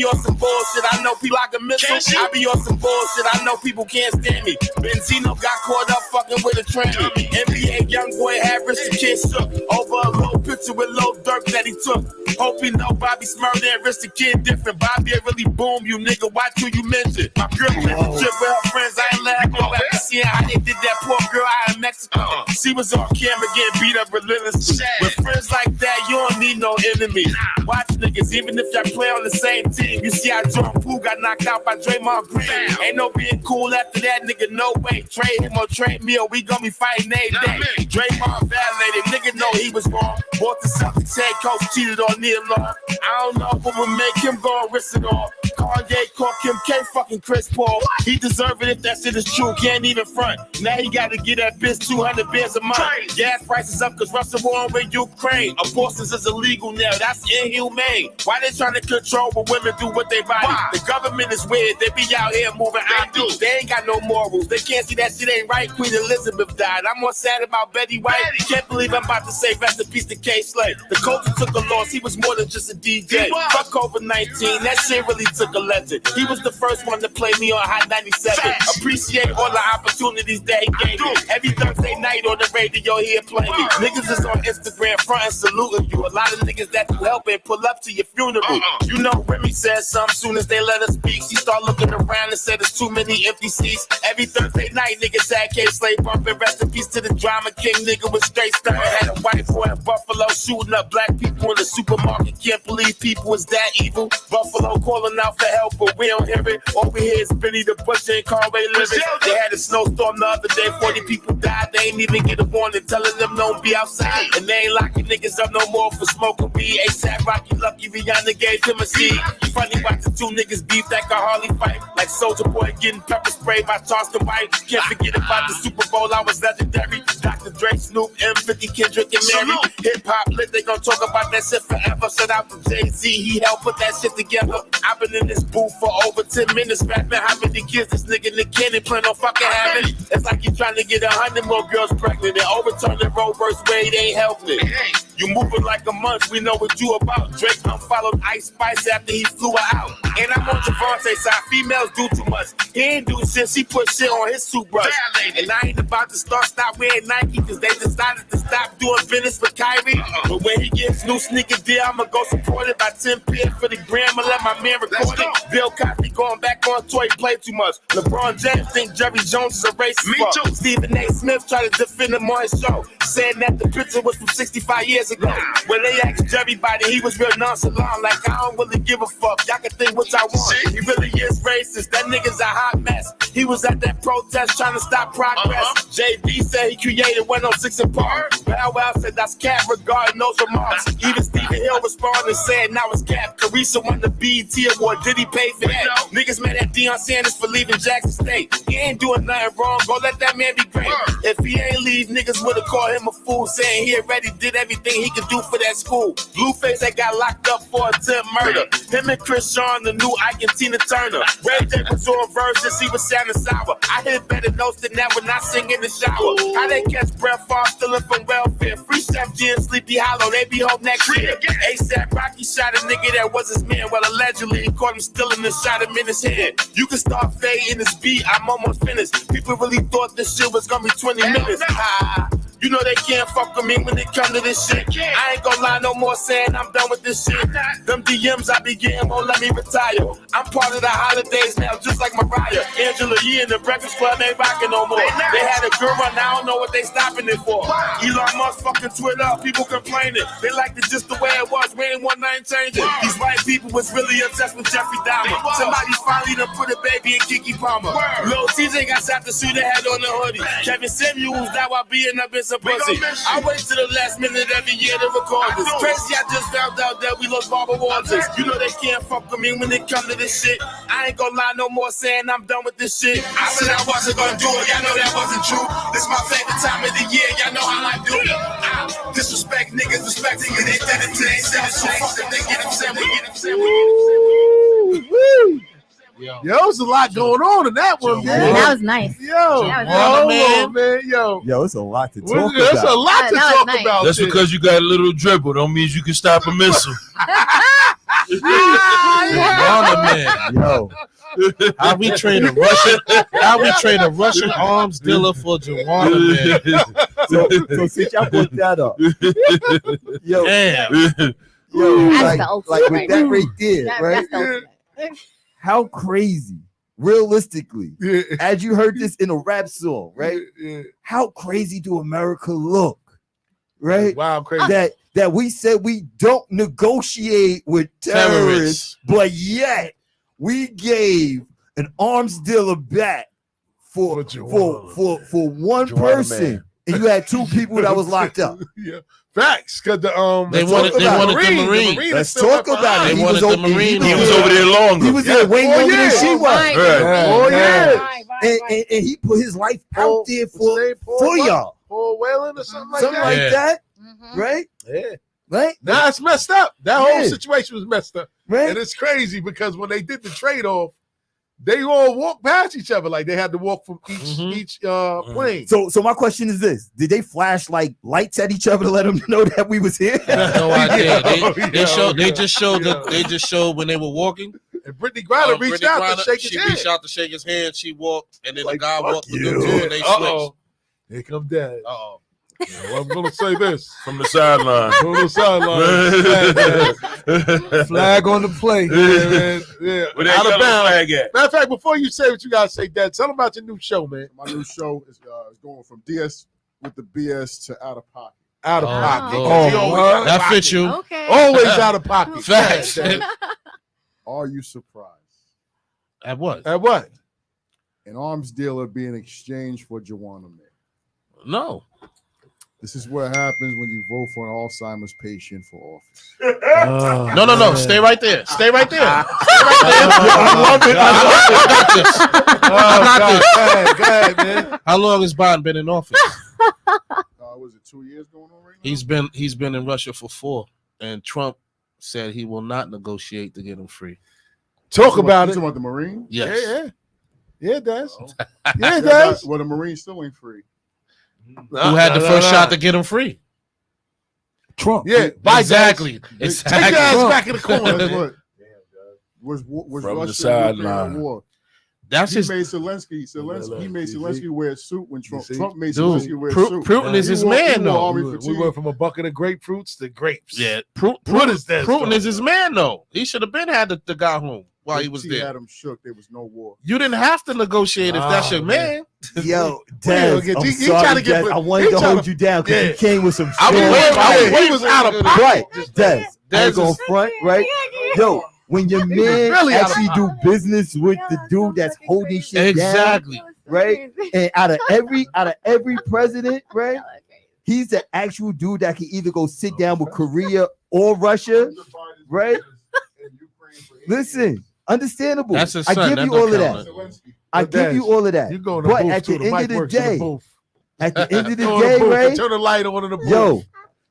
on some bullshit, I know people block a missile. I be on some bullshit, I know people can't stand me. Benzino got caught up fucking with a train. NBA young boy had wrist the kid shook over a low picture with low dirt that he took. Hope you know Bobby Smurda and wrist the kid different. Bobby really boom you, nigga. Watch who you mention. My girl in the trip with her friends. I ain't let her go after seeing how they did that poor girl out in Mexico. She was on camera getting beat up relentlessly. With friends like that, you don't need no enemies. Watch niggas, even if y'all play on the same team. You see how Jordan Poole got knocked out by Draymond Green. Ain't no being cool after that, nigga. No way. Trade him or trade me, or we gonna be fighting every day. Draymond violated, nigga know he was wrong. Bought the Celtics head coach, cheated on Neil Long. I don't know what would make him go and risk it all. Kanye caught Kim K fucking Chris Paul. He deserve it if that shit is true. Can't even front. Now he got to get that bitch 200 bands a month. Gas prices up because Russia war with Ukraine. Abortions is illegal now. That's inhumane. Why they trying to control what women do with their body? The government is weird. They be out here moving out. They ain't got no morals. They can't see that shit ain't right. Queen Elizabeth died. I'm more sad about Betty White. Can't believe I'm about to say rest in peace to K Slade. The coach took a loss. He was more than just a DJ. Fuck COVID-19. That shit really took a legend. He was the first one to play me on Hot 97. Appreciate all the opportunities that he gave me. Every Thursday night on the radio, he'll play me. Niggas is on Instagram frontin' saluting you. A lot of niggas that you help and pull up to your funeral. You know Remy said something soon as they let us speak. She start looking around and said there's too many empty seats. Every Thursday night, niggas had K-Slade bumping. Rest in peace to the drama king, nigga with straight stern. Had a white boy in Buffalo shooting up black people in the supermarket. Can't believe people is that evil. Buffalo calling out for help, but we don't hear it. All we hear is Benny the Butcher and Conway living. They had a snowstorm the other day, 40 people died. They ain't even get a warning telling them don't be outside. And they ain't locking niggas up no more for smoking weed. ASAP Rocky Lucky Rihanna gave him a seed. Funny watching two niggas beef that could hardly fight. Like Soulja Boy getting pepper sprayed by Charleston White. Can't forget about the Super Bowl, I was legendary. Dr. Dre, Snoop, M50, Kendrick, and Mary. Hip hop lit, they gon' talk about that shit forever. Shout out to Jay-Z, he helped put that shit together. I've been in this booth for over 10 minutes. Rapping how many kids this nigga Nick Cannon plan on fucking having. It's like he trying to get 100 more girls pregnant and overturn the Roe vs. Wade ain't helping it. You moving like a month, we know what you about. Drake unfollowed Ice Spice after he flew her out. And I'm on Javonte's side, females do too much. He ain't do shit, she put shit on his toothbrush. And I ain't about to stop wearing Nike because they decided to stop doing business with Kyrie. But when he gets new sneaker deal, I'ma go support it by 10 pairs for the gram and let my man record it. Bill Cosby going back on tour, he play too much. LeBron James think Jerry Jones is a racist. Me too. Stephen A. Smith try to defend him on his show. saying that the picture was from 65 years ago. When they asked everybody, he was real nonchalant, like I don't really give a fuck. Y'all can think what y'all want. He really is racist. That nigga's a hot mess. He was at that protest trying to stop progress. JB said he created 106 in Park. Bow Wow said that's cap regarding those remarks. Even Stephen Hill responded and said now it's cap. Carissa won the BET Award. Did he pay for that? Niggas mad at Deion Sanders for leaving Jackson State. He ain't doing nothing wrong. Go let that man be great. If he ain't leave, niggas would've called him a fool, saying he already did everything he could do for that school. Blueface that got locked up for attempt murder. Him and Chris Sean, the new Ike and Tina Turner. Ray J was on verses, he was sounding sour. I hit better notes than that when I sing in the shower. How they catch breath off stealing from welfare? Free Chef G and Sleepy Hollow, they be home next year. ASAP Rocky shot a nigga that was his man. Well, allegedly he caught him stealing and shot him in his head. You can start fading this beat, I'm almost finished. People really thought this shit was gonna be 20 minutes. You know they can't fuck with me when it come to this shit. I ain't gonna lie no more saying I'm done with this shit. Them DMs I be getting won't let me retire. I'm part of the holidays now, just like Mariah. Angela Yee and the Breakfast Club ain't rocking no more. They had a good run, I don't know what they stopping it for. Elon Musk fucking Twitter, people complaining. They liked it just the way it was, we ain't want nothing changing. These white people was really obsessed with Jeffrey Dahmer. Somebody finally done put a baby in Kiki Palmer. Lil TJ got shot to shoot the head on the hoodie. Kevin Samuels died while being up in some pussy. I wait to the last minute every year to record this. Crazy, I just found out that we lost Barbara Walters. You know they can't fuck with me when it come to this shit. I ain't gonna lie no more saying I'm done with this shit. I said I wasn't gonna do it, y'all know that wasn't true. This my favorite time of the year, y'all know how I do it. I disrespect niggas, respecting it, they did it to themselves. So fuck if they get upset, we get upset, we get upset.
Woo! Yo, there's a lot going on in that one, man.
That was nice.
Yo, man.
Yo, it's a lot to talk about.
There's a lot to talk about.
That's because you got a little dribble. Don't mean you can stop a missile.
Man.
Yo.
How we trade a Russian arms dealer for Joanna, man.
So since y'all put that up, yo,
damn.
Yo,
That's
like with that right there, right? How crazy, realistically, as you heard this in a rap song, right? How crazy do America look, right?
Wow, crazy.
That we said we don't negotiate with terrorists, but yet we gave an arms dealer back for one person, and you had two people that was locked up.
Yeah. Facts, because
they wanted the Marine.
Let's talk about it.
They wanted the Marine.
He was over there longer.
He was there way longer than she was.
Right.
And he put his life out there for y'all.
Paul Whelan or something like
that.
Mm-hmm.
Right?
Yeah.
Right?
Now it's messed up. That whole situation was messed up.
Right.
And it's crazy because when they did the trade-off, they all walked past each other. Like they had to walk from each plane.
So my question is this: did they flash like lights at each other to let them know that we was here?
No idea. They just showed when they were walking.
And Brittany Griner reached out to shake his hand.
She reached out to shake his hand. She walked, and then
like,
the guy walked with them
you.
too, and they switched.
Here come Dad.
Uh-oh.
Well, I'm gonna say this
from the sideline.
Flag on the play.
Yeah.
Where that yellow flag at?
Matter of fact, before you say what you gotta say, Dad, tell them about your new show, man.
My new show is going from DS with the BS to out of pocket.
Out of pocket.
Oh, that fits you.
Okay.
Always out of pocket.
Facts.
Are you surprised?
At what?
At what?
An arms dealer being exchanged for Joanna Man.
No.
This is what happens when you vote for an Alzheimer's patient for office.
No. Stay right there. Stay right there.
I love it.
I got this.
Go ahead, man.
How long has Biden been in office?
Was it 2 years going on right now?
He's been in Russia for 4, and Trump said he will not negotiate to get him free.
Talk about it.
You about the Marine?
Yes.
Yeah, it does.
Oh.
Yeah, it does.
Well, the Marine still ain't free.
Who had the first shot to get him free?
Trump.
Yeah,
exactly.
Take your ass back in the corner.
Was
from
Russia
the sideline.
war?
That's
he
his.
made Zelensky. He made Zelensky wear a suit when Trump made
Dude,
Zelensky wear a suit.
Putin is his man, though.
We went from a bucket of grapefruits to grapes.
Yeah,
Putin
is his man, though. He should have been had the guy home while he was there.
Had him shook. There was no war.
You didn't have to negotiate if that's your man.
Yo,
Well,
Dez, I'm
he
sorry,
trying to get-
Dez. I wanted to hold you down because you came with some
I was
strong
waiting-
fire.
He was out of pocket.
Right, Dez. I ain't
Dez
going
is-
front, right? Yo, when your man
really out of
actually do business with the dude that's holding shit
Exactly.
down, right? And out of every president, right? He's the actual dude that can either go sit down with Korea or Russia, right? Listen, understandable.
That's his
I
son.
give
That
you
don't
all of
count,
that.
man.
I give you all of that.
You going to
But
booth
at
too.
the end
mic
of the
works in
day,
booth.
at the end of the
Go in
day,
booth and
right?
turn the light on in the booth.
Yo,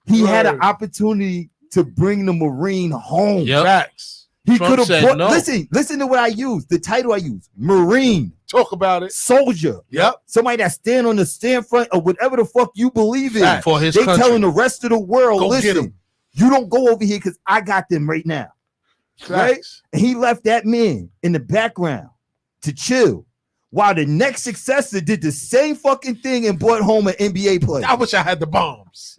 he had an
Word.
opportunity to bring the Marine home.
Yep.
Facts.
He
Trump
could have
said
brought.
no.
Listen to what I used. The title I used: Marine,
Talk about it.
soldier.
Yep.
Somebody that stand on the stand front of whatever the fuck you believe in.
Facts.
For his
They
country.
telling the rest of the world,
Go get
listen,
'em.
you don't go over here because I got them right now. Right?
Facts.
And he left that man in the background to chill while the next successor did the same fucking thing and brought home an NBA player.
I wish I had the bombs.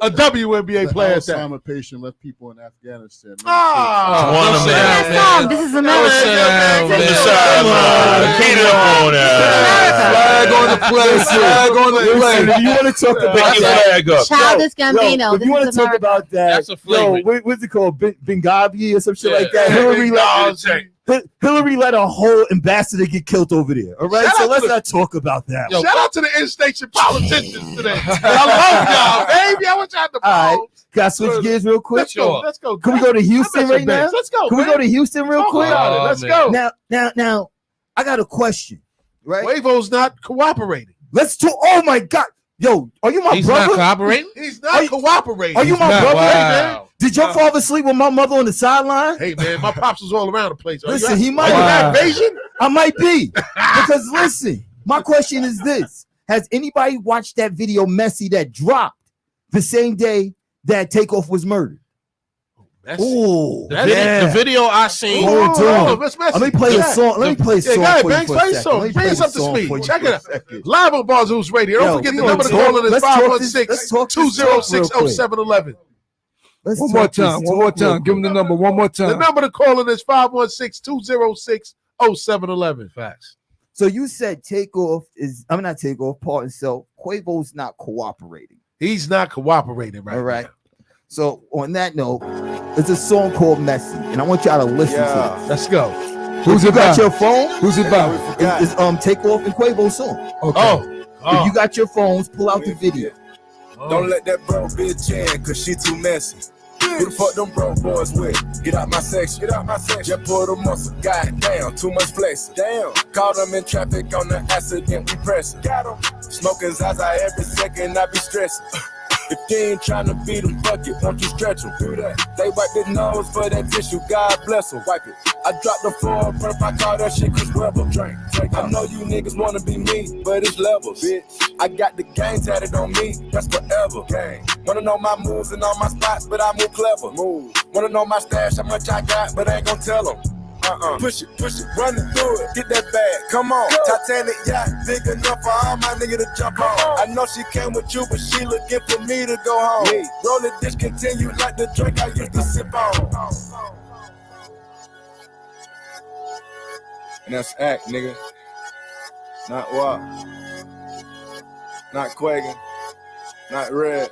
A WNBA
The
player at that.
Alzheimer patient left people in Afghanistan.
Ah,
One
Sing that
man.
song. This is America.
Sit down,
From the
man.
sideline. Keep it on
Flag on the play. Flag on the
Listen,
play.
if you want to talk about
Pick your
that,
flag up.
Childish Gambino.
if you want to talk about that,
That's a flagrant.
what's it called? Benghazi or some shit
Yeah.
like that. Hillary let a whole ambassador get killed over there. All right,
Shout
so
out
let's
to the-
not talk about that.
Yo,
Shout out to the in-station politicians today. I love y'all, baby. I wish I had the
All right,
bombs.
can I switch gears real quick?
Let's go. Let's go.
Can we go to Houston right now?
Let's go.
Can we go to Houston real
Talk
quick?
about it. Let's go.
Now, I got a question. Right?
Quavo's not cooperating.
Let's talk. Oh my God, yo, are you my
He's
brother?
not cooperating.
He's not cooperating.
Are you my
Not-
brother?
wow.
Did your father sleep with my mother on the sideline?
Hey man, my pops was all around the place. Are
Listen,
you
he might
have
have.
Asian.
I might be. Because listen, my question is this. Has anybody watched that video Messi that dropped the same day that Takeoff was murdered? Oh,
The video I seen.
Hold on.
Let's
Let me play a song. Let me play a song.
Yeah,
for you
Banks,
for a
play a
second.
song.
Let me
Bring
play
us
the
up to
song for
speed.
you
Check
for
it
a
out.
second.
Live on Barzoos Radio.
Yo,
Don't forget
we
the
gonna
number to
talk-
call in is
let's talk this- let's talk this stuff real
516-206-0711.
Let's
One more
talk this
time. One more
talk real
time. Give him the
quick.
number one more
The
time.
number to call in is 516-206-0711.
Facts.
So you said Takeoff is, I'm not Takeoff, part and self. Quavo's not cooperating.
He's not cooperating right
All right. So on that note, there's a song called Messy, and I want y'all to listen to
now.
it.
Let's go.
Who's
If you
it
got
about?
your phone,
Who's it about?
it's Takeoff and Quavo's song.
Okay.
If you got your phones, pull out the video.
Don't let that bro bitch in, cause she too messy. Who the fuck them bro boys with? Get out my section. Get out my section. Just pull the muscle. Goddamn, too much flex. Damn. Caught them in traffic on the accident, we pressing. Got them. Smoking Zaza every second, I be stressing. If you ain't tryna beat them, fuck it, won't you stretch them? Do that. They wipe their nose for that tissue, God bless them. Wipe it. I dropped the 4 perp, I call that shit Chris Webber. Drink. I know you niggas wanna be me, but it's levels. Bitch. I got the gang tatted on me, that's forever. Gang. Wanna know my moves and all my spots, but I move clever. Move. Wanna know my stash, how much I got, but I ain't gon' tell them. Push it, run it through it, get that bag, come on. Titanic yacht, big enough for all my nigga to jump on. I know she came with you, but she looking for me to go home. Roll it, discontinue like the drink I used to sip on. And that's act, nigga. Not WAP. Not Quagan. Not Red.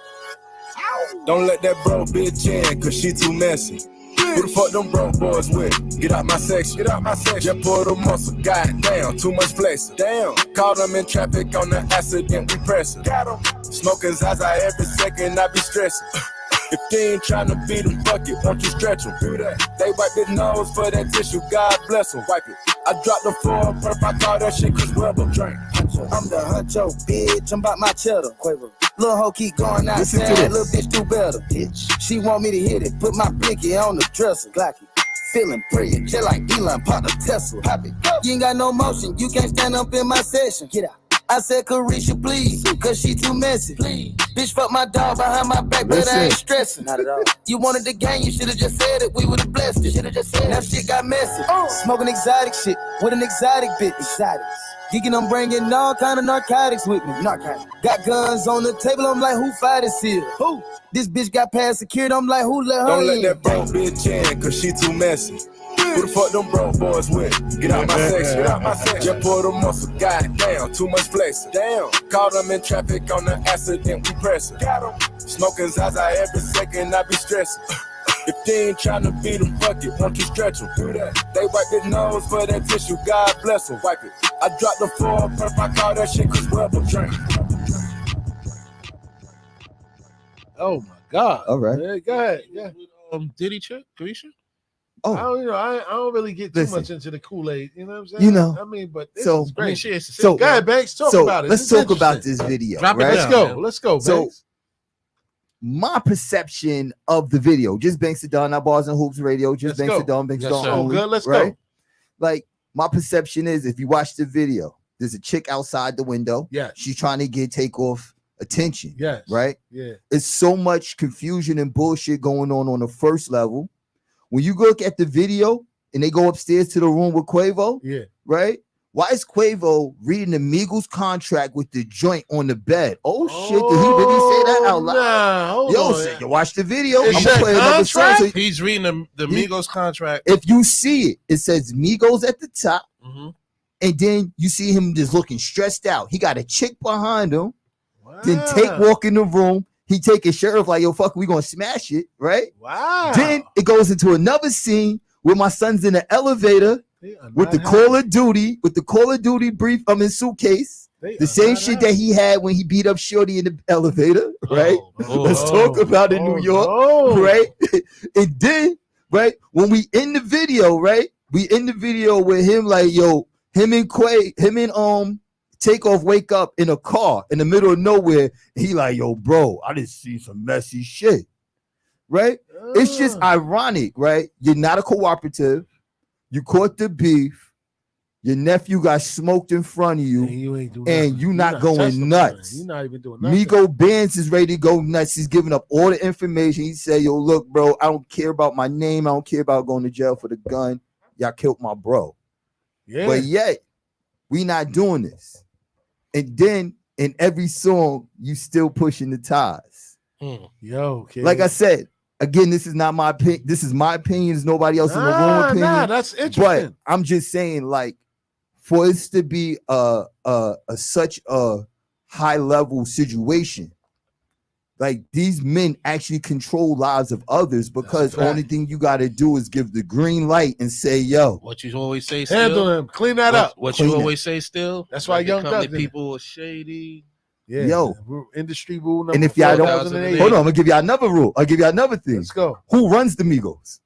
Don't let that bro bitch in, cause she too messy. Who the fuck them broke boys with? Get out my section. Get out my section. Just pull the muscle. Goddamn, too much flexing. Damn. Caught them in traffic on the accident, we pressing. Got them. Smoking Zaza every second, I be stressing. If you ain't tryna beat them, fuck it, won't you stretch them? Do that. They wipe their nose for that tissue, God bless them. Wipe it. I dropped the 4 perp, I call that shit Chris Webber. Drink.
I'm the huncho, bitch. I'm about my cheddar. Quavo. Little hoe keep going
Listen to
outside.
this.
Little bitch do better. Bitch. She want me to hit it. Put my blicky on the dresser. Glocky. Feeling pretty. Just like Elon. Pop the Tesla. Pop it. You ain't got no motion. You can't stand up in my session. Get out. I said, Carisha, please. Cause she too messy. Please. Bitch, fuck my dog behind my back, but I ain't stressing. Not at all. You wanted the game, you should've just said it. We would've blessed it. Should've just said it. Now shit got messy. Smoking exotic shit with an exotic bitch. Exotic. Geeking, I'm bringing all kind of narcotics with me. Narcotics. Got guns on the table, I'm like, who fight this here? Who? This bitch got past security, I'm like, who let her
Don't let
in?
that bro bitch in, cause she too messy. Who
Who the fuck them broke boys with? Get out my section, get out my section. Just pull the muscle, goddamn, too much flexing. Damn, caught them in traffic on the accident, we pressing. Got them. Smoking Zaza every second, I be stressing. If they ain't tryna beat them, fuck it, won't you stretch them? Do that. They wipe their nose for that tissue, God bless them, wipe it. I dropped the 4 perp, I call that shit Chris Webber drink.
Oh my God!
All right,
yeah, go ahead. Yeah.
Diddy check, Grisha?
Oh,
I don't really get too much into the Kool-Aid. You know what I'm saying?
You know,
I mean, but this
so
is great.
so
go ahead, Banks, talk about it.
Let's talk about this video.
Drop it
right?
down,
Let's go, Banks.
So, my perception of the video, just Banks it down, not Bars and Hoops Radio, just Banks it down, Banks it down only.
Good, let's
right?
go.
Like, my perception is, if you watch the video, there's a chick outside the window.
Yeah,
she's trying to take off attention.
Yes,
right.
Yeah,
it's so much confusion and bullshit going on the first level. When you look at the video and they go upstairs to the room with Quavo,
yeah,
right? Why is Quavo reading the Migos contract with the joint on the bed? Oh shit, did he really say that out loud?
Nah,
you watch the video.
I'm
gonna play another song. So
he's reading the Migos contract.
if you see it, it says Migos at the top, and then you see him just looking stressed out. He got a chick behind him. Then Tate walk in the room. He take his shirt off like, yo, fuck, we gonna smash it, right?
Wow.
Then it goes into another scene where my son's in the elevator with the Call of Duty brief in suitcase. The same shit that he had when he beat up Shorty in the elevator, right? Let's talk about it, New York, right? And then, right, when we in the video, right? We in the video with him like, yo, him and Takeoff wake up in a car in the middle of nowhere. He like, yo, bro, I just see some messy shit, right? It's just ironic, right? You're not a cooperative. You caught the beef. Your nephew got smoked in front of you, and you're not going nuts.
You're not even doing nothing.
Migo Benz is ready to go nuts. He's giving up all the information. He said, yo, look, bro, I don't care about my name. I don't care about going to jail for the gun. Y'all killed my bro.
Yeah.
But yet, we not doing this. And then in every song, you still pushing the ties.
Yo, kid.
Like I said, again, this is not my opinion. This is my opinion. It's nobody else in the room opinion.
Nah, that's interesting.
But I'm just saying, like, for it to be such a high level situation, like these men actually control lives of others, because the only thing you got to do is give the green light and say, yo,
what you always say, still,
handle him, clean that up.
What you always say, still.
That's why Young Thug
people are shady.
Yeah,
yo,
industry rule number.
And if y'all don't,
2008.
hold on, I'm gonna give y'all another rule. I'll give y'all another thing.
Let's go.
Who runs the Migos?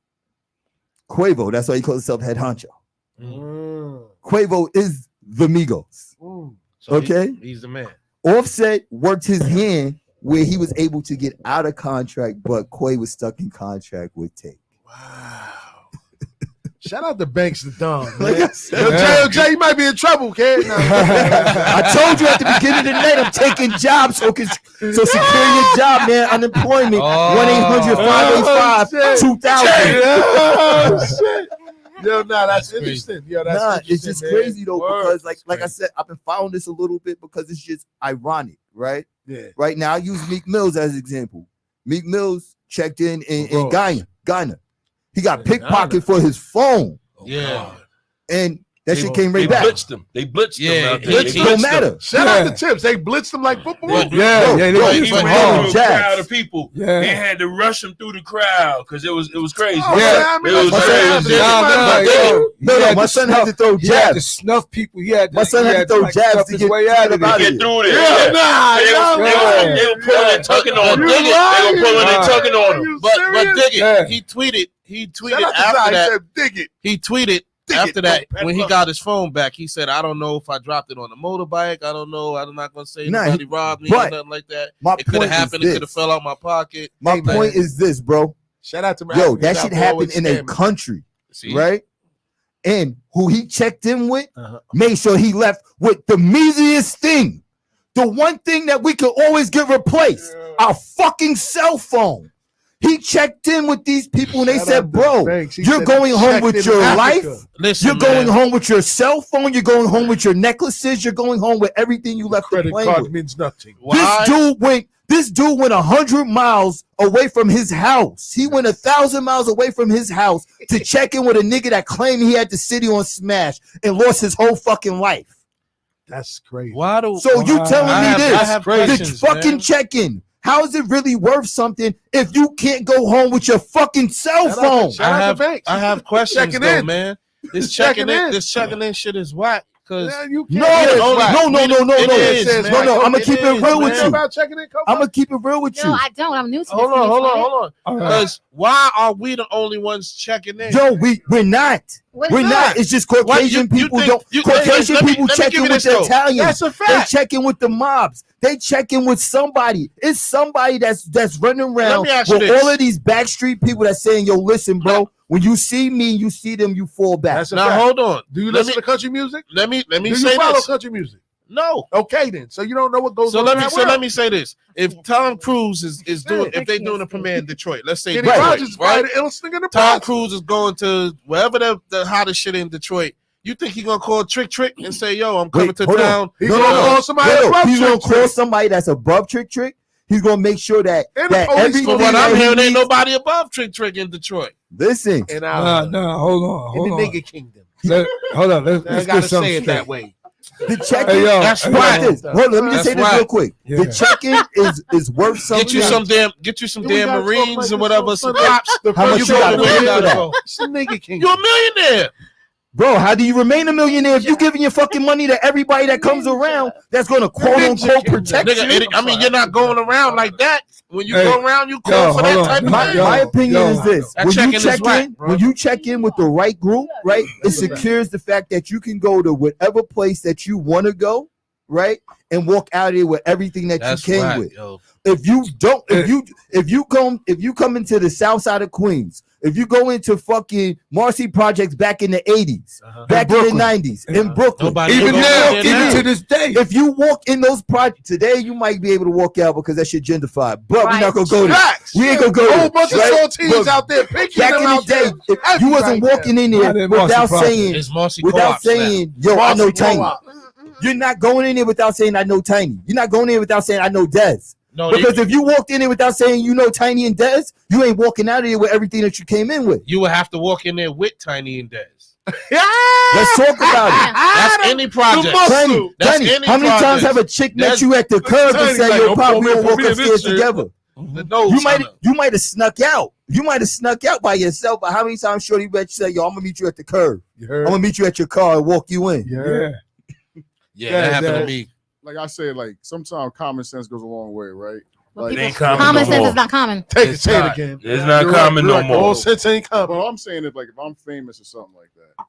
Quavo. That's why he calls himself head honcho. Quavo is the Migos.
So
okay,
he's the man.
Offset worked his hand where he was able to get out of contract, but Quay was stuck in contract with Tate.
Wow. Shout out to Banks the Don,
Like
man.
I said,
Jay, you might be in trouble, kid. No.
I told you at the beginning of the night, I'm taking jobs, so secure your job, man. Unemployment, 1-800-585-2000.
Oh, shit. Yo, that's interesting. Yo, that's interesting,
it's just
man.
crazy though,
Words.
because like I said, I've been following this a little bit because it's just ironic, right?
Yeah.
Right now, I use Meek Mills as an example. Meek Mills checked in Ghana. He got pickpocketed for his phone.
Yeah.
And that shit came right back.
They blitzed him.
Yeah,
out there.
It don't matter.
Shout out to Tips. They blitzed him like football.
He ran through a crowd of people. They had to rush him through the crowd because it was crazy.
My son had to throw
He had to
jabs.
snuff people.
My son had to throw jabs to get
way out of
get
it.
through there. They were pulling and tugging on him. They were pulling and tugging on him.
But dig it. He tweeted after that.
Dig it.
He tweeted after that when he got his phone back. He said, "I don't know if I dropped it on a motorbike. I don't know. I'm not gonna say nobody robbed me or nothing like that. It could have happened. It could have fell out my pocket."
My point is this, bro.
Shout out to
yo, that shit happened in a country, right? And who he checked in with made sure he left with the measliest thing, the one thing that we could always get replaced, our fucking cell phone. He checked in with these people and they
Shout
said,
out to
bro,
Banks. He
you're
said
going
he
home
checked
with
in
your
Africa.
life.
Listen,
You're going
man.
home with your cell phone. You're going home with your necklaces. You're going home with everything you left the
Credit
plane
card
with.
means nothing.
Why?
This dude went 100 miles away from his house. He went 1,000 miles away from his house to check in with a nigga that claimed he had the city on smash and lost his whole fucking life.
That's crazy.
Why do
So you telling me this?
I have
The
questions,
fucking
man.
check-in. How is it really worth something if you can't go home with your fucking cell phone?
I have questions
Checking
though,
in.
man. This
Checking
checking in,
in.
this checking in shit is whack. Cause
Yeah, you
No,
can't.
no. I'm gonna keep it real with you.
About checking in,
I'm gonna keep it real with you.
No, I don't. I'm new to
hold
this. Can you
on.
explain it?
Hold on. Because why are we the only ones checking in?
Yo, we're not. We're not. It's just Caucasian people don't. Caucasian people check in with the Italians.
That's a fact.
They check in with the mobs. They check in with somebody. It's somebody that's running around
me ask you
with
this.
all of these backstreet people that's saying, "Yo, listen, bro. When you see me, you see them, you fall back."
That's a
Now
fact.
hold on.
Do you
Let
listen
me-
to country music?
Let me
Do you
say
follow
this.
country music?
No.
Okay, then. So you don't know what goes
So
on.
let
in
me
that
so let
world.
me say this. If Tom Cruise is doing if they doing a premiere in Detroit, let's say
Kenny
Detroit,
Rogers is
right?
probably the illest nigga in the
Tom
project.
Cruise is going to wherever the hottest shit in Detroit. You think he gonna call Trick and say, "Yo, I'm coming to
hold on.
town"?
He's gonna call somebody above
He's gonna
Trick.
call somebody that's above Trick. He's gonna make sure that
And the
that
police
everything
From
gonna
what
that
I'm
he
hearing, ain't
needs-
nobody above Trick in Detroit.
Listen,
And
Nah, hold on.
in the nigga kingdom.
Hold on.
I
Let's
gotta
get something
say it
straight.
that way.
the check-in.
Hey, yo,
That's
hey,
whack.
yo.
Hold on, let me just say
That's
this real
whack.
quick.
Yeah.
The check-in is worth something.
Get you some
We
damn
gotta talk
Marines
like
or
this
whatever,
on
some
Sunday.
cops.
The
How much
first
you
show
gotta
the
pay
way
for
gotta
that?
go. It's the nigga kingdom.
You're a millionaire.
Bro, how do you remain a millionaire if you giving your fucking money to everybody that comes around that's gonna quote unquote protect you?
Nigga, I mean, you're not going around like that. When you
Hey,
go around, you call
yo,
for that
hold
type
on.
of thing.
My opinion is this:
That
when you
check-in is
check
whack,
in,
bro.
when you check in with the right group, right, it secures the fact that you can go to whatever place that you want to go, right, and walk out of there with everything that
That's
you came
whack,
with.
yo.
If you come into the south side of Queens, if you go into fucking Marcy Projects back in the 80s, back in the 90s, in Brooklyn,
Nobody
Even
go
now,
out there
even
now.
to this day.
if you walk in those projects today, you might be able to walk out because that shit gentrified. But we're not gonna go there.
Facts.
We ain't gonna go
A
there.
whole bunch of
right?
saltines
But
out there, picking
back
them
in the
out there.
day, if you wasn't walking in
Not
there
in Marcy
without
Projects.
saying,
It's Marcy
without
Co-ops now.
saying, yo, I know
Marcy
Tiny.
Co-op.
You're not going in there without saying I know Tiny. You're not going in there without saying I know Dez.
No,
Because if you walked in there without saying you know Tiny and Dez, you ain't walking out of there with everything that you came in with.
you would have to walk in there with Tiny and Dez.
Let's talk about it.
That's any project.
Tiny,
That's
Tiny,
any
how many times
project.
have a chick met
That's-
you at the curb and
Tiny's
say,
like,
yo,
don't
pop,
pull
we
me
don't
for
walk
being
upstairs
this
together?
The nose on them.
You might have snuck out. You might have snuck out by yourself, but how many times Shorty bet you say, yo, I'm gonna meet you at the curb.
You
I'm
heard?
gonna meet you at your car and walk you in.
Yeah.
Yeah, that happened to
Dad.
me.
Like I said, like sometimes common sense goes a long way, right?
But
Like,
It ain't
people-
common
common
no
sense
more.
is not common.
Take it,
It's
say it
not.
again.
It's not
You're
common
right,
no
you're right.
more.
All sense ain't common.
But all I'm saying is, like, if I'm famous or something like that,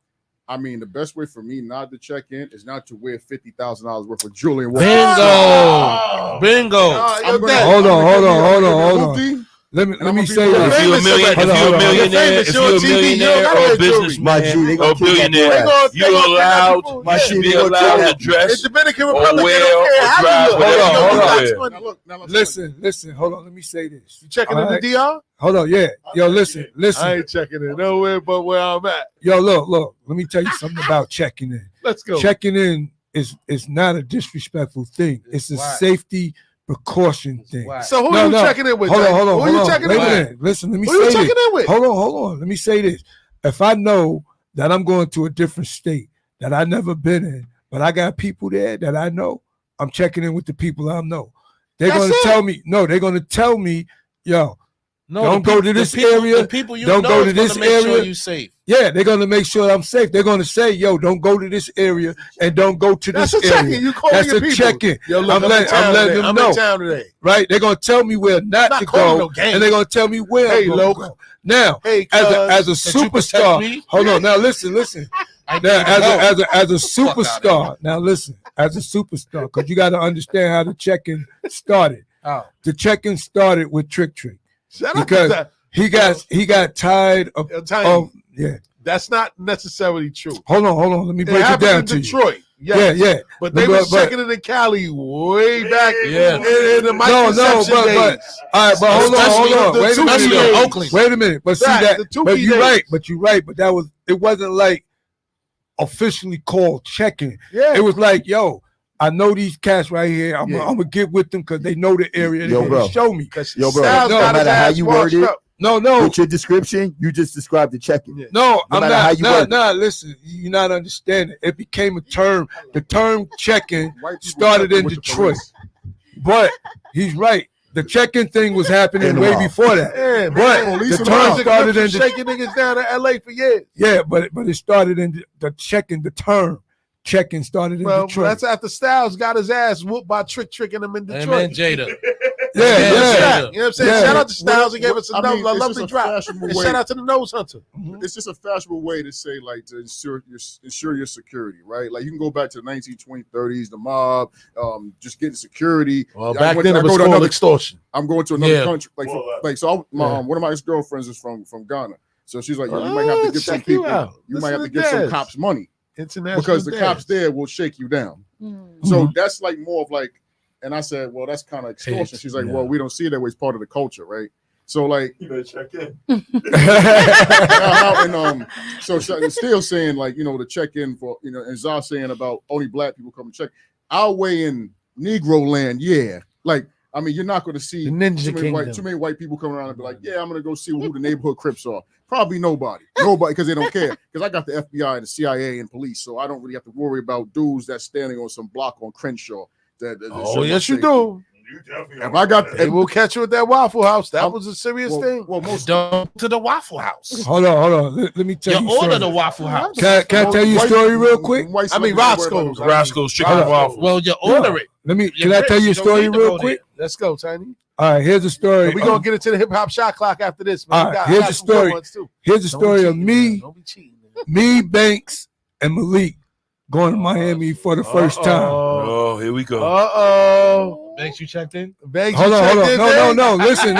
I mean, the best way for me not to check in is not to wear $50,000 worth of jewelry and walk
Bingo. Bingo.
I'm gonna-
Hold on,
I'm
hold
gonna
on,
get
hold
me
on,
a
hold on.
hoopty,
Let me
And I'm
say
gonna be
this.
If you're a millionaire,
Hold on, hold on.
if you're a millionaire or a
My
businessman
G, they
or
gonna
a
kick that
billionaire,
boy ass.
you're allowed
My
to
shit,
be
they gonna
allowed
kill
to
that.
In
dress
Dominican
or
Republic, they
wear
don't care
or
how
drive
you look.
whatever
Hold on,
you
hold
want
on.
to wear.
Now look, now
Listen, hold on. Let me say this.
You checking
All
in the
right.
DR?
Hold on, yeah. Yo, listen.
I ain't checking in nowhere but where I'm at.
Yo, look. Let me tell you something about checking in.
Let's go.
Checking in is not a disrespectful thing. It's a
Why?
safety precaution thing.
So who
No,
you
no.
checking in with?
Hold
Jay?
on.
Who you checking
Wait
in
a
with?
minute. Listen, let me
Who you
say
checking
this.
in with?
Hold on. Let me say this. If I know that I'm going to a different state that I've never been in, but I got people there that I know, I'm checking in with the people I know. They're
That's
going to
it.
tell me, they're going to tell me, yo,
No,
don't
the
go
peop-
to
the
this
people-
area.
The people you
Don't
know
go
is
to
gonna
this
make sure
area.
you safe.
Yeah, they're going to make sure I'm safe. They're going to say, yo, don't go to this area and don't go to
That's
this
a
area.
check-in. You calling
That's
your
a
people.
check-in.
Yo, look,
I'm letting them
I'm
know.
in town today.
Right? They're going to tell me where not
Not
to
calling
go,
no game.
and they're going to tell me where
Hey,
I'm going
Loke.
to go. Now,
Hey,
as a
That you protect
superstar,
me?
hold on. Now listen.
I
Now,
need help.
as a
Fuck outta
superstar, now listen, as a superstar, because you got to understand how the check-in started.
Oh.
The check-in started with Trick
Shut up.
because
That-
he got tired of
Tiny,
yeah.
that's not necessarily true.
Hold on. Let me
It
break it
happened
down
in
to you.
Detroit. Yes.
Yeah.
But they was checking it in Cali way back in the microception days.
But all right, but hold on. Wait a minute.
Oakland.
Wait a minute. But see that. But you're right. But it wasn't like officially called checking.
Yeah.
It was like, yo, I know these cats right here. I'm gonna get with them because they know the area. They're gonna show me.
Yo, bro. No matter how you word it.
No.
With your description, you just described the checking.
No,
no
I'm
matter
not.
how you word it.
Listen, you're not understanding. It became a term. The term checking started in Detroit. But he's right. The check-in thing was happening way before that.
Yeah,
but the term started in
shaking niggas down in LA for years.
Yeah, but it started in the checking. The term checking started in Detroit.
Well, that's after Styles got his ass whooped by tricking him in Detroit.
Amen, Jada.
Yeah.
You know what I'm saying?
Yeah.
Shout out to Styles. He gave us a
it's
lovely
just a
drop.
fashionable
And
way.
shout out to the Nose Hunter.
It's just a fashionable way to say, like, to ensure your security, right? Like, you can go back to the 1920s, 30s, the mob, just getting security.
Well, back then it was called extortion.
I'm going to another country, so one of my ex-girlfriends is from Ghana, so she's like, yo, you might have to give some people, you might have to give some cops money because the cops there will shake you down. So that's like more of like. And I said, well, that's kind of extortion. She's like, well, we don't see it that way. It's part of the culture, right? So, like, you better check in. So still saying, like, you know, the check in for, you know, and Zah saying about only black people come and check. Our way in Negro land, like, I mean, you're not going to see too many white people coming around and be like, yeah, I'm going to go see who the neighborhood Crips are. Probably nobody, because they don't care. Because I got the FBI and the CIA and police, so I don't really have to worry about dudes that's standing on some block on Crenshaw.
Yes, you do.
If I got,
they will catch you at that Waffle House. That was a serious thing.
Well, most to the Waffle House.
Hold on. Let me tell you.
You order the Waffle House.
Can I tell you a story real quick?
I mean, Roscoe's
chicken and waffle.
Well, you order it.
Can I tell you a story real quick?
Let's go, Tiny.
All right, here's a story.
We're gonna get into the hip hop shot clock after this, man.
All right, here's a story. Here's a story of me, Banks, and Malik going to Miami for the first time.
Oh, here we go.
Banks, you checked in?
Banks,
hold on. No. Listen,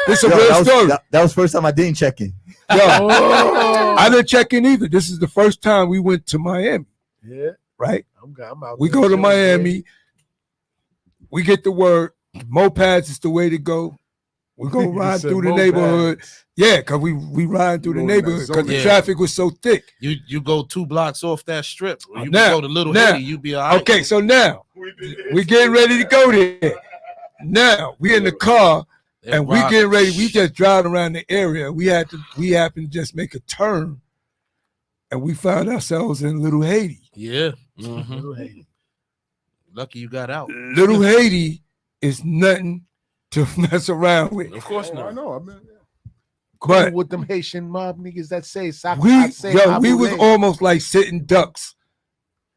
this is a real story.
That was the first time I didn't check in.
I didn't check in either. This is the first time we went to Miami.
Yeah.
Right?
I'm out
we go to Miami. We get the word. Mopeds is the way to go. We're going to ride through the neighborhood. Yeah, because we ride through the neighborhood because the traffic was so thick.
You go 2 blocks off that strip. Or you can go to Little Haiti, you be all right.
Okay, so now we getting ready to go there. Now we in the car and we getting ready. We just driving around the area. We happened to just make a turn and we found ourselves in Little Haiti.
Yeah. Mm-hmm. Little Haiti. Lucky you got out.
Little Haiti is nothing to mess around with.
Of course not.
I know. I mean,
but
with them Haitian mob niggas that say
we was almost like sitting ducks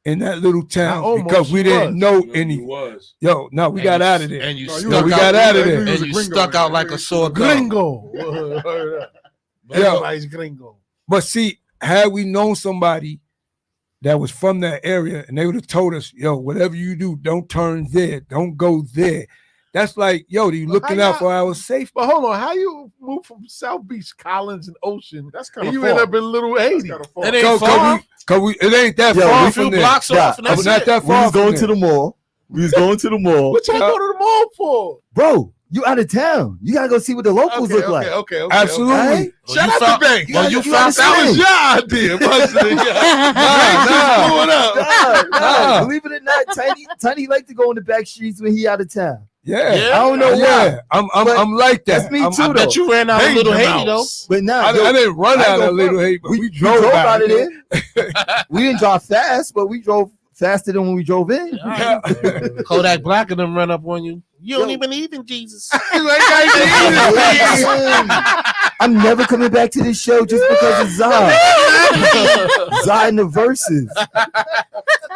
in that little town because we didn't know any. We got out of there.
And you
got out of there.
And you stuck out like a sore
gringo.
Everybody's gringo.
But see, had we known somebody that was from that area and they would have told us, whatever you do, don't turn there, don't go there. That's like, you looking out for our safety.
But hold on, how you move from South Beach, Collins, and Ocean?
That's kind of
you end up in Little Haiti.
It ain't far.
It ain't that far from there.
Blocks off, and that's
not that far.
We was going to the mall.
What y'all go to the mall for?
Bro, you out of town. You gotta go see what the locals look like.
Okay.
Absolutely.
Right?
Shout out to Banks.
Well,
you found that was your idea.
Nah. Believe it or not, Tiny like to go in the back streets when he out of town.
Yeah.
I don't know why.
I'm like that.
That's me too,
I bet you ran out of Little Haiti, though.
But nah,
I didn't run out of Little Haiti, but we drove
out of there. We didn't drive fast, but we drove faster than when we drove in.
Kodak Black and them run up on you. You don't even believe in Jesus.
I'm never coming back to this show just because of Zah. Zah in the verses.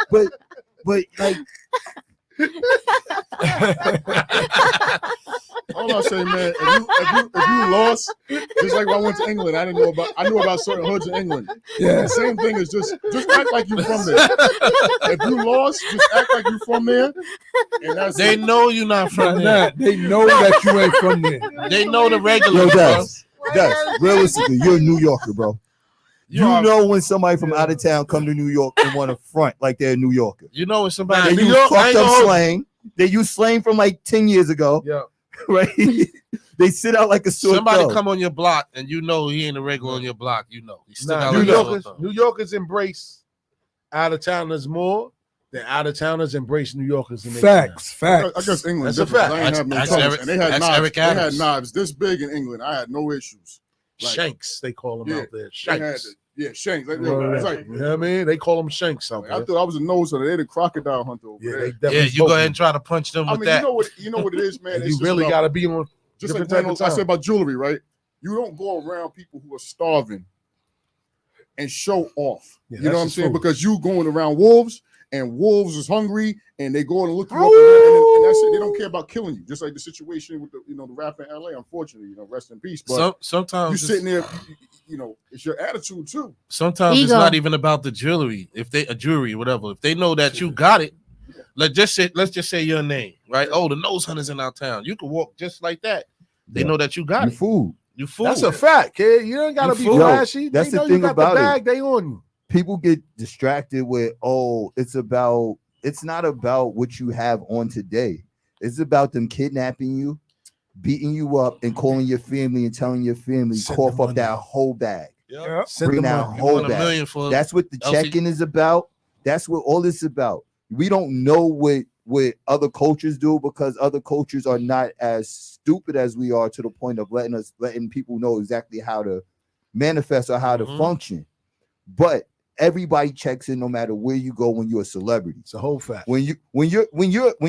But like
all I say, man, if you lost, just like when I went to England, I knew about certain hoods in England.
Yeah.
The same thing is just act like you from there. If you lost, just act like you from there. And that's
they know you're not from there.
They know that you ain't from there.
They know the regulars.
That's realistically, you're a New Yorker, bro. You know when somebody from out of town come to New York and want to front like they're a New Yorker.
You know when somebody
they use fucked up slang. They use slang from like 10 years ago.
Yeah.
Right? They sit out like a sore
Somebody
thumb.
come on your block and you know he ain't a regular on your block. You know. He still got
New Yorkers embrace out of towners more than out of towners embrace New Yorkers.
Facts.
I guess England.
That's a
different.
fact.
I ain't have no troubles. And they had knives. They had knives this big in England. I had no issues. Like,
Shanks, they call them out there. Shanks.
Shanks. Like,
Right.
like,
You know what I mean? They call them Shanks out there.
I thought I was a nose hunter. They the crocodile hunter over there.
You go ahead and try to punch them with that.
You know what it is, man.
And
It's
you
just
really
about-
got to be on
just
different
like
type of
I
time.
said about jewelry, right? You don't go around people who are starving and show off.
Yeah,
you know
that's
what I'm
just
saying?
food.
Because you going around wolves and wolves is hungry and they go and look you up and that's it. They don't care about killing you. Just like the situation with the rapper in LA, unfortunately, rest in peace. But
sometimes
you sitting there, it's your attitude too.
Sometimes it's not even about the jewelry. If they a jewelry, whatever. If they know that you got it, let's just say your name, right? Oh, the nose hunters in our town. You can walk just like that. They know that you got it.
Food.
You fool.
That's a fact, kid. You don't gotta be flashy.
That's
They
the
know
thing
you got
about
the bag. They on you.
People get distracted with, it's not about what you have on today. It's about them kidnapping you, beating you up, and calling your family and telling your family, cough up that whole bag.
Yep.
Bring that whole bag. That's what the
LC.
check-in is about. That's what all this is about. We don't know what other cultures do because other cultures are not as stupid as we are to the point of letting people know exactly how to manifest or how to function. But everybody checks in no matter where you go when you're a celebrity.
It's a whole fact.
When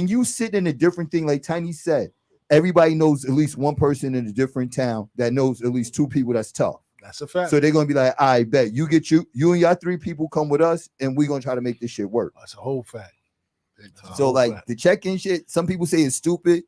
you sit in a different thing, like Tiny said, everybody knows at least one person in a different town that knows at least two people that's tough.
That's a fact.
So they're gonna be like, I bet you and your three people come with us, and we're gonna try to make this shit work.
That's a whole fact.
So like the check-in shit, some people say it's stupid,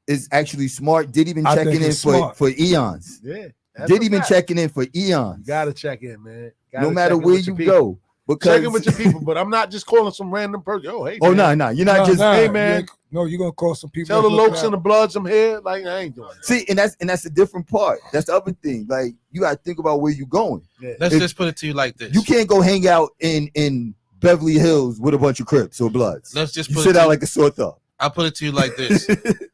is actually smart. Did even
I
checking
think
in
it's smart.
for eons.
Yeah.
Did even checking in for eons.
You gotta check in, man.
No matter where you go. Because
checking with your people, but I'm not just calling some random person. Oh, hey.
Oh,
man.
no, you're not just
hey man.
You're gonna call some people.
Tell the Lokes and the Bloods I'm here. Like I ain't doing that.
See, and that's the different part. That's the other thing. Like you gotta think about where you're going.
Yeah.
Let's just put it to you like this.
You can't go hang out in Beverly Hills with a bunch of Crips or Bloods.
Let's just
you
put
sit
it
out
to
like a sore thumb.
I'll put it to you like this.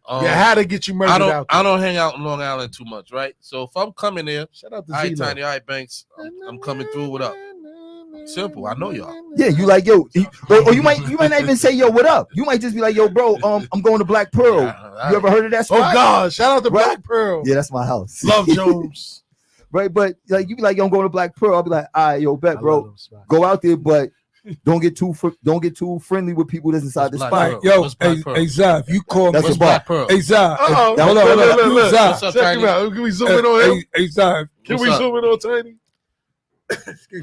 How to get you murdered out there.
I don't hang out in Long Island too much, right? So if I'm coming there,
shout out to
all right,
Zeno.
Tiny, all right, Banks, I'm coming through. What up? Simple. I know y'all.
Yeah, you like yo, or you might not even say yo, what up? You might just be like yo, bro, I'm going to Black Pearl. You ever heard of that spot?
Oh God, shout out to
Right?
Black Pearl.
Yeah, that's my house.
Love Jones.
Right, but like you be like yo, I'm going to Black Pearl. I'll be like, all right, yo, bet, bro, go out there, but don't get too friendly with people that's inside the spot.
Yo, hey Zah, if you call
That's
me,
a bar.
hey Zah,
Uh-oh.
Hold on.
Look.
Zah,
Check him out. Can we zoom in on him?
Hey Zah,
Can we zoom in on Tiny?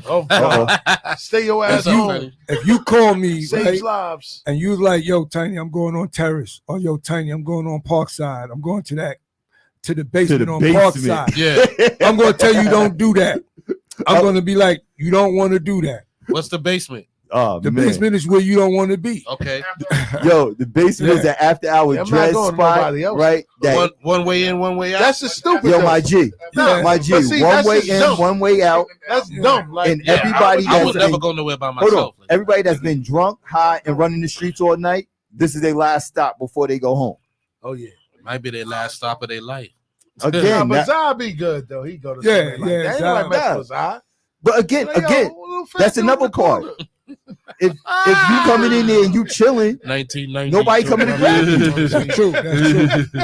Oh God. Stay your ass home.
if you call me,
Saves
right,
lives.
and you like, yo, Tiny, I'm going on Terrace, or yo, Tiny, I'm going on Parkside, I'm going to the basement on Parkside.
Yeah.
I'm gonna tell you don't do that. I'm gonna be like, you don't want to do that.
What's the basement?
Oh,
The
man.
basement is where you don't want to be.
Okay.
Yo, the basement is an after hour
Yeah, I'm not
dress
going to
spot,
nobody else.
right? That,
One way in, one way out.
That's just stupid.
yo,
though.
my G,
Nah,
my G,
but see,
one
that's
way
just
in,
dumb.
one way out,
That's dumb. Like
and everybody
I
that's
would never
been,
go nowhere by
hold on,
myself.
everybody that's been drunk, high, and running the streets all night. This is their last stop before they go home.
Oh yeah.
Might be their last stop of their life.
Nah,
Again,
but
that-
Zah be good though. He go to
Yeah,
somewhere like
yeah,
that. Ain't
Zah.
nobody mess
Yeah.
with Zah.
but again,
Like, yo, little fat
that's
dude in
another
the
part.
corner.
If you coming in there and you chilling,
1990.
nobody coming to grab you.
That's true. That's true.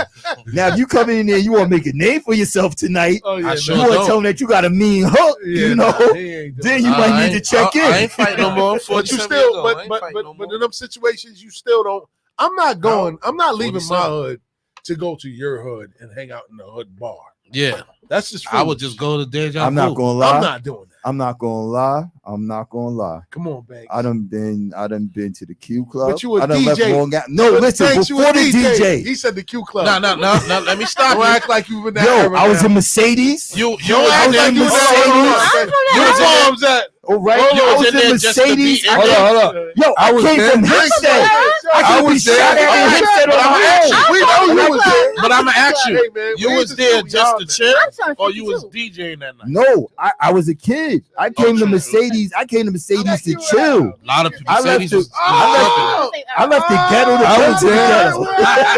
Now, if you coming in there and you want to make a name for yourself tonight,
Oh yeah.
I
man.
sure
you want to
don't.
tell them that you got a mean hook,
Yeah,
you know,
nah, he ain't doing
then
that.
you might need to check
I
in.
ain't fighting no more.
But you
47
still,
years old. I
but
ain't
but
fighting
but,
no
but
more.
in them situations, you still don't. I'm not going. I'm not leaving my
47.
hood to go to your hood and hang out in the hood bar.
Yeah.
That's just.
I would
foolish.
just go to Deja
I'm not
Vu.
gonna lie.
I'm not doing that.
I'm not gonna lie. I'm not gonna lie.
Come on, Banks.
I done been to the Q Club.
But you a
I done left
DJ.
Long Island. No,
But
listen,
Banks, you
before
a
the DJ.
He said the Q Club.
No. Let me stop
Don't
you.
act like you in that
Yo,
era
I was
now.
in Mercedes.
You
Don't
I
act
was
like
in
you in that
Mercedes.
era. You was
in
bombs at.
All right,
You
I
was
was
in there
in
just to be
Mercedes.
in
Hold
there.
on, hold on.
Yo, I
was
came
there.
from Hempstead. I
I
could be
was
shot
there.
at in Hempstead on
But
my
I'm
own.
We know you was there.
But I'm gonna ask ask you.
Hey, man,
You
we
was
just
there
too
just
young,
to chill,
I'm turning
or you
52.
was DJing that night?
No, I was a kid. I came to Mercedes. I came to Mercedes to chill.
A lot of
I left
Mercedes
the-
was
I left the ghetto to
I
come
was
to the
there.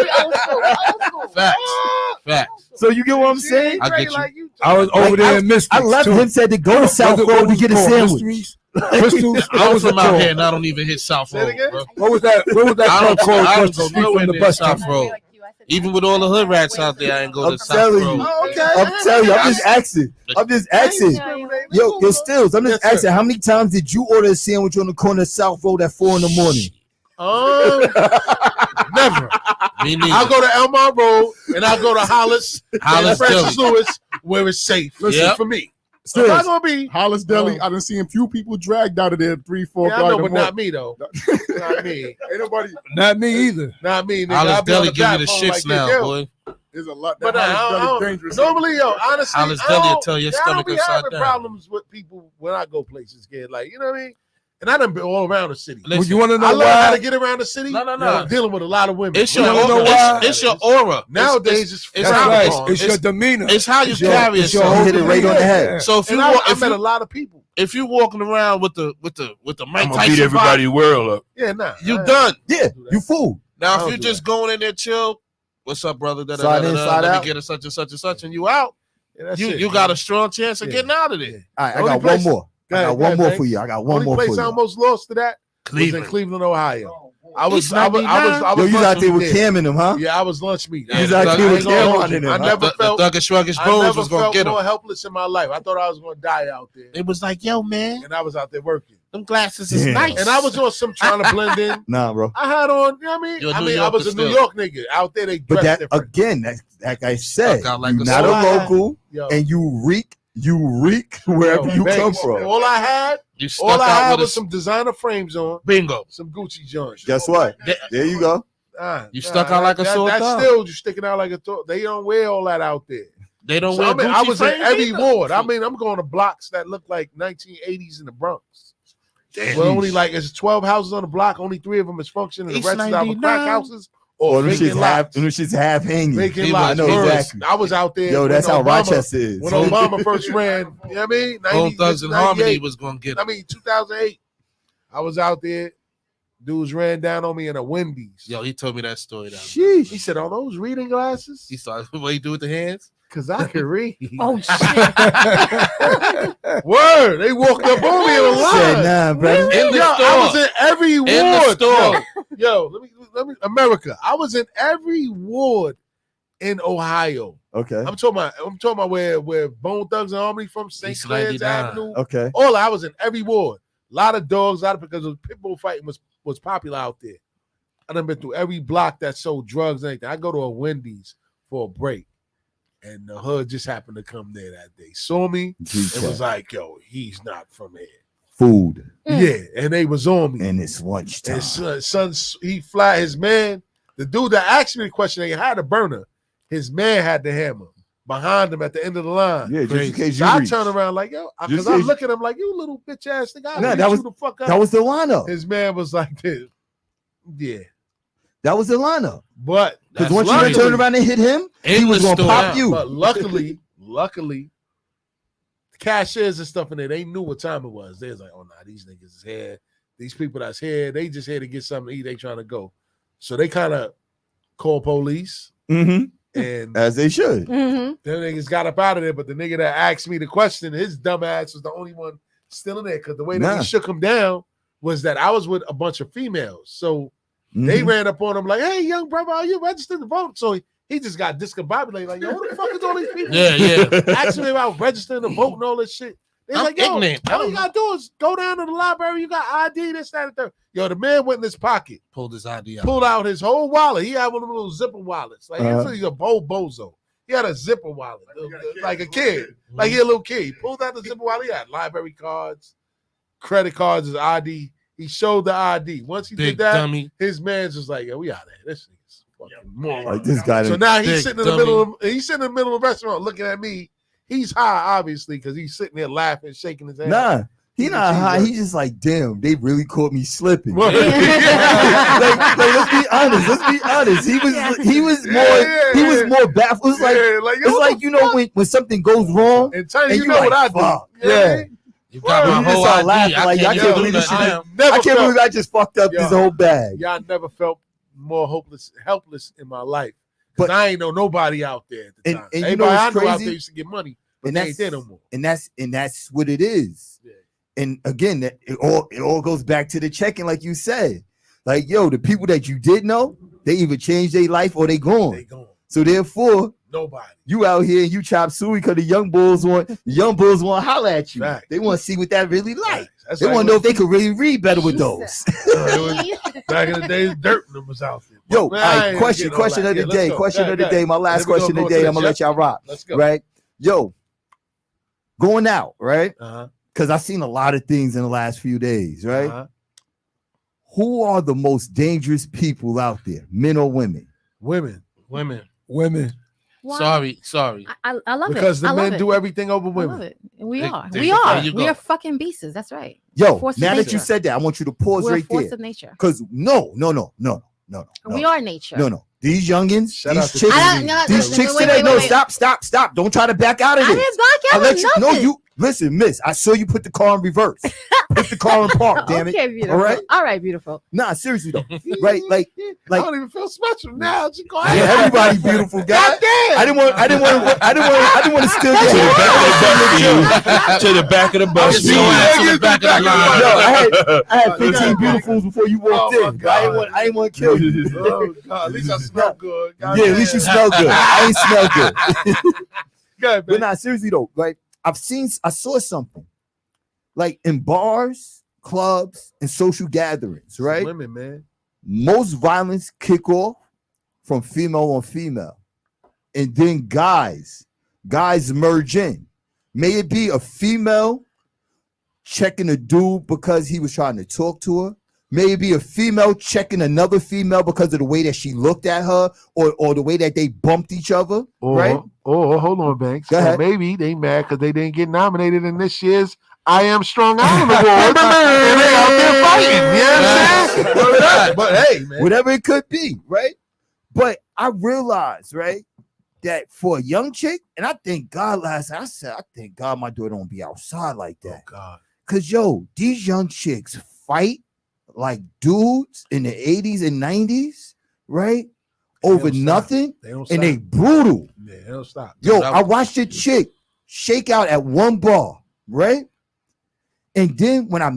ghetto.
Old school.
facts.
So you get what I'm saying?
I get you.
I was over there in Mystics.
I left
too.
him, said to go to South
What
Road to
was
get
it
a
called?
sandwich.
Mysteries? Crystals?
I'm
was
from
it
out
called?
here and I don't even hit South
Say it
Road,
again?
bro.
What was that? What was that
I
club
don't
called?
go
Across the
nowhere
street from the
near
bus
South
stop?
Road. Even with all the hood rats out there, I ain't go
I'm
to South
telling
Road.
you.
Oh, okay.
I'm telling you, I'm just asking. I'm just asking. Yo, Stills, I'm just
Yes, sir.
asking, how many times did you order a sandwich on the corner of South Road at 4 in the morning?
Never.
Me neither.
I'll go to Elmont Road and I'll go to Hollis and Francis
Deli.
Lewis where it's safe. Listen,
Yep.
for me.
Stills,
It's not gonna be.
Hollis Deli, I done seen few people dragged out of there 3-4
Yeah, I know,
o'clock in
but
the morning.
not me though. Not me.
Ain't nobody.
Not me either.
Not me. Nigga.
Hollis
I'll be on
Deli
the
give you the
back phone
shits
like
now,
this, yo.
boy.
There's a lot.
But
That
I
Hollis
don't-
Deli dangerous.
normally, yo, honestly,
Hollis
I
Deli will
don't-
tell your
I
stomach
don't be
upside
having
down.
problems with people when I go places, kid. Like, you know what I mean? And I done been all around the city.
Listen,
You want to
I
know
learned how
why?
to get around the city.
No.
I'm dealing with a lot of women.
It's your
You wanna know
aura.
why?
It's your aura.
Nowadays, it's
it's
That's
how
right.
it's-
It's your demeanor.
It's how you
It's your-
carry
it's your
yourself.
whole
hit it right on the head.
demeanor.
So if you
and
walk,
I
if
met a
you
lot of people.
if you walking around with the Mike
I'm gonna
Tyson
beat everybody's world up.
Yeah, nah.
you
I-
done.
Yeah, you fool.
Now
I
if
don't
you
do
just going in there chill, what's up, brother?
Slide in, slide
Let
out.
me get a such and such and such, and you out.
Yeah, that's
You
it,
you
man.
got a strong chance of
Yeah.
getting out of there.
All right, I
Only
got
place-
one more.
Go
I
ahead,
got one
go
more
ahead,
for
Banks.
you. I got one
Only
more
place
for
I
you.
almost lost to that was in
Cleveland.
Cleveland, Ohio. I was
East
I was
99.
Yo, you
lunch
out there
meat
with Cam and them, huh?
Yeah, I was lunch meat.
Yeah,
He's
the
out
thug-
there
I
with
ain't gonna
Cam
hold
on
you.
it.
I never
The
felt
Thug and Shruggish
I
Bones
never
was gonna
felt
get
more
him.
helpless in my life. I thought I was gonna die out there.
It was like, yo, man,
And I was out there working.
them glasses is
Damn.
nice.
And I was on some trying to blend in.
Nah, bro.
I had on, you know what I mean?
You're a
I
New
mean, I was a
Yorker
New
still.
York nigga. Out there, they
But
dress
that
different.
again, like I said,
Stuck out like
you're
a
not
soul.
a local,
Yo,
and you reek wherever you come
Banks,
from.
All I had
You stuck
had
out with
was
a
some designer frames on,
bingo.
some Gucci joints.
Guess what? There you go.
You stuck out like a sore
That's
thumb.
still you sticking out like a thumb. They don't wear all that out there.
They don't
So,
wear
I mean,
Gucci
I was in
frames
every
either.
ward. I mean, I'm going to blocks that look like 1980s in the Bronx. Well, only like it's 12 houses on the block. Only 3 of them is functioning. The
East
rest of them are
99.
crack houses
Or
or
them
vacant
shit's half,
lots.
them shit's half hanging.
Vacant
He
lots.
I know
Birds.
exactly.
I was out there.
Yo,
when
that's how
Obama-
Rochester is.
When Obama first ran, you know what I mean?
Bone Thugs and Harmony
98.
was gonna get
I
him.
mean, 2008. I was out there. Dudes ran down on me in a Wendy's.
Yo, he told me that story. That
Sheesh.
He said, "Are those reading glasses?"
he started what he do with the hands.
Because I can read.
Oh shit!
Word. They walked up on me in a
Said,
line.
nah, brother.
In the
Yo,
store.
I was in every ward.
the store.
Yo, let me America. I was in every ward in Ohio.
Okay.
I'm talking about where Bone Thugs and Harmony from, St.
East
Clair's
99.
Avenue.
Okay.
All I was in every ward. A lot of dogs, because the pit bull fighting was popular out there. I done been through every block that sold drugs and anything. I go to a Wendy's for a break. And the hood just happened to come there that day. Saw me and was like, yo, he's not from here.
Food.
Yeah, and they was on me.
And it's lunchtime.
And son, he fly his man. The dude that asked me the question, they had a burner. His man had the hammer behind him at the end of the line.
Yeah, just in case
So
you
I
reach.
turn around like, yo,
Just
because
in
I
case-
look at him like, you little bitch ass nigga.
Nah,
I'll
that
beat
was-
you the fuck up.
That was the lineup.
His man was like this. Yeah.
That was the lineup.
But
Because
That's
once you
lucky.
turn around and hit him, he
In
was
the
going to
store.
pop you.
But luckily, the cashiers and stuff in there, they knew what time it was. They was like, oh, nah, these niggas is here. These people that's here, they just here to get something to eat. They trying to go. So they kind of called police.
Mm-hmm.
And
As they should.
Mm-hmm.
them niggas got up out of there. But the nigga that asked me the question, his dumb ass was the only one still in there. Because the way that
Nah.
he shook him down was that I was with a bunch of females. So they
Mhm.
ran up on him like, hey, young brother, are you registered to vote? So he just got discombobulated. Like, yo, who the fuck is all these people?
Yeah.
Asking me about registering to vote and all this shit. They're
I'm
like, yo,
ignorant. I
all
don't
you gotta do is go down to the library. You got ID, this, that, and third. Yo, the man went in his pocket,
Pulled his ID out.
pulled out his whole wallet. He had one of those zipper wallets. Like, he's a bozo. He had a zipper wallet, like a kid. Like he a little kid. He pulled out the zipper wallet. He had library cards, credit cards, his ID. He showed the ID. Once he
Big
did that,
dummy.
his man's just like, yo, we out of here. This nigga's fucking moron.
Like this guy.
So
done-
now he's
Big
sitting in the
dummy.
middle of the restaurant looking at me. He's high, obviously, because he's sitting there laughing, shaking his head.
Nah. He not high. He just like, damn, they really caught me slipping. like, let's be honest. Let's be honest. He was more baffled. It's like, it's like you know when something goes wrong
and Tiny,
and
you know
like,
what I do.
Yeah.
You got my whole
start
ID.
laughing like I can't believe this shit. I can't believe I just fucked up this whole bag.
Y'all never felt more helpless in my life. But I ain't know nobody out there at the time.
And
everybody
you know what's
I know out
crazy?
there used to get money, but
And
they
that's
ain't there no more.
And that's what it is. Yeah. And again, it all goes back to the checking, like you said. Like, yo, the people that you did know, they either changed their life or they gone. So therefore,
nobody.
You out here and you chop suey because the young bulls want to holler at you.
Fact.
They want to see what that really like.
That's
they want to know if they could really read better with those.
Back in the days, dirt was out there.
Yo, man, all right, question of the day. Question of the day. My last question of the day. I'm gonna let y'all rock.
Let's go.
Right? Yo, going out, right? Because I've seen a lot of things in the last few days, right? Who are the most dangerous people out there, men or women?
Women.
Why?
Sorry.
I love it.
Because the
I love
men
it.
do everything over women.
I love it. We are.
there
We
you
are.
go.
We are fucking beasts. That's right.
Yo,
Force of
now that
nature.
you said that, I want you to pause
We're
right
a force
there.
of nature.
Because no.
We are nature.
No. These youngins,
Shout out
these
to
chicks,
I don't-
these
no,
chicks
wait,
today.
wait,
No,
wait.
stop. Don't try to back out of
I
this.
didn't back out
I let
of
you know
nothing.
you listen, miss. I saw you put the car in reverse. Put the car in park, damn it.
Okay, beautiful. All right, beautiful.
Nah, seriously though. Right? Like
I don't even feel special now. Just go
yeah,
ahead.
everybody beautiful, guy.
God damn.
I didn't want to steal your
To the back of the bus.
To the back of the line.
No, I had 15 beautifuls before you walked
Oh,
in.
my God.
I didn't want to kill you.
Oh, God. At least I smell good. God
Yeah, at least you smell good. I ain't smell good.
Good,
But nah, seriously though, like I saw something like in bars, clubs, and social gatherings, right?
Women, man.
Most violence kick off from female on female, and then guys merge in. May it be a female checking a dude because he was trying to talk to her. Maybe a female checking another female because of the way that she looked at her or the way that they bumped each other, right?
Oh, hold on, Banks.
Go ahead.
Maybe they mad because they didn't get nominated in this year's I Am Strong Island Awards. And they out there fighting. You know what I'm saying? But hey, man.
Whatever it could be, right? But I realized, right, that for a young chick, and I thank God I thank God my daughter don't be outside like that.
Oh, God.
Because, yo, these young chicks fight like dudes in the 80s and 90s, right? Over
don't
nothing,
They don't
and
stop.
they brutal.
Yeah, they don't stop.
Yo, I watched a chick shake out at one bar, right? And then when I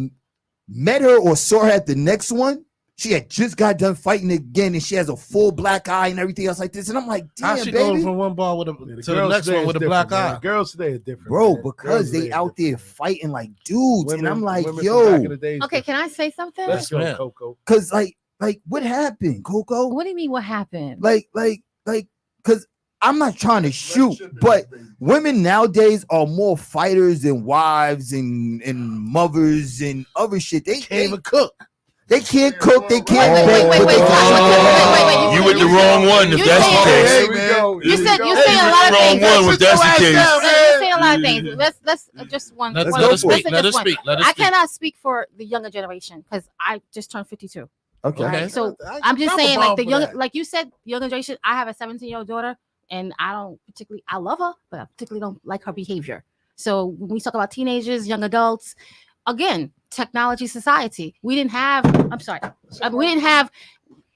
met her or saw her at the next one, she had just got done fighting again, and she has a full black eye and everything else like this. And I'm like,
How
damn,
she going
baby.
from one bar with to the
girls
next
today
one with
is
a black
different,
eye?
man. Girls today are different,
Bro,
man.
because
Girls
they
today
out
are
there
different.
fighting like dudes. And I'm like,
women from back in the
yo,
days
Okay, can I say something?
Let's go,
man.
Coco.
because like what happened, Coco?
What do you mean? What happened?
Like, because I'm not trying to shoot, but women nowadays are more fighters and wives and mothers and other shit. They
Can't even cook.
They can't cook. They can't
Wait,
bake.
wait,
but
wait,
they-
You with the wrong one if
You
that's the
saying-
case.
There we go.
You said
You
a lot of
wrong
things.
one if that's the case.
You're saying a lot of things. Let's just one.
Let
one-
her
let's
speak.
say
Let her
just one.
speak. Let her
I
speak.
cannot speak for the younger generation because I just turned 52.
Okay.
Right? So
I-
I'm just
I'm
saying,
a
like the
bomb for
young,
that.
like you said, younger generation. I have a 17-year-old daughter, and I love her, but I particularly don't like her behavior. So when we talk about teenagers, young adults, again, technology society. We didn't have. I'm sorry. We didn't have.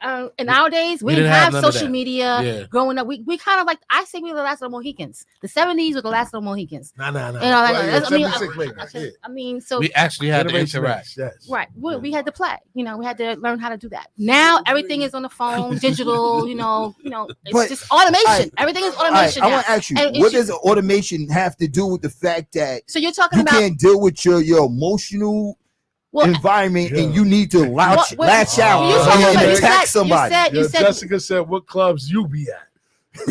And nowadays we didn't have
none of
social
that.
media
Yeah.
growing up. We kind of like, I say we were the last of the Mohicans. The 70s were the last of the Mohicans.
Nah.
You know, like,
Well, yeah,
I mean,
76 babies,
I mean, so
We actually had to
Generation
interact.
X, yes.
right, we had to play. You know, we had to learn how to do that. Now everything is on the phone, digital. You know, it's
But,
just automation.
alright,
Everything is
All right,
automation
I
now.
want to ask you,
And it
what
should-
does automation have to do with the fact that
So you're talking
you
about
can't deal with your emotional
well,
environment and
Yeah.
you need to latch
what-
out
you
Oh,
talking
and
about- you
attack
said-
somebody?
You
Yo,
said
Jessica said, "What clubs you be at?"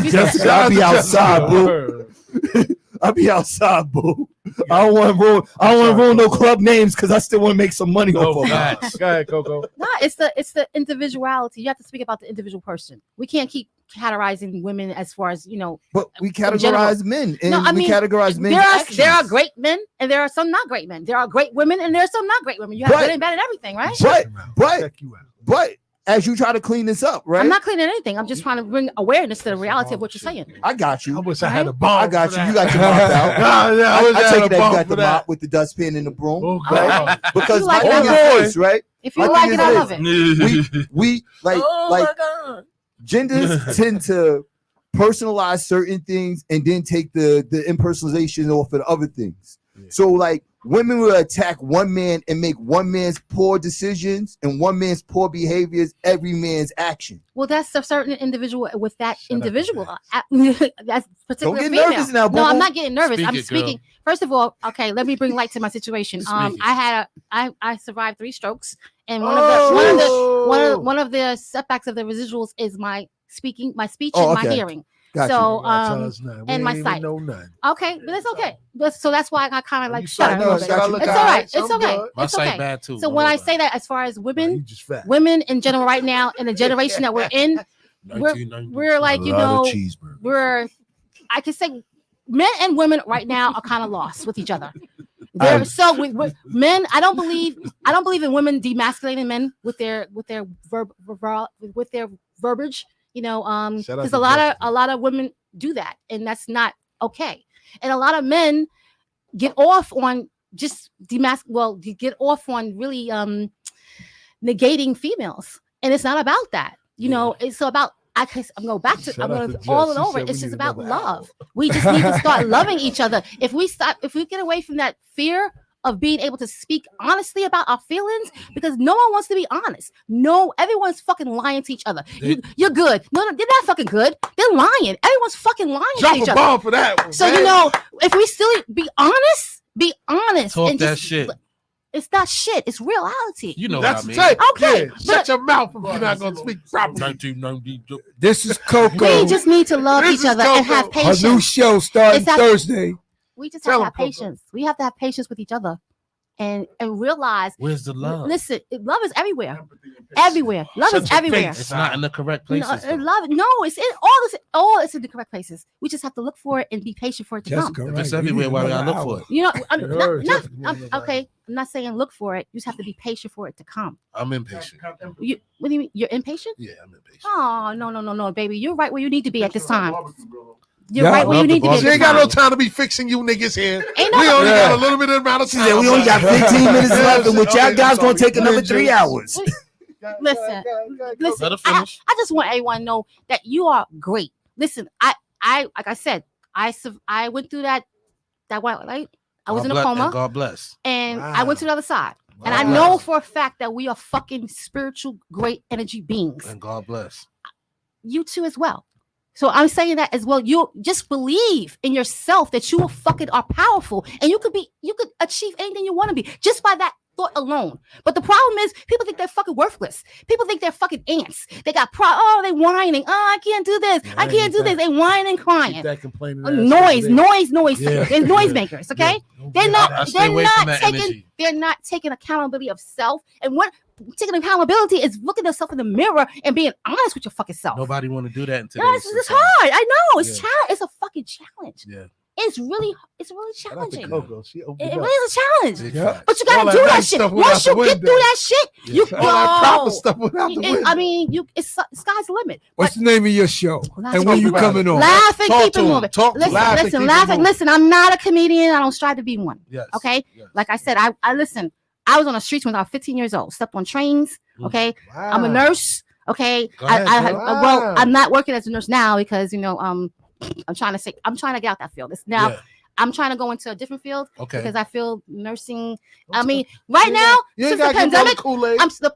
you said
Jessica, I'll be outside, boo.
Word.
I'll be outside, boo. I don't want to ruin no club names because I still want to make some money off of it.
Go ahead, Coco.
No, it's the individuality. You have to speak about the individual person. We can't keep categorizing women as far as
But we categorize men, and we categorize men.
There are great men, and there are some not great men. There are great women, and there are some not great women. You have good and bad and everything, right?
But as you try to clean this up, right?
I'm not cleaning anything. I'm just trying to bring awareness to the reality of what you're saying.
I got you.
I wish I had a bomb.
I got you. You got your mop out. I take it that you got the mop with the dustpan and the broom, right? Because my thing is this, right?
If you like it, I love it.
We like genders tend to personalize certain things and then take the impersonalization off of the other things. So like women will attack one man and make one man's poor decisions and one man's poor behaviors every man's action.
Well, that's a certain individual with that individual. That's particular.
Don't get
female.
nervous now,
No,
boo.
I'm not getting nervous.
Speak
I'm
it,
speaking.
girl.
First of all, okay, let me bring light to my situation. I survived 3 strokes, and one of the setbacks of the residuals is my speech and my hearing.
Gotcha.
So
and
my sight. Okay, but it's okay. So that's why I got kind of like shut up a little bit.
It's
all right. It's okay.
My
It's
sight
okay.
bad too.
So when I say that, as far as women in general right now in the generation that we're in, we're like I could say men and women right now are kind of lost with each other. With men, I don't believe in women demasculating men with their verbiage. Because a lot of women do that, and that's not okay. And a lot of men get off on just get off on really negating females, and it's not about that. It's about. I'm going back to. I'm going all and over. It's just about love. We just need to start loving each other. If we get away from that fear of being able to speak honestly about our feelings, because no one wants to be honest. No, everyone's fucking lying to each other. You're good. No, they're not fucking good. They're lying. Everyone's fucking lying to each other. Drop a
bomb for that one.
So if we still be honest.
Talk
and
that shit.
It's not shit. It's reality.
You know
That's
what I mean.
Okay.
Yeah, shut your mouth if you're not going to speak properly.
1992.
This is Coco.
We just need to love each other and have patience.
Her new show starting Thursday.
We just have to have patience. We have to have patience with each other and realize.
Where's the love?
Listen, love is everywhere. Everywhere. Love is everywhere.
It's not in the correct places.
It's in all it's in the correct places. We just have to look for it and be patient for it to come.
If it's everywhere, why we gotta look for it?
Okay. I'm not saying look for it. You just have to be patient for it to come.
I'm impatient.
What do you mean? You're impatient?
Yeah, I'm impatient.
Oh, no, baby. You're right where you need to be at this time. You're right where you need to be.
She ain't got no time to be fixing you niggas here. We only got a little bit of amount of time.
We only got 15 minutes left, and with y'all guys gonna take another 3 hours.
Listen. I just want everyone to know that you are great. Listen, I like I said, I went through that white light. I was in a coma.
God bless.
And I went to the other side. And I know for a fact that we are fucking spiritual, great energy beings.
And God bless.
You too as well. So I'm saying that as well. You just believe in yourself that you are powerful and you could achieve anything you want to be just by that thought alone. But the problem is people think they're fucking worthless. People think they're fucking ants. They got they whining. Oh, I can't do this. I can't do this. They whining and crying. Noise.
Yeah.
They're noisemakers. Okay.
Yeah.
They're not taking accountability of self. And what taking accountability is looking at yourself in the mirror and being honest with your fucking self.
Nobody want to do that in today's
it's hard. I know. It's a fucking challenge.
Yeah.
It's really challenging.
Coco.
It really is a challenge.
Yeah.
But you gotta do that shit. Once you get through that shit, you go. I mean, sky's the limit.
What's the name of your show? And when you coming on?
Laugh and keep it moving. Listen, laughing. Listen, I'm not a comedian. I don't strive to be one.
Yes.
Okay. Yes. Like I said, I listen. I was on the streets when I was 15 years old. Stepped on trains. Okay. Wow. I'm a nurse. Okay. Well, I'm not working as a nurse now because I'm trying to get out that field. I'm trying to go into a different field because I feel nursing. I mean, right now, since the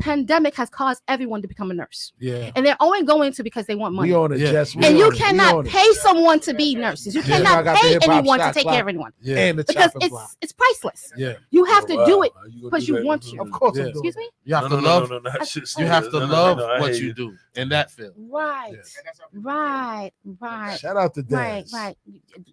pandemic has caused everyone to become a nurse.
Yeah.
And they're only going to because they want money.
We on it, Jess.
And you cannot pay someone to be nurses. You cannot pay anyone to take care of anyone.
Yeah.
And the
because it's priceless.
Yeah.
You have to do it because you want to.
Of course.
Excuse me?
You have to love. You have to love what you do in that field.
Right. Right.
Shout out to Dan.
Right.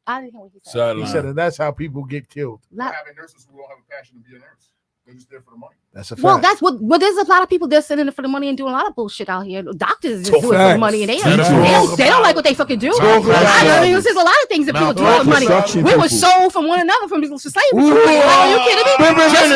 I didn't hear what he said.
He said, and that's how people get killed.
Having nurses who don't have a passion to be a nurse. They're just there for the money.
That's a fact.
Well, that's what. Well, there's a lot of people that's sitting in it for the money and doing a lot of bullshit out here. Doctors just do it for the money, and they don't like what they fucking do. I mean, there's a lot of things that people do for money. We were sold from one another from slavery. Are you kidding me? Just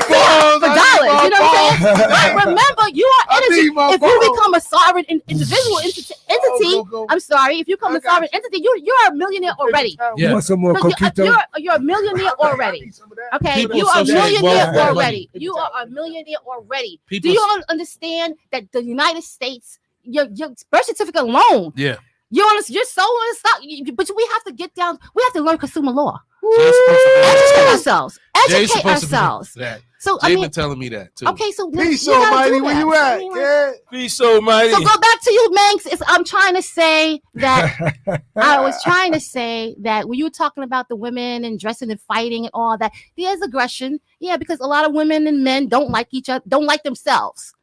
for dollars. You know what I'm saying? But remember, you are innocent. If you become a sovereign individual entity, I'm sorry. If you become a sovereign entity, you're a millionaire already.
You want some more coquito?
You're a millionaire already. Okay. You are a millionaire already. You are a millionaire already. Do you understand that the United States, your birth certificate alone?
Yeah.
You're so stuck. But we have to get down. We have to learn consumer law. Educate ourselves. Educate ourselves. So
Jay been telling me that too.
Okay, so
Peace Almighty, where you at? Yeah.
Peace Almighty.
So go back to you, Manx. I'm trying to say that I was trying to say that when you were talking about the women and dressing and fighting and all that, there's aggression. Yeah, because a lot of women and men don't like each other, don't like themselves.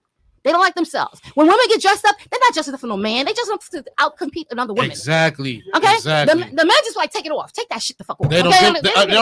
They don't like themselves. When women get dressed up, they're not dressed up for no man. They just want to outcompete another woman.
Exactly.
Okay.
Exactly.
The men just like take it off. Take that shit the fuck off.
They don't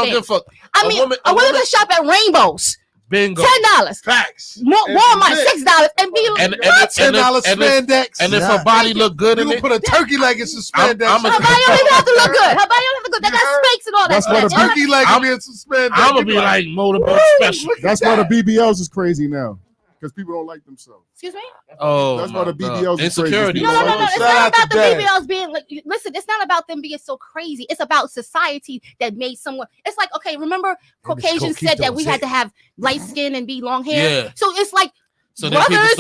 give a fuck.
I mean, a woman can shop at Rainbows.
Bingo.
$10.
Facts.
Walmart $6 and be
and
$10 spandex.
And if her body look good,
you can put a turkey leg in some spandex.
Her body don't even have to look good. Her body don't have to look good. They got spakes and all that.
That's why the
turkey leg can be in some spandex.
I'm gonna be like motorboat special.
That's why the BBLs is crazy now. Because people don't like themselves.
Excuse me?
Oh,
that's why the BBLs is
insecurity.
No. It's not about the BBLs being like. Listen, it's not about them being so crazy. It's about society that made someone. It's like, okay, remember Caucasians said that we had to have light skin and be long hair.
Yeah.
So it's like
so brothers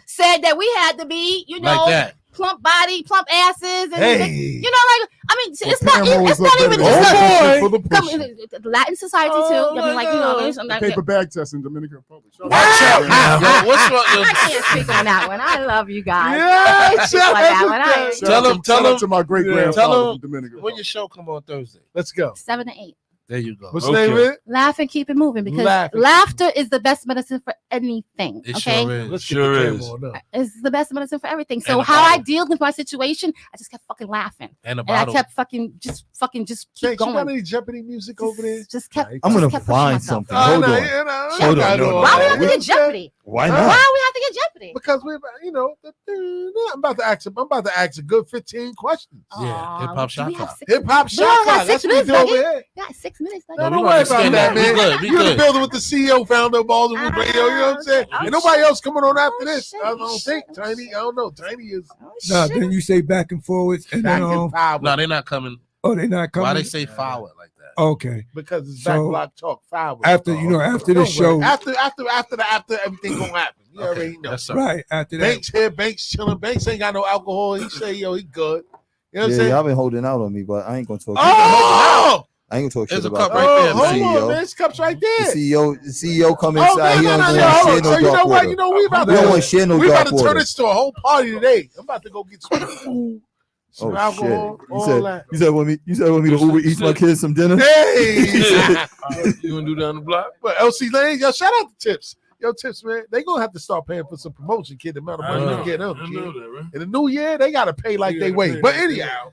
said that we had to be,
like that.
Plump body, plump asses, and you know, like I mean, it's not even just Latin society too. I mean, like
the paper bag test in Dominican Republic.
What's wrong?
I can't speak on that one. I love you guys.
Tell them
to my great grandfather from Dominican Republic.
When your show come on Thursday.
Let's go.
7 to 8.
There you go.
What's the name of it?
Laugh and keep it moving because laughter is the best medicine for anything.
It
okay,
sure is.
It's the best medicine for everything. So how I dealt with my situation, I just kept fucking laughing,
and
I kept just keep going.
You got any Jeopardy music over there?
Just kept.
I'm gonna find something. Hold on.
Hold on.
Why we have to get Jeopardy?
Why not?
Why we have to get Jeopardy?
Because we're, I'm about to ask a good 15 questions.
Yeah, hip hop shot clock.
Hip hop shot clock. That's what we do over here.
Got 6 minutes.
Don't worry about that, man. You're in the building with the CEO, founder of Balls and Radio. You know what I'm saying? And nobody else coming on after this. I don't think. Tiny, I don't know. Tiny is.
No, then you say back and forwards. And
back
then,
and forward.
No, they're not coming.
Oh, they're not coming.
Why they say forward like that?
Okay.
Because it's back block talk. Forward.
After the show.
After everything gonna happen. You already know.
Right. After that.
Banks here, Banks chilling. Banks ain't got no alcohol. He say, he good. You know what I'm saying?
Y'all been holding out on me, but I ain't gonna talk. I ain't gonna talk shit about
that. Right there,
hold on, man. This cup's right there.
The CEO come inside. He don't want to share no dark water.
You know we about
to. We don't want to share no dark water.
We about to turn this to a whole party today. I'm about to go get some food, some alcohol, all that.
You said want me to Uber eat my kids some dinner?
Hey,
you gonna do down the block?
But LC Lane, yo, shout out to Tips. Yo, Tips, man, they gonna have to start paying for some promotion, kid. The amount of money they get them, kid. In the new year, they gotta pay like they wait. But anyhow,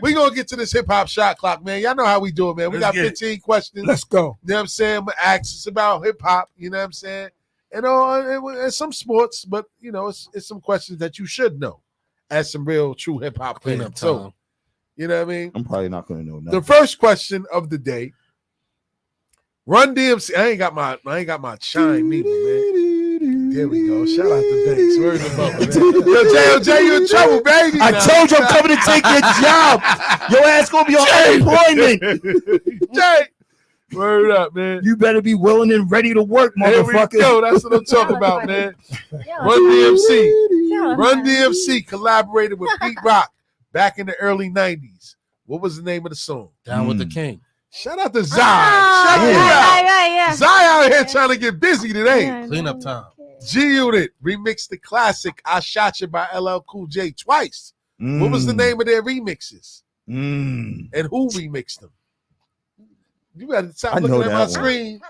we gonna get to this hip hop shot clock, man. Y'all know how we do it, man. We got 15 questions.
Let's go.
You know what I'm saying? It's about hip hop. You know what I'm saying? And some sports, but it's some questions that you should know as some real true hip hop fans. So, you know what I mean?
I'm probably not gonna know nothing.
The first question of the day. Run DMC. I ain't got my chime neither, man. There we go. Shout out to Banks. Where's the bubble, man? Yo, Jay, you in trouble, baby.
I told you I'm coming to take your job. Your ass gonna be on unemployment.
Jay, word up, man.
You better be willing and ready to work, motherfucker.
Yo, that's what I'm talking about, man. Run DMC. Run DMC collaborated with Pete Rock back in the early 90s. What was the name of the song?
Down with the King.
Shout out to Zai. Zai out here trying to get busy today.
Cleanup time.
G-Unit remixed the classic I Shot You by LL Cool J twice. What was the name of their remixes? And who remixed them? You better stop looking at my screen.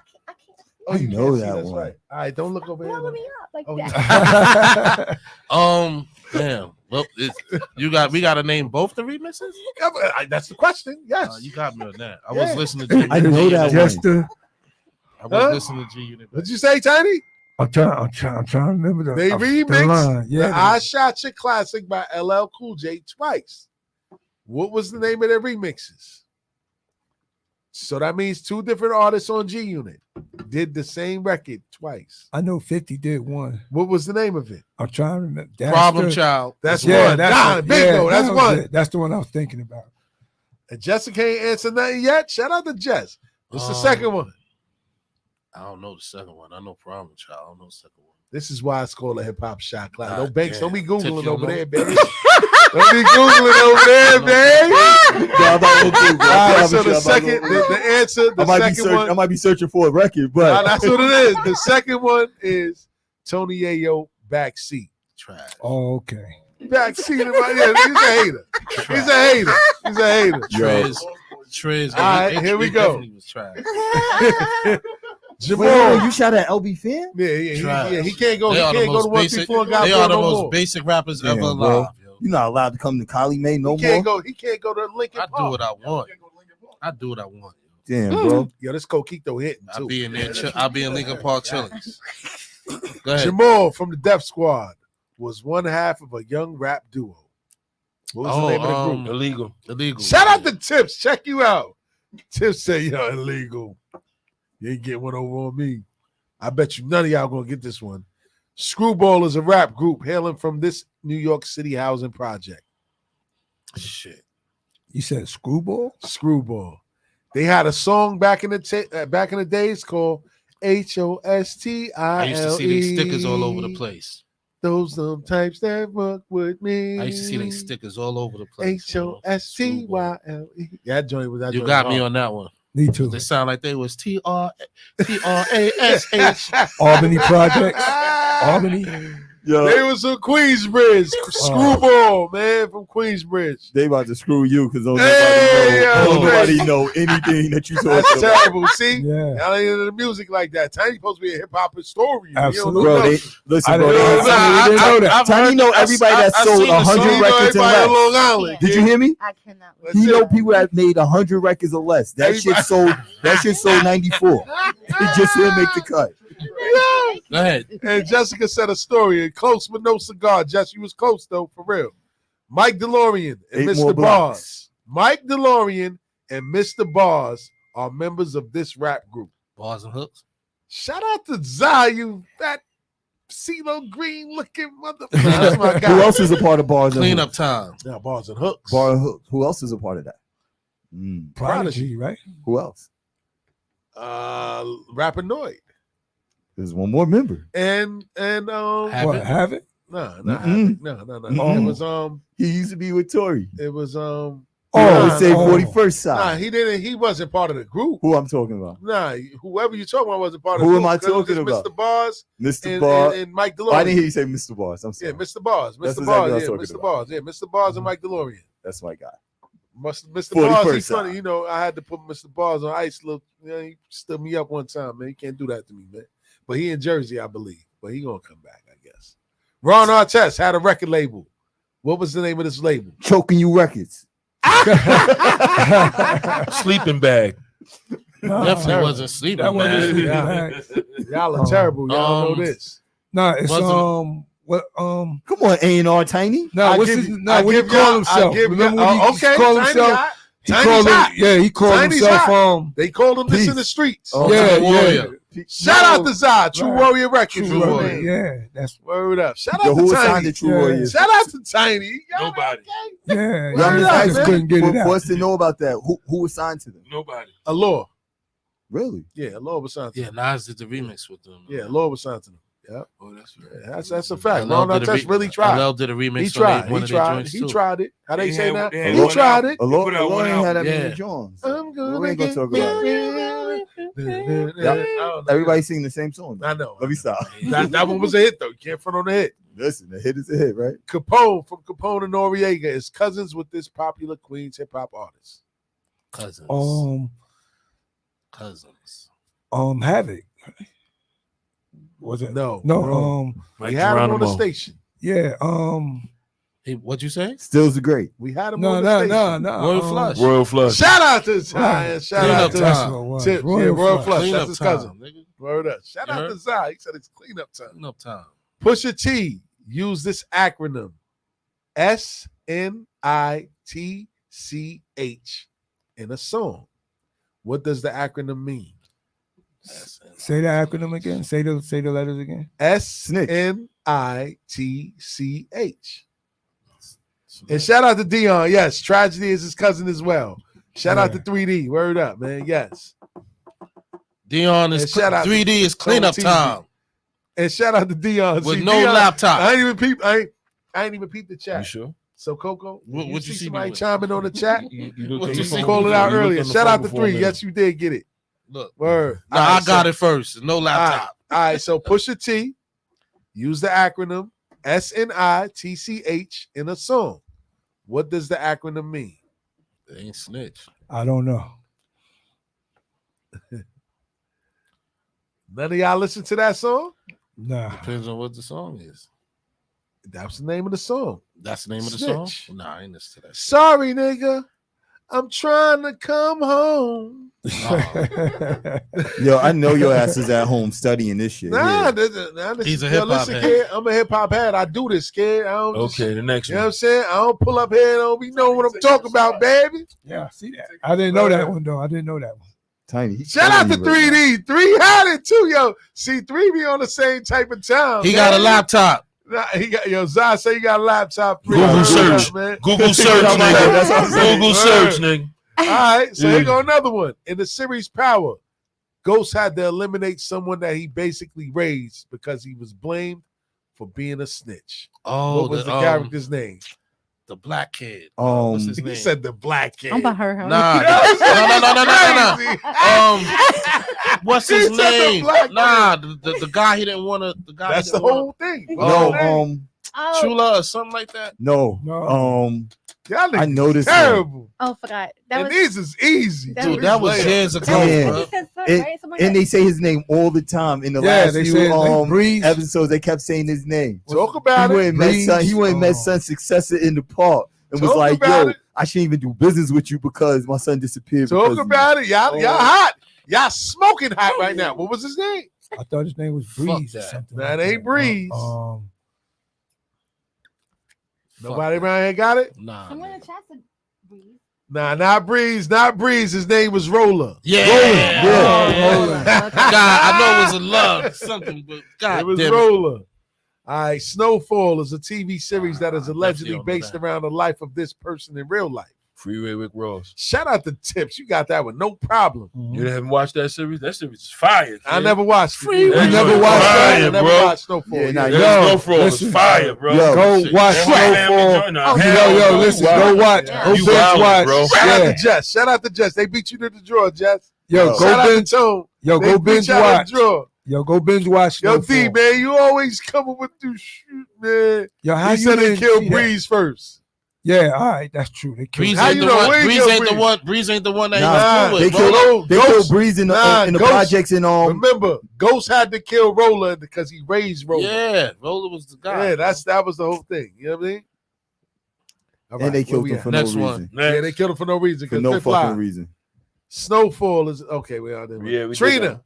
Oh,
I
you
know
can't see,
that
that's
one.
right. All right, don't look over here.
Blow me up like
Oh,
that.
Damn. Well, we got to name both the remixes.
Yeah, but, that's the question. Yes,
You got me on that. I
Yeah.
was listening to.
I know that
Just
one.
I was listening to G Unit.
What'd you say, Tiny?
I'm trying to remember the.
They
the
remixed
line.
the
Yeah,
I Shot You classic by LL Cool J twice. What was the name of their remixes? So that means two different artists on G Unit did the same record twice.
I know 50 did one.
What was the name of it?
I'm trying to remember. That's
Problem
the-
Child.
That's
Yeah,
one.
that's
Nah,
it.
bingo.
Yeah,
That's
that was
one.
it. That's the one I was thinking about.
And Jessica ain't answered nothing yet. Shout out to Jess. What's the second one?
I don't know the second one. I know Problem Child. I don't know the second one.
This is why it's called a hip hop shot class. No
God
Banks, don't be
damn.
Googling
Tip your
over there,
nose.
baby. Don't be Googling over there, baby.
I'm about to Google. I promise
So
you,
the
I'm about to
second,
Google.
the answer, the second one.
I might be searching for a record, but
Nah, that's what it is. The second one is Tony Yayo Backseat.
Trash.
Oh, okay.
Backseat. Yeah, he's a hater. He's a hater. He's a hater.
Triz.
All right, here we go.
Definitely was trash.
Jamal.
Wait, you shot at LB Fan?
Yeah, he can't go.
They
He
are the
can't go
most
to 134 and got
They are the
no
most
more.
basic rappers ever
Damn, bro.
alive. Yo.
You're not allowed to come to Kali May no
He can't
more.
go. He can't go to Lincoln
I
Park.
do what I want. I do what I want.
Damn, bro.
Yo, this Coquito hitting
I'll
too.
be in there. I'll be in Lincoln Park chilling. Go ahead.
Jamal from the Def Squad was one half of a young rap duo. What was the name of the group?
Illegal.
Shout out to Tips. Check you out. Tips say, yo, illegal. You ain't get one over on me. I bet you none of y'all gonna get this one. Screwball is a rap group hailing from this New York City housing project.
Shit.
You said Screwball?
Screwball. They had a song back in the days called HOSTILE.
I used to see these stickers all over the place.
Those some types that work with me.
I used to see these stickers all over the place.
HOSTYLE. That joint was that.
You
joint
got
was
me
hard.
on that one.
Me too.
They sound like they was TRASH.
Albany Projects. Albany.
Yo,
They was from Queensbridge. Screwball, man, from Queensbridge.
they about to screw you because don't
Hey,
nobody
yo,
know anything that you talking
That's
about.
terrible. See,
Yeah.
y'all ain't into the music like that. Tiny supposed to be a hip hop historian.
Absolutely.
Bro,
You
they listen,
I
bro.
didn't
they-
know that. I didn't know that.
Tiny know everybody that sold 100 records and
everybody on Long
less.
Island.
Did you hear me?
I cannot.
He know people that made 100 records or less. That shit sold. That shit sold 94. It just didn't make the cut.
Go ahead.
And Jessica said a story. Close but no cigar. Jess, you was close though, for real. Mike DeLorean and
8 more
Mr.
blocks.
Bars. Mike DeLorean and Mr. Bars are members of this rap group.
Bars and hooks.
Shout out to Zai, you fat CeeLo Green looking motherfucker. That's my guy.
Who else is a part of Bars and
Cleanup
Hooks?
time.
Now, Bars and Hooks.
Bar and Hooks. Who else is a part of that?
Prodigy, right?
Who else?
Rappinoid.
There's one more member.
And
What, have it?
no.
Mm-mm.
It was
He used to be with Tory.
it was
He say 41st
Nah,
side.
he wasn't part of the group.
Who I'm talking about?
Nah, whoever you talking about wasn't part of
Who
the
am
group.
I
'Cause it was
talking
just
about?
Mr. Bars
Mr. Bars.
and Mike
Oh,
DeLorean.
I didn't hear you say Mr. Bars. I'm sorry.
Yeah, Mr. Bars.
That's
Mr.
exactly
Bars.
what I was
Yeah,
talking
Mr.
about.
Bars. Yeah, Mr. Bars and Mike DeLorean.
That's my guy.
Mr. Bars,
41st
he's funny.
side.
You know, I had to put Mr. Bars on ice. Look, he stood me up one time, man. You can't do that to me, man. But he in Jersey, I believe. But he gonna come back, I guess. Ron Artest had a record label. What was the name of this label?
Choking You Records.
Sleeping bag.
Definitely wasn't sleeping.
That wasn't
man.
sleeping bag.
Y'all are terrible. Y'all know this.
No, it's
Wasn't-
what
Come on, A&R Tiny.
no,
I
what's
give
his
you-
no,
I
what he
give
call
y'all- I
himself?
give
Remember
y'all-
what he
okay,
called
Tiny
himself?
hot.
He
Tiny's
called
hot.
him, yeah, he called
Tiny's
himself
hot. They called him this in the streets.
Oh,
yeah,
True Warrior.
Shout out to Zai, True
Right.
Warrior Records.
True
man.
Warrior. Yeah, that's
Word up. Shout
Yo,
out
who
to
assigned
Tiny.
the True
Yeah.
Warriors?
Shout out to Tiny. Y'all
Nobody.
yeah.
Yo, I'm
Word
just
up,
asking
man.
couldn't get it
for
out.
us to know about that. Who was signed to them?
Nobody.
Allure.
Really?
Yeah, Allure was signed to
Yeah,
them.
Nas did the remix with them.
Yeah, Allure was signed to them. Yeah,
Oh, that's right.
that's a fact.
LL
Ron
did a
Artest really
LL
tried.
did a remix.
He
on
tried.
one
He
of their
tried.
joints,
He
too.
tried it. How they say that?
they had
He
one
tried
out.
it.
They put out
Alone
one
ain't had that
album.
many
Yeah.
Jones.
I'm gonna
We ain't gonna
get
talk about
it.
Yeah. Everybody sing the same song.
I know.
Let me stop.
That one was a hit though. You can't front on the hit.
Listen, the hit is a hit, right?
Capone from Capone and Noriega is cousins with this popular Queens hip hop artist.
Cousins.
um
Cousins.
Havoc. Was it?
No.
Mike
we had him on the
Geronimo.
station.
Yeah.
Hey, what'd you say?
Stills the Great.
We had him on the station.
Royal Flush.
Royal Flush.
Shout out to Zion. Shout
Clean
out
up
to
time.
Tips.
Royal
Royal
Flush.
Flush.
Clean
That's
up
his
time,
cousin.
nigga.
Word up. Shout
You
out
heard?
to Zion. He said it's cleanup time.
Clean up time.
Pusha T use this acronym SNITCH in a song. What does the acronym mean?
Say the acronym again. Say the letters again.
SNITCH. And shout out to Dion. Yes, Tragedy is his cousin as well. Shout out to 3D. Word up, man. Yes.
Dion is
And shout out
3D
to
is cleanup
TV.
time
And shout out to Dion.
with
See,
no
Dion,
laptop.
I ain't even peep the chat.
You sure?
So Coco,
What
you
you
see
see
somebody
me with?
chiming on the chat?
You
What you see?
Call it out earlier. Shout out to 3. Yes, you did get it.
Look,
Word.
no, I got it first. No laptop.
All right, so Pusha T, use the acronym SNITCH in a song. What does the acronym mean?
It ain't snitch.
I don't know.
None of y'all listen to that song?
Nah.
Depends on what the song is.
That's the name of the song.
That's the name of the
Snitch.
song? Nah, I ain't listen to that.
Sorry, nigga. I'm trying to come home.
Yo, I know your ass is at home studying this shit.
Nah,
yeah.
He's a
yo,
hip-hop
listen,
head.
kid, I'm a hip hop head. I do this, kid. I don't just,
Okay, the next
you know what
one.
I'm saying? I don't pull up here and don't be knowing what I'm talking about, baby.
Yeah, see that. I didn't know that one though. I didn't know that one.
Tiny. He's
Shout out to
killing you right
3D. 3 had it too, yo. See, 3 be on the same type of time.
He got a laptop.
Nah, he got Zai say you got a laptop. 3.
Google
Word
search.
up, man.
Google search,
That's what I'm
nigga.
saying.
Google
Word.
search, nigga.
All right, so
Yeah.
here go another one. In the series Power, Ghost had to eliminate someone that he basically raised because he was blamed for being a snitch.
Oh,
What was the character's name?
The black kid.
now.
What's his
He
name?
said the black kid.
I'm about her.
Nah, no. What's
He
his
said the
name?
black
Nah, the guy he didn't want to. The guy.
That's
he
the
didn't
whole thing.
No,
Oh,
Chula or something like that.
no.
Y'all
I
niggas
know this one.
terrible.
oh, forgot. That
And
was
these is easy.
that
Dude,
was-
that was years ago,
Yeah.
bro.
He said son,
And-
right? Something like
And
that.
they say his name all the time. In the
Yeah,
last
they
few
say his name, Breeze.
episodes, they kept saying his name.
Talk
He
about
went
it.
and met
Breeze.
son. He went and met
Oh.
son's successor in the park and was
Talk
like,
about
"Yo,
it.
I shouldn't even do business with you because my son disappeared."
Talk
because of
about it. Y'all
Oh.
hot. Y'all smoking hot right now. What was his name?
I thought his name was Breeze or
that.
something.
That
like
ain't Breeze. Nobody around here got it?
Nah.
Someone in
man.
the chat said Breeze.
Nah, not Breeze. Not Breeze. His name was Roller.
Yeah.
Yeah.
God, I know it was a love something, but God
It was
damn it.
Roller. All right, Snowfall is a TV series that is
I
allegedly
definitely don't know
based
that.
around the life of this person in real life.
Freeway Rick Ross.
Shout out to Tips. You got that one. No problem.
You haven't watched that series? That series is fire.
I
kid.
never watched it.
Freeway
I never
Rick
watched
Ross.
that. I
Fire,
never
bro.
watched Snowfall.
Yeah, nah,
That
yo,
Snowfall is
listen,
fire, bro.
yo,
Go
Shit.
watch
That whole family
Snowfall.
joint, nah,
Yo,
hell no.
listen,
Wow.
go watch.
Yeah.
Go
You
binge
wildin',
watch.
bro.
Shout out
Yeah.
to Jess. Shout out to Jess. They beat you to the draw, Jess.
Yo,
Yo.
go
Shout out to
binge.
Tone.
Yo,
They
go
beat
binge
you out
watch.
the draw.
Yo, go binge watch.
Yo,
Snowfall.
D, man, you always coming with this shit, man.
Yo, how
He
you
said they
didn't
killed
see that?
Breeze first.
Yeah, all right, that's true. They killed
Breeze
How
ain't
you
the
know?
one.
We ain't
Breeze
kill
ain't the
Breeze.
one. Breeze ain't the one that
Nah,
he was
they
with, bro.
killed
Ghost-
Breeze in the
Ghost-
projects and
Remember, Ghost had to kill Roller because he raised Roller.
Yeah, Roller was the guy.
Yeah, that was the whole thing. You know what I mean? All
and they
where
killed
we
him
at?
for
Next
no
one.
reason.
Yeah, they killed him for no reason.
For
'cause
no
Fifth
fucking
Line.
reason.
Snowfall is okay. We are there.
Yeah, we did
Trina
that.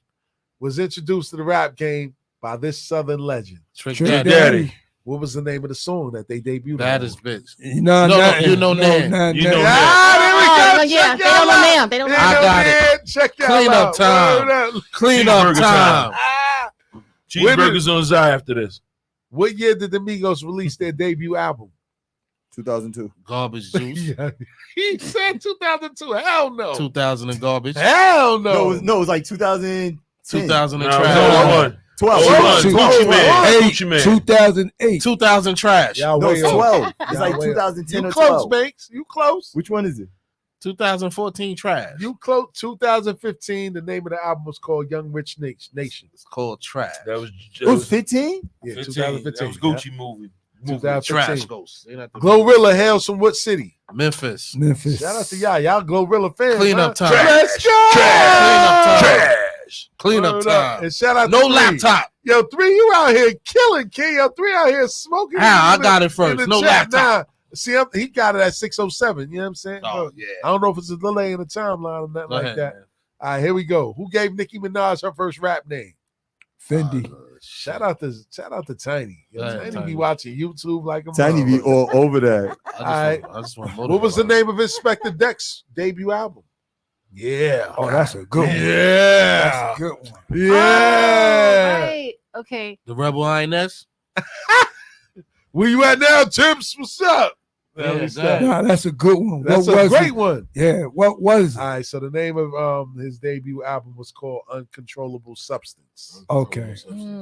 was introduced to the rap game by this Southern legend.
Trick
Trick
Daddy.
Daddy.
What was the name of the song that they debuted?
Baddest
on?
bitch.
No,
you know Nan.
You know
Ah, there we go.
Oh, yeah,
Check
they
y'all
don't know
out.
Nam. They don't know
They
I
know
got it.
Nan. Check y'all
Clean up
out.
time.
Word up.
Clean up
Cheeseburger
time.
Ah.
Cheeseburgers on Zai after this.
What year did the Migos release their debut album?
2002.
Garbage juice.
Yeah. He said 2002. Hell no.
2000 and garbage.
Hell
No,
no.
it was like 2010.
2000 and
No,
trash.
one.
12.
One. Gucci Man.
Eight,
Gucci Man.
2008.
2000 trash.
Y'all
No,
way
it's
off.
12. It's
Y'all
like
way off.
2010
You
or
close,
12.
Banks. You close.
Which one is it?
2014 trash.
You close. 2015. The name of the album was called Young Rich Nation.
It's called trash.
That was
It was 15?
Yeah,
15.
2015.
That was Gucci movie.
2015.
Trash ghost. Ain't that the-
Glorilla hails from what city?
Memphis.
Memphis.
Shout out to y'all. Y'all Glorilla fans.
Clean
huh?
up time.
Let's go.
Clean up time.
Minaj.
Cleanup
Word up.
time.
And shout out
No
to 3.
laptop.
Yo, 3, you out here killing, King. Yo, 3 out here smoking.
How? I got it
in
first.
the
No
chat.
laptop.
Nah. See, he got it at 6:07. You know what I'm saying?
Oh, yeah.
I don't know if it's a delay in the timeline or nothing
Go
like
ahead,
that.
man.
All right, here we go. Who gave Nicki Minaj her first rap name?
Fendi.
Shout out to Tiny. Yo,
Go ahead,
Tiny be
Tiny.
watching YouTube like a
Tiny be
motherfucker.
all over that.
I just want
What was the name of Inspector Deck's debut album? Yeah.
Oh, that's a good one.
Yeah.
That's a good one.
Yeah.
Oh, right. Okay.
The Rebel INS?
Where you at now, Tips? What's up?
Yeah,
Nah, that's a good one.
That's
What
a
was
great
it?
one.
Yeah, what was it?
All right, so the name of his debut album was called Uncontrollable Substance.
Okay.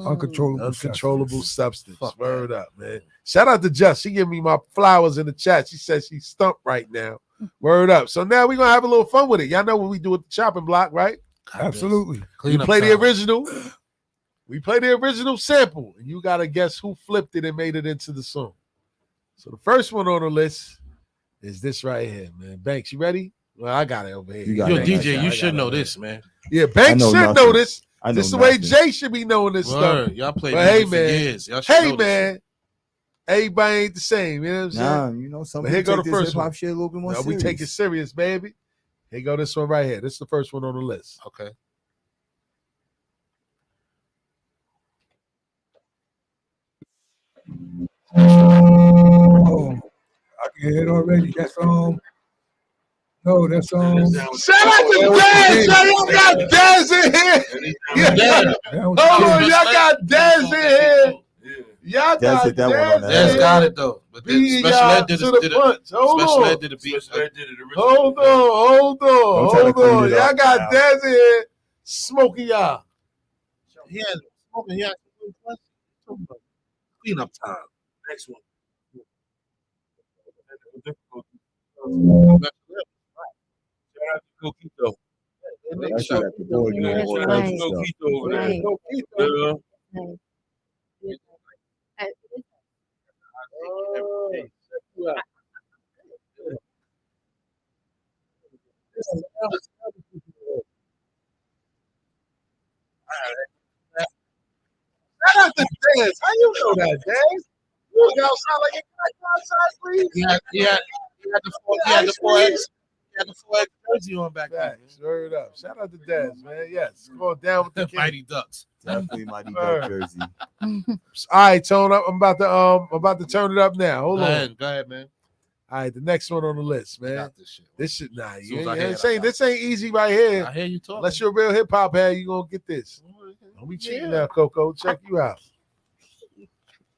Uncontrollable
Substance. Word up, man. Shout out to Jess. She gave me my flowers in the chat. She says she's stumped right now. Word up. So now we're going to have a little fun with it. Y'all know what we do at the chopping block, right?
Absolutely.
We play the original. We play the original sample, and you got to guess who flipped it and made it into the song. So the first one on the list is this right here, man. Banks, you ready? Well, I got it over here.
You're a DJ. You should know this, man.
Yeah, Banks should know this.
I know
This is the way
nothing.
Jay should be knowing this
Word.
stuff.
Y'all played
But hey,
music for
man.
years. Y'all should
Hey,
know this
man. Everybody ain't the same. You know what I'm saying?
Nah, you know, some
But here
people
go
take
the
this
first one.
hip-hop shit a little bit more
No, we take it serious, baby. Here go this one right here. This is the first one on the list.
Okay.
Oh, I can hear it already. That's no, that's
Shout out to Daz. Y'all got Daz in here. Yeah. Hold on, y'all got Daz in here. Y'all got
hit that one on
Daz
that.
Daz
in
got
here.
it though. But
Beating
Special
y'all
Ed did
to the
it.
punch. Hold
Special
on.
Ed did a beat.
Hold on.
Don't try to clean
Y'all
it up
got
now.
Daz in here smoking y'all.
He had smoking. He had cleanup time.
Next one. Shout out to Coquito.
That's not at the board.
Yeah, that's
Shout out
right.
to Coquito over there.
Right.
Yeah.
Shout out to Daz. How you know that, Daz? You was outside like a guy outside, please.
He had the 4X jersey on back then.
Word up. Shout out to Daz, man. Yes. Going down with the king.
Mighty Ducks.
Definitely Mighty Duck jersey.
All right, tone up. I'm about to turn it up now. Hold
Go
on.
ahead. Go ahead, man.
All right, the next one on the list,
I
man.
got this shit.
This shit, nah,
As
you
soon as
know
I
what
hear
I'm
it,
saying? This ain't easy right here.
I hear you talking.
Unless you're a real hip hop head, you gonna get this. Don't be cheating now, Coco. Check you out.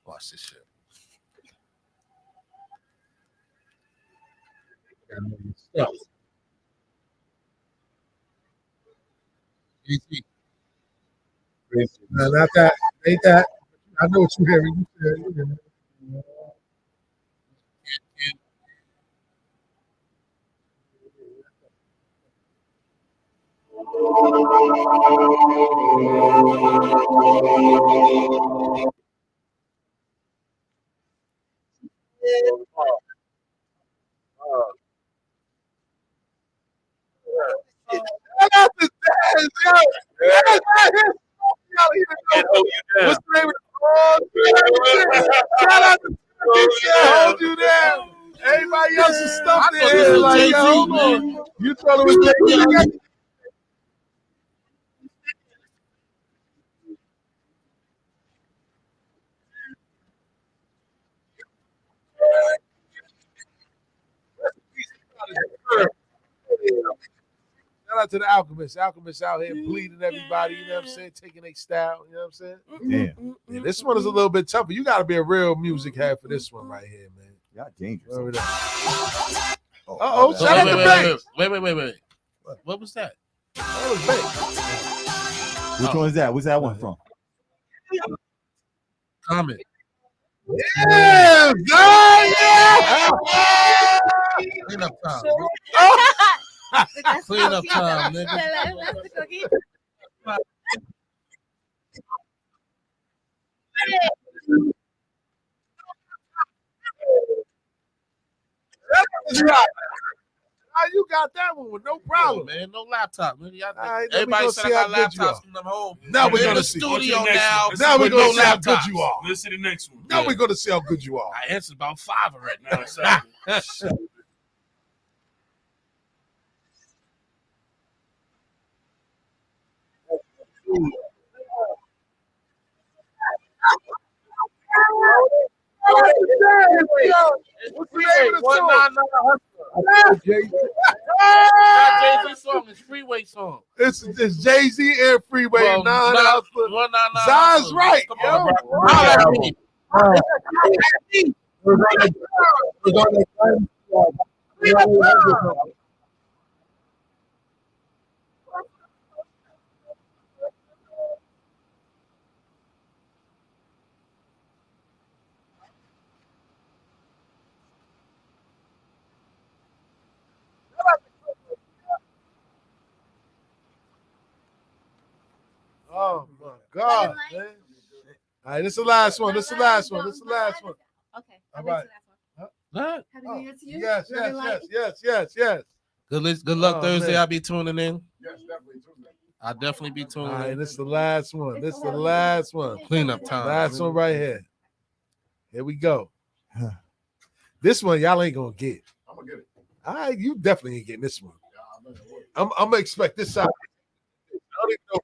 Watch this shit. Easy.
Nah, not that. Ain't that. I know what you're hearing. You hearing. Shout out to Daz, yo. Daz out here smoking y'all even know. What's the name of the song? Shout out to Hold You Down. Everybody else is stumped
I thought
in
this
here
was
like,
Jay-Z,
yo, hold
man.
on. You thought it was Jay-Z? Shout out to the Alchemist. Alchemist out here bleeding everybody, you know what I'm saying? Taking their style, you know what I'm saying?
Damn.
Yeah, this one is a little bit tougher. You got to be a real music head for this one right here, man.
Y'all dangerous.
Word up.
Oh,
Uh-oh,
my
shout out
bad.
to Banks.
Wait. What was that?
That was Banks.
Which one is that? Where's that one from?
Comment.
Yeah, yeah.
Clean up time.
That's
Clean up
Coquito.
time, nigga.
That's the Coquito.
You got that one with no problem,
man. No laptop. Man.
Right,
everybody said I got laptops from them home.
Now we're
in
gonna
the
see.
studio now.
Now we're gonna
no
see how good
laptops.
you are.
Let's see the next one.
Now we're gonna see how good you are.
I answered about 5 already.
Now it's out.
What's the name of the song?
Jay-Z song is Freeway song.
It's Jay-Z and Freeway.
Well,
199. Zai's right.
Come
Yo.
on,
Oh my God, man. All right, this is the last one. This is the last one. This is the last one.
Okay.
All right.
What?
Happy New Year to you.
Yes, yes.
Good luck Thursday.
Man.
I'll be tuning in.
Yes, definitely.
I'll definitely be
All
tuning
right,
in.
this is the last one. This is the last one.
Cleanup time.
Last one right here. Here we go. This one y'all ain't gonna get.
I'm gonna get it.
All right, you definitely ain't getting this one. I'm gonna expect this side. I don't even know.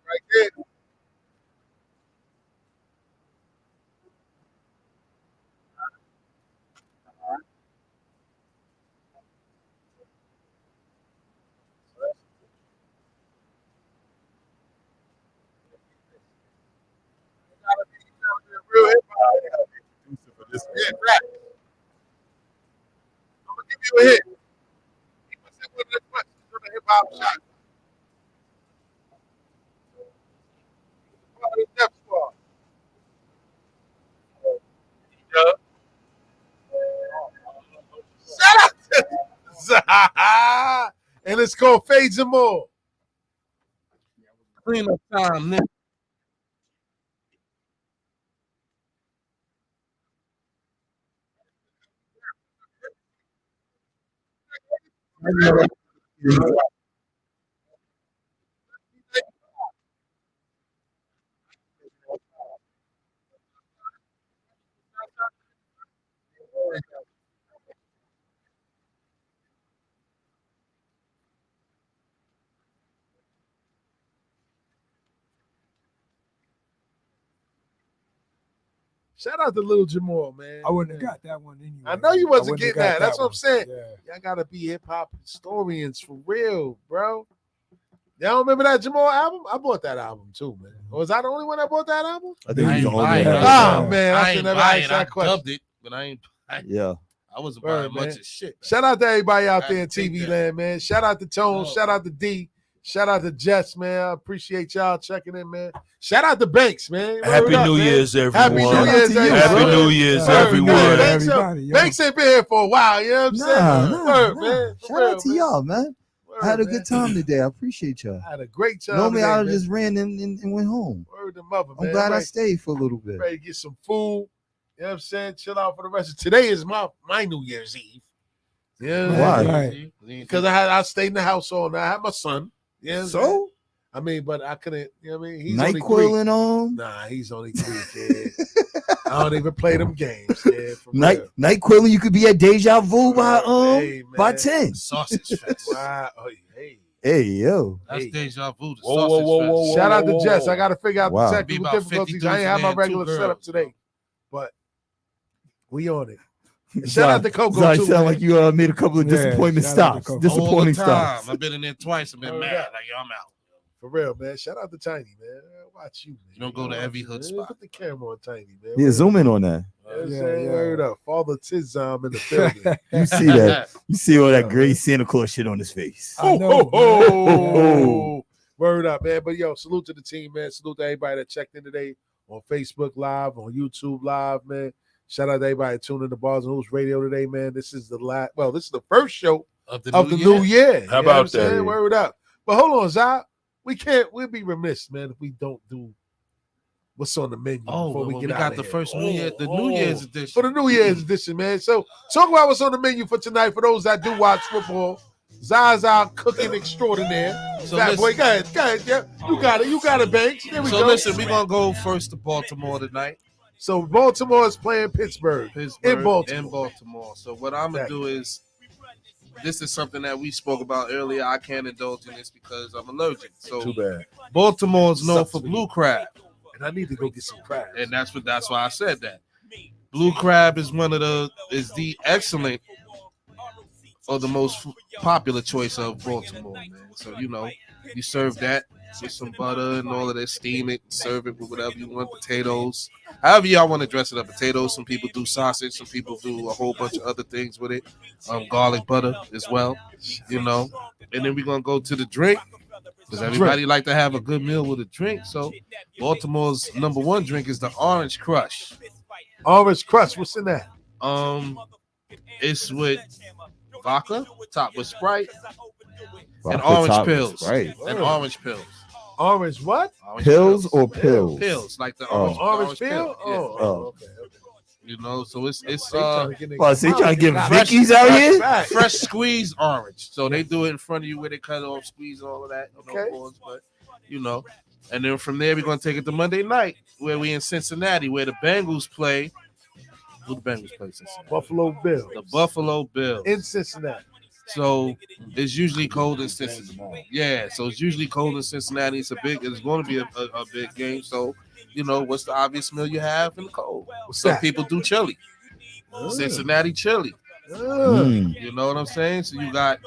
Right there. Real hip hop. Yeah, right. I'm gonna give you a hit. He was in one of the questions from the hip hop shot. Part of the Def Squad. Shout out to and it's called Fades and More.
Cleanup time, nigga.
Shout out to Little Jamal, man.
I wouldn't have got that one anyway.
I know you
I
wasn't
wouldn't have
getting that.
got
That's what I'm
one.
saying.
Yeah.
Y'all gotta be hip hop historians for real, bro. Y'all remember that Jamal album? I bought that album too, man. Was I the only one that bought that album?
I think he's the only
buying
one.
it.
Oh man, I
I
should
ain't
never
buying
asked
it. I
that question.
dubbed it, but I ain't.
Yeah.
I wasn't
Word,
buying much
man.
of shit.
Shout out to everybody out
I
there in
think
TV
that-
land, man. Shout out to Tone.
Oh.
Shout out to D. Shout out to Jess, man. I appreciate y'all checking in, man. Shout out to Banks, man.
Happy
Word up,
New
man.
Year's, everyone.
Happy New Year's,
to you,
everyone.
Happy
bro.
New Year's,
Yeah.
everyone.
Banks,
Everybody, yo.
Banks ain't been here for a while, you know what I'm saying? Word, man. For
Shout
real,
out to
man.
y'all, man.
Word,
I had a
man.
good time today. I appreciate y'all.
I had a great time.
Normally,
today,
I would
man.
just ran and went home.
Word to mother,
I'm
man.
glad I
ready,
stayed for a little bit.
ready to get some food. You know what I'm saying? Chill out for the rest of today is my New Year's Eve. Yeah,
Why?
Right.
because I stayed in the house all night. I had my son. Yeah,
So,
I mean, but I couldn't. You know what I mean? He's
night
only 3.
quilling on.
Nah, he's only 3, kid. I don't even play them games, kid. For
Night
real.
night quilling. You could be at Deja Vu by
Hey,
by
man.
10.
Sausage fest.
Wow. Oh, hey.
Hey yo.
That's
Hey.
deja vu. The
Whoa,
sausage
whoa,
fest.
whoa,
Shout out to
whoa,
Jess.
whoa.
I got to figure out
Wow.
the
Be
technical
about 50
difficulties. I ain't
dudes
have my
and
regular
2
setup
girls,
today,
bro.
but we on it. Shout out to Coco
Zai,
too.
sound
Man.
like you made a couple of disappointment stops. Disappointing stops.
I've been in there twice. I've been mad. Like, yo, I'm out.
For real, man. Shout out to Tiny, man. Watch you, man.
You don't go to every hood spot.
Put the camera on Tiny, man.
Yeah, zoom in on that.
Word up. Father Tizam in the building.
You see that? You see all that great Santa Claus shit on his face.
Word up, man. But yo, salute to the team, man. Salute to everybody that checked in today on Facebook Live, on YouTube Live, man. Shout out to everybody tuning in to Bars and Hoops Radio today, man. This is the last. Well, this is the first show of the new year.
How about that?
Word up. But hold on, Zai. We'll be remiss, man, if we don't do what's on the menu before we get out
got
of
the
here.
first New Year, the New Year's edition.
For the New Year's edition, man. So talk about what's on the menu for tonight for those that do watch football. Zai's our cooking extraordinaire.
So
Fat boy, go ahead. Yeah. You got it, Banks. Here we go.
So listen, we're gonna go first to Baltimore tonight.
So Baltimore is playing Pittsburgh in
Baltimore. So what I'm gonna do is, this is something that we spoke about earlier. I can't indulge in this because I'm allergic. So
too bad.
Baltimore's known for blue crab,
and I need to go get some crab.
And that's why I said that. Blue crab is the excellent or the most popular choice of Baltimore, man. So you serve that with some butter and all of that, steam it, serve it with whatever you want, potatoes. However y'all want to dress it up, potatoes. Some people do sausage, some people do a whole bunch of other things with it. Garlic butter as well, And then we're gonna go to the drink because everybody like to have a good meal with a drink. So Baltimore's number one drink is the Orange Crush.
Orange Crush, what's in that?
It's with vodka, topped with Sprite, and
Vodka
orange
topped with
pills.
Sprite.
And orange pills.
Orange what?
Orange
Pills or pills?
Pills, like the
orange pill.
Pill.
Okay.
So it's
so you trying to give Vickies out here?
Fresh squeezed orange. So they do it in front of you where they cut off, squeeze all of that. But and then from there we're gonna take it to Monday night where we in Cincinnati where the Bengals play. Who the Bengals play? Cincinnati?
Buffalo Bills.
The Buffalo Bills
in Cincinnati.
So it's usually cold in Cincinnati. Yeah, so it's usually cold in Cincinnati. It's going to be a big game. So, what's the obvious meal you have in the cold? Some people do chili. Cincinnati chili. You know what I'm saying? So you got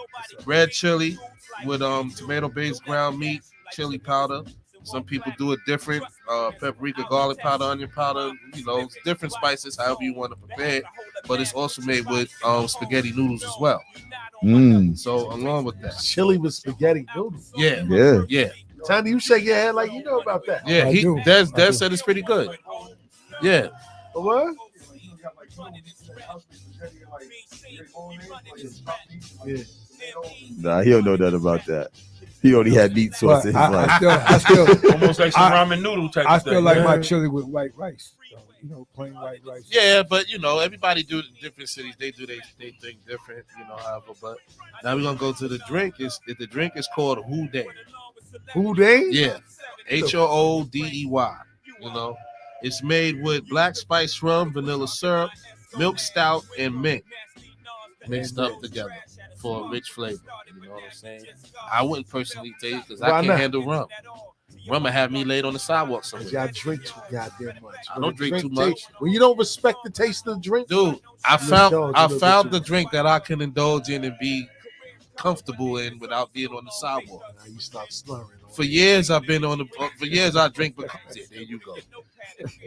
red chili with tomato-based ground meat, chili powder. Some people do it different. Paprika, garlic powder, onion powder, different spices, however you want to prepare it. But it's also made with spaghetti noodles as well. So along with that,
chili with spaghetti noodles.
Yeah.
Tiny, you shake your head like you know about that.
Yeah, Dad said it's pretty good. Yeah.
What?
Yeah. Nah, he don't know that about that. He only had meat sauce in his life.
I still
almost like some ramen noodle type.
I still like my chili with white rice. Plain white rice.
Yeah, but everybody do it in different cities. They do they think different, however. But now we're gonna go to the drink. The drink is called Houdé.
Houdé?
Yeah. Hoodey. It's made with black spice rum, vanilla syrup, milk stout, and mint mixed up together for a rich flavor. You know what I'm saying? I wouldn't personally taste because I can't handle rum. Rum will have me laid on the sidewalk somewhere.
Y'all drink too goddamn much.
I don't drink too much.
When you don't respect the taste of the drink,
dude, I found the drink that I can indulge in and be comfortable in without being on the sidewalk.
Now you start slurring.
For years I've been on the. For years I drink. But there you go.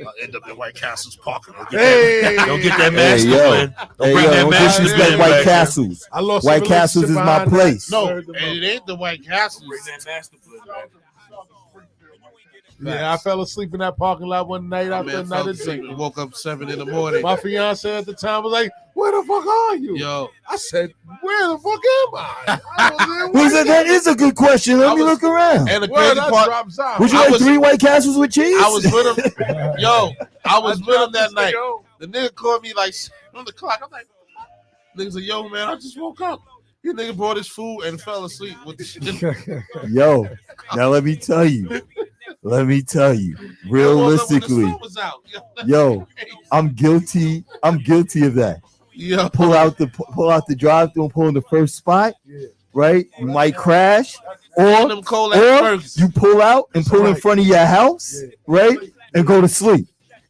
I'll end up in White Castle's parking. Don't get that master blend.
Don't disrespect White Castles. White Castles is my place.
No, and it ain't the White Castles. Bring that master blend.
Yeah, I fell asleep in that parking lot one night after a night of drinking.
Woke up 7 in the morning.
My fiance at the time was like, "Where the fuck are you?"
Yo,
I said, "Where the fuck am I?"
That is a good question. Let me look around.
And the crazy part,
would you like 3 White Castles with cheese?
I was with him. Yo, I was with him that night. The nigga called me like 7 o'clock. I'm like, niggas like, yo, man, I just woke up. Your nigga brought his food and fell asleep with the shit.
Yo, now let me tell you. Realistically, yo, I'm guilty of that.
Yeah.
Pull out the drive-through and pull in the first spot, right? You might crash, or you pull out and pull in front of your house, right? And go to sleep.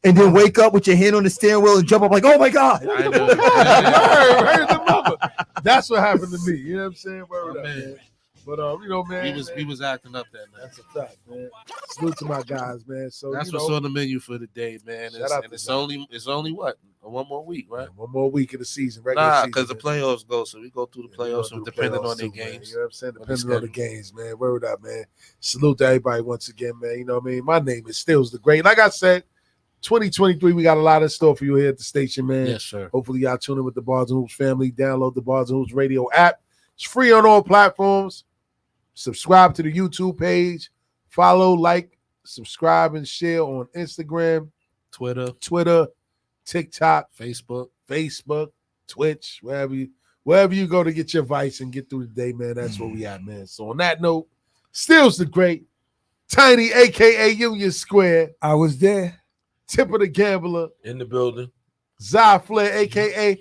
and then wake up with your hand on the steering wheel and jump up like, oh my God.
Word, the mother. That's what happened to me. You know what I'm saying? Word up, man. But you know, man,
he was acting up that night.
That's a fact, man. Salute to my guys, man. So
that's what's on the menu for the day, man. It's only what, one more week, right?
One more week of the season.
Because the playoffs go, so we go through the playoffs depending on their games.
Man. You know what I'm saying? Depending on the games, man. Word up, man. Salute to everybody once again, man. You know what I mean? My name is Stills the Great. Like I said, 2023, we got a lot in store for you here at the station, man.
Yes, sir.
Hopefully, y'all tune in with the Bars and Hoops family. Download the Bars and Hoops radio app. It's free on all platforms. Subscribe to the YouTube page. Follow, like, subscribe, and share on Instagram,
Twitter,
TikTok,
Facebook,
Twitch, wherever you go to get your vice and get through the day, man. That's where we at, man. So on that note, Stills the Great, Tiny, aka Union Square.
I was there.
Tip of the Gambler
in the building.
Zy Flair, aka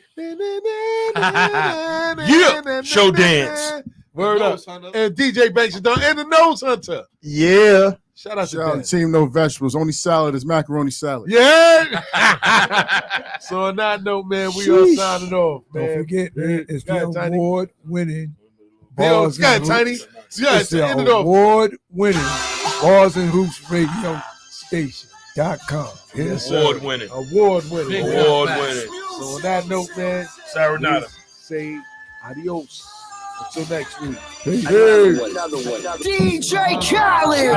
Yeah, show dance.
Word up. And DJ Banks is done. And the Nose Hunter.
Yeah.
Shout out
to Team No Vegetables. Only salad is macaroni salad.
Yeah. So on that note, man, we are signing off. Man.
Don't forget, man, it's the award-winning
Bars and Hoops.
It's the award-winning Bars and Hoops radio station.com.
Yes,
award-winning.
Award-winning.
Award-winning.
So on that note, man,
Saranada.
Say adios. Until next week.
Hey.
DJ Khaled.